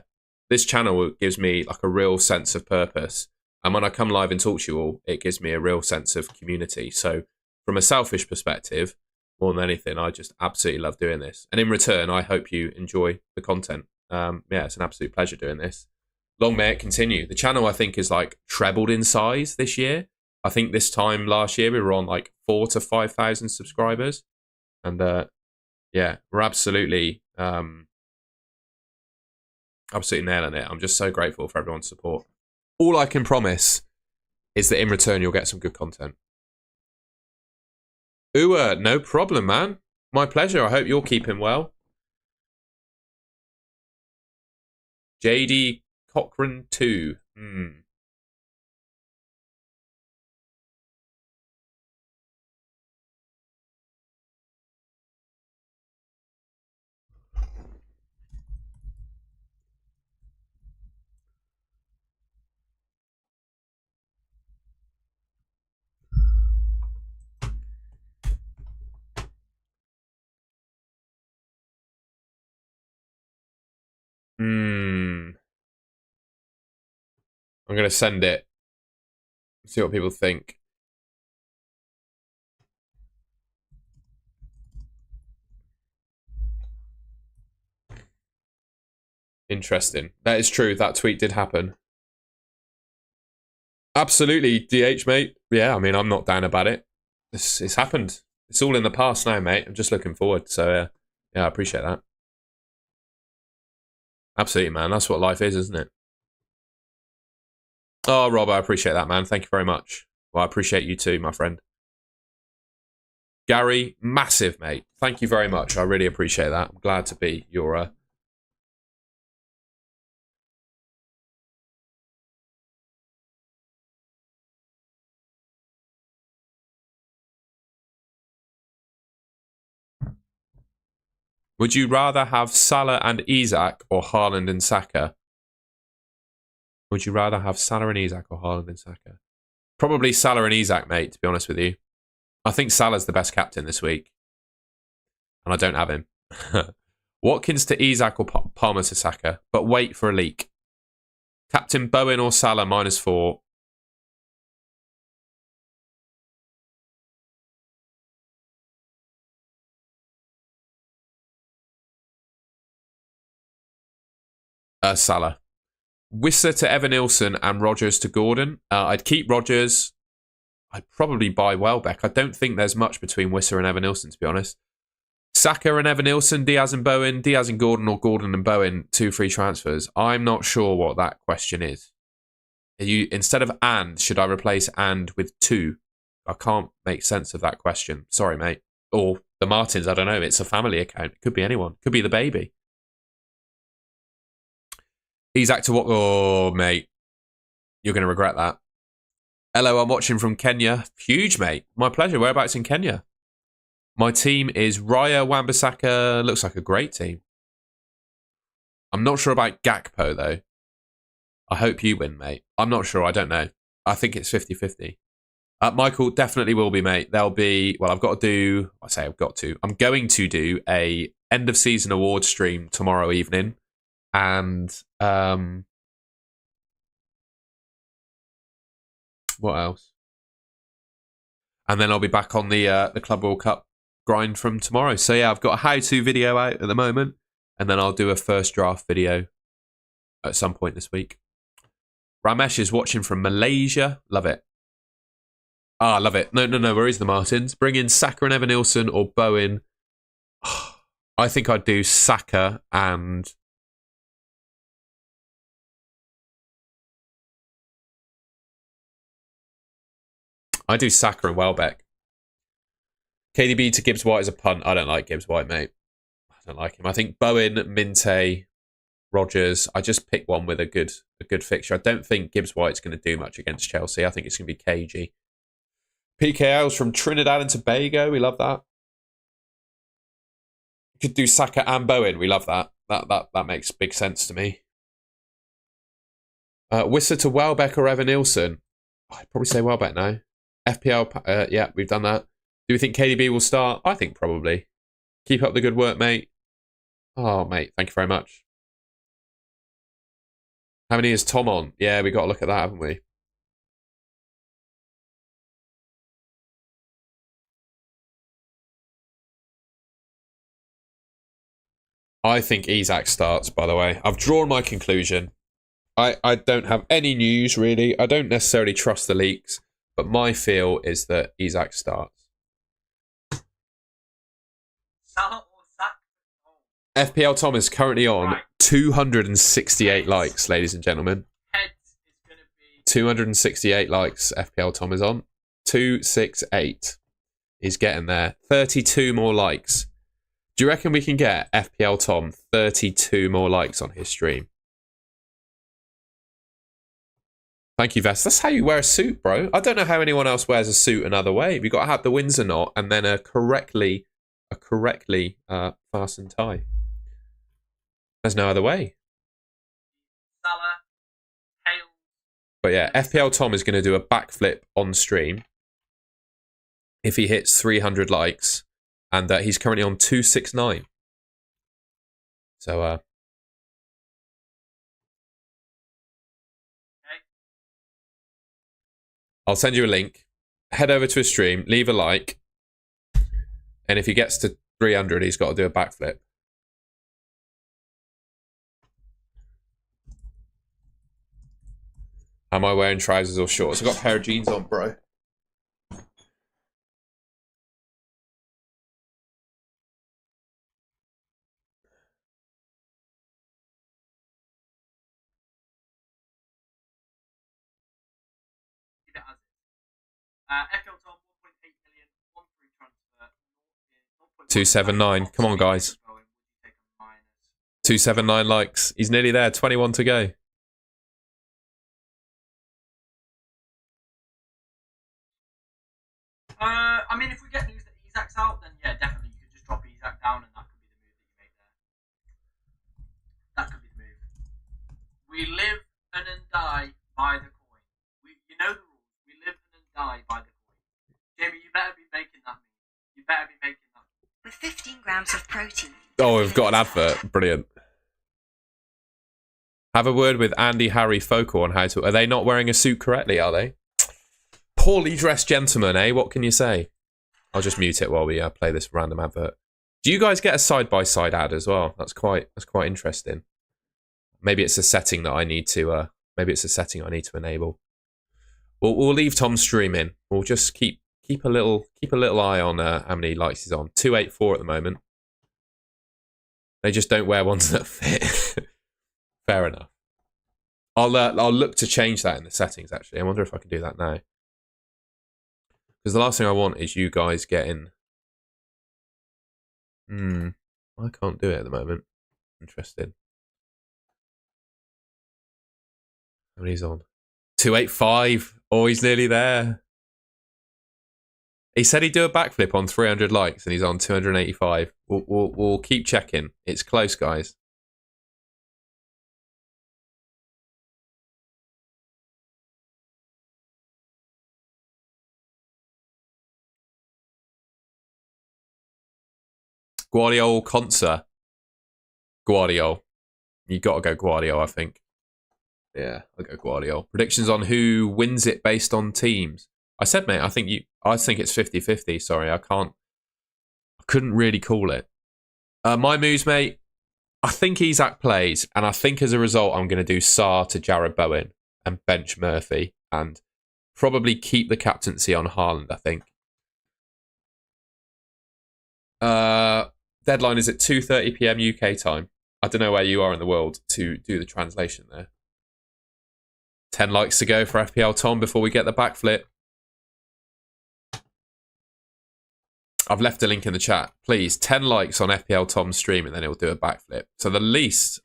this channel gives me like a real sense of purpose. And when I come live and talk to you all, it gives me a real sense of community. So from a selfish perspective, more than anything, I just absolutely love doing this. And in return, I hope you enjoy the content. Yeah, it's an absolute pleasure doing this. Long may it continue. The channel, I think, is like trebled in size this year. I think this time last year, we were on like 4,000 to 5,000 subscribers. And yeah, we're absolutely nailing it. I'm just so grateful for everyone's support. All I can promise is that in return, you'll get some good content. Ooh, no problem, man. My pleasure. I hope you're keeping well. JD Cochran 2. I'm going to send it. See what people think. Interesting. That is true. That tweet did happen. Absolutely, DH, mate. Yeah, I mean, I'm not down about it. It's happened. It's all in the past now, mate. I'm just looking forward. So, yeah, I appreciate that. Absolutely, man. That's what life is, isn't it? Oh, Rob, I appreciate that, man. Thank you very much. Well, I appreciate you too, my friend. Gary, massive, mate. Thank you very much. I really appreciate that. I'm glad to be your... Would you rather have Salah and Isak or Haaland and Saka? Would you rather have Salah and Isak or Haaland and Saka? Probably Salah and Isak, mate, to be honest with you. I think Salah's the best captain this week. And I don't have him. Watkins to Isak or Palmer to Saka. But wait for a leak. Captain Bowen or Salah -4. Salah. Wissa to Evan Nilsson and Rodgers to Gordon. I'd keep Rodgers. I'd probably buy Welbeck. I don't think there's much between Wissa and Evan Nilsson, to be honest. Saka and Evan Nilsson, Diaz and Bowen, Diaz and Gordon, or Gordon and Bowen, 2 free transfers. I'm not sure what that question is. Instead of and, should I replace and with 2? I can't make sense of that question. Sorry, mate. Or the Martins, I don't know. It's a family account. It could be anyone. Could be the baby. Isak to what? Oh, mate. You're going to regret that. Hello, I'm watching from Kenya. Huge, mate. My pleasure. Whereabouts in Kenya? My team is Raya Wan-Bissaka. Looks like a great team. I'm not sure about Gakpo, though. I hope you win, mate. I'm not sure. I don't know. I think it's 50-50. Michael, definitely will be, mate. There'll be... Well, I've got to do... I say I've got to. I'm going to do a end-of-season award stream tomorrow evening. And... What else? And then I'll be back on the Club World Cup grind from tomorrow. So yeah, I've got a how-to video out at the moment, and then I'll do a first draft video at some point this week. Ramesh is watching from Malaysia. Love it. Ah, love it. No. Where is the Martins? Bring in Saka and Evan-Nilsson or Bowen. I think I'd do Saka and... I do Saka and Welbeck. KDB to Gibbs White is a punt. I don't like Gibbs White, mate. I don't like him. I think Bowen, Minte, Rodgers. I just pick one with a good fixture. I don't think Gibbs White's going to do much against Chelsea. I think it's going to be cagey. PKL's from Trinidad and Tobago. We love that. You could do Saka and Bowen. We love that. That makes big sense to me. Whistler to Welbeck or Evan-Nilsson. I'd probably say Welbeck now. FPL, yeah, we've done that. Do we think KDB will start? I think probably. Keep up the good work, mate. Oh, mate, thank you very much. How many is Tom on? Yeah, we got to look at that, haven't we? I think Isak starts, by the way. I've drawn my conclusion. I don't have any news, really. I don't necessarily trust the leaks, but my feel is that Isak starts. Salah or Saka? FPL Tom is currently on 268 likes, ladies and gentlemen. Heads is going to be... 268 likes FPL Tom is on. 268. He's getting there. 32 more likes. Do you reckon we can get FPL Tom 32 more likes on his stream? Thank you, Vest. That's how you wear a suit, bro. I don't know how anyone else wears a suit another way. You've got to have the Windsor knot and then a correctly fastened tie. There's no other way. Salah, Hale. But yeah, FPL Tom is going to do a backflip on stream if he hits 300 likes, and he's currently on 269. So, I'll send you a link. Head over to his stream, leave a like, and if he gets to 300, he's got to do a backflip. Am I wearing trousers or shorts? I've got a pair of jeans on, bro. FPL Tom 1.8 million, 1 free transfer, 279. Come on, guys. 279 likes. He's nearly there. 21 to go. I mean, if we get news that Isak's out, then yeah, definitely you could just drop Isak down, and that could be the move that you make there. That could be the move. We live and then die by the coin. You know the rules. We live and then die by the coin. Jamie, you better be making that move. You better be making that move. With 15 grams of protein. Oh, we've got an advert. Brilliant. Have a word with Andy, Harry, Focal on how to... Are they not wearing a suit correctly, are they? Poorly dressed gentlemen, eh? What can you say? I'll just mute it while we play this random advert. Do you guys get a side-by-side ad as well? That's quite interesting. Maybe it's a setting that I need to... maybe it's a setting I need to enable. We'll leave Tom streaming. We'll just keep a little eye on how many likes he's on. 284 at the moment. They just don't wear ones that fit. Fair enough. I'll look to change that in the settings, actually. I wonder if I can do that now. Because the last thing I want is you guys getting... I can't do it at the moment. Interesting. How many's on? 285. Oh, he's nearly there. He said he'd do a backflip on 300 likes, and he's on 285. We'll keep checking. It's close, guys. Guardiol Consa. Guardiol. You got to go Guardiol, I think. Yeah, I'll go Guardiola. Predictions on who wins it based on teams. I said, mate, I think it's 50-50. Sorry, I couldn't really call it. My moves, mate, I think Isak plays, and I think as a result, I'm going to do Sarr to Jared Bowen and bench Murphy and probably keep the captaincy on Haaland, I think. Deadline is at 2:30 p.m. UK time. I don't know where you are in the world to do the translation there. 10 likes to go for FPL Tom before we get the backflip. I've left a link in the chat. Please, 10 likes on FPL Tom's stream and then he'll do a backflip. So the least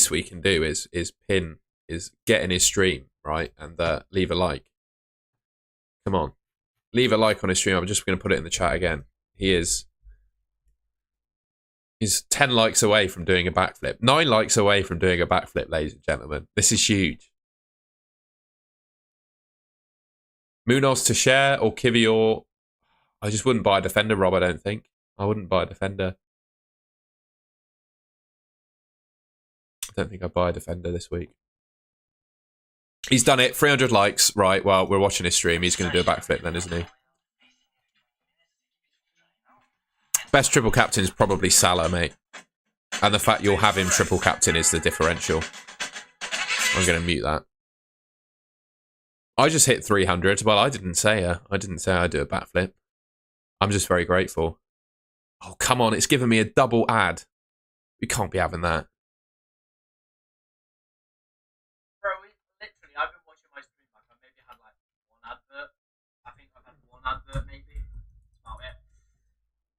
we can do is get in his stream, right? And leave a like. Come on. Leave a like on his stream. I'm just going to put it in the chat again. He's 10 likes away from doing a backflip. 9 likes away from doing a backflip, ladies and gentlemen. This is huge. Munoz to share or Kivior. I just wouldn't buy a defender, Rob, I don't think. I wouldn't buy a defender. I don't think I'd buy a defender this week. He's done it. 300 likes. Right, well, we're watching his stream. He's going to do a backflip then, isn't he? Best triple captain is probably Salah, mate. And the fact you'll have him triple captain is the differential. I'm going to mute that. I just hit 300. Well, I didn't say I'd do a backflip. I'm just very grateful. Oh, come on. It's given me a double ad. We can't be having that. Bro, literally, I've been watching my stream back. I maybe had like one advert. I think I've had one advert, maybe. That's about it.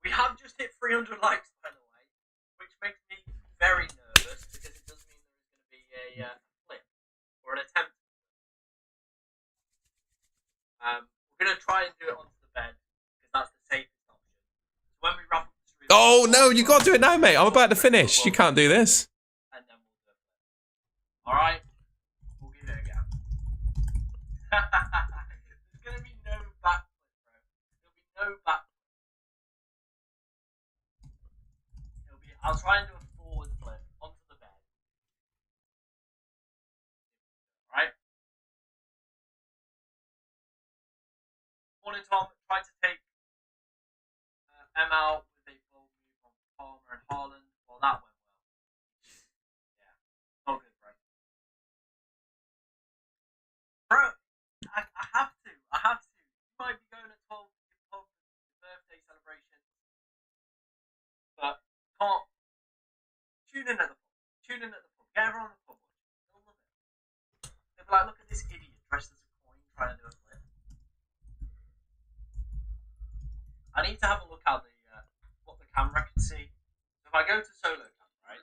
We have just hit 300 likes, by the way, which makes me very nervous because it does mean there's going to be a flip or an attempt. We're going to try and do it onto the bed because that's the safest option. So when we wrap up the stream... Oh, no, you got to do it now, mate. I'm about to finish. You can't do this. And then we'll do it. Alright? We'll give it a go. There's going to be no backflip, bro. There'll be no backflip. I'll try and do a forward flip onto the bed. Alright? Morning, Tom. Tried to take M out with a full move on Palmer and Haaland. Well, that went well. Yeah. Not good, bro. Bro, I have to. You might be going at 12 to your pub for your birthday celebration. But can't. Tune in at the pub. Get everyone in the pub. They'll love it. They'll be like, look at this idiot dressed as a coin trying to do a flip. I need to have a look at what the camera can see. If I go to solo cam, right,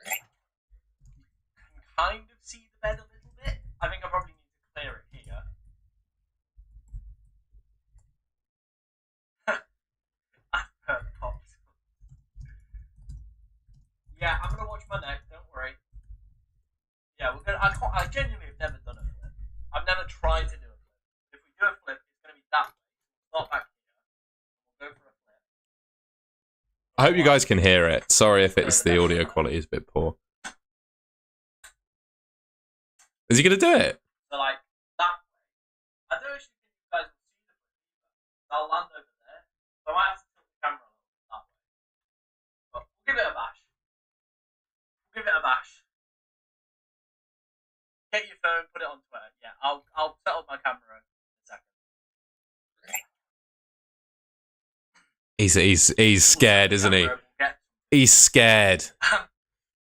you can kind of see the bed a little bit. I think I probably need to clear it here. I've heard pops. Yeah, I'm gonna watch my neck. Don't worry. Yeah, we're gonna. I genuinely have never done a flip. I've never tried to do a flip. If we do a flip, it's gonna be that way. Not back here. We'll go for a flip. I hope you guys can hear it. Sorry if the audio quality is a bit poor. Is he going to do it? So, like, that way. I don't actually think you guys will see the flip either. I'll land over there. So I might have to tilt the camera that way. But we'll give it a bash. Get your phone, put it on Twitter. Yeah, I'll set up my camera in a second. He's scared, isn't he? He's scared.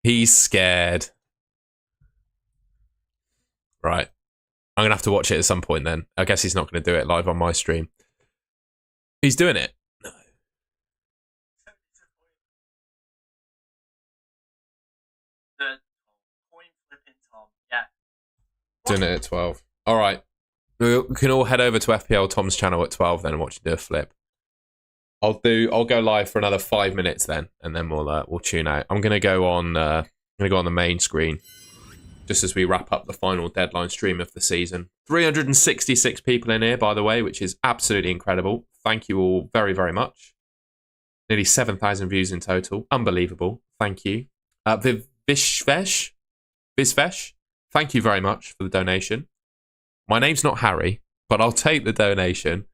He's scared. Right. I'm going to have to watch it at some point then. I guess he's not going to do it live on my stream. He's doing it. No. The coin flipping Tom. Yeah. Doing it at 12. All right. We can all head over to FPL Tom's channel at 12 then and watch him do a flip. I'll go live for another 5 minutes then, and then we'll tune out. I'm gonna go on the main screen just as we wrap up the final deadline stream of the season. 366 people in here, by the way, which is absolutely incredible. Thank you all very, very much. Nearly 7,000 views in total. Unbelievable. Thank you. Visvesh, thank you very much for the donation. My name's not Harry, but I'll take the donation.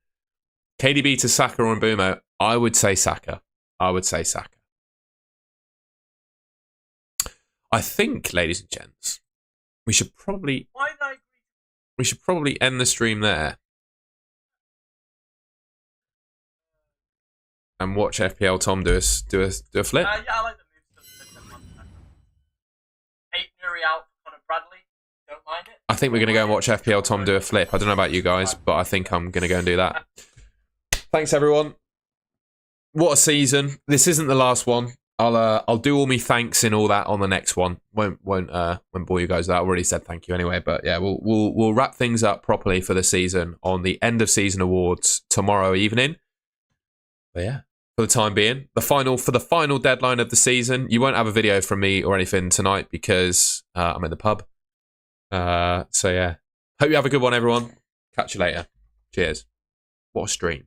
KDB to Saka or Mbumo? I would say Saka. I think, ladies and gents, we should probably end the stream there and watch FPL Tom do a flip. Yeah, I like the move. 8 Nuri out for Conor Bradley. Don't mind it. I think we're going to go and watch FPL Tom do a flip. I don't know about you guys, but I think I'm going to go and do that. Thanks, everyone. What a season. This isn't the last one. I'll do all me thanks and all that on the next one. Won't bore you guys with that. I already said thank you anyway. But yeah, we'll wrap things up properly for the season on the end of season awards tomorrow evening. But yeah, for the time being, the final deadline of the season. You won't have a video from me or anything tonight because I'm in the pub. So yeah, hope you have a good one, everyone. Catch you later. Cheers. What a stream.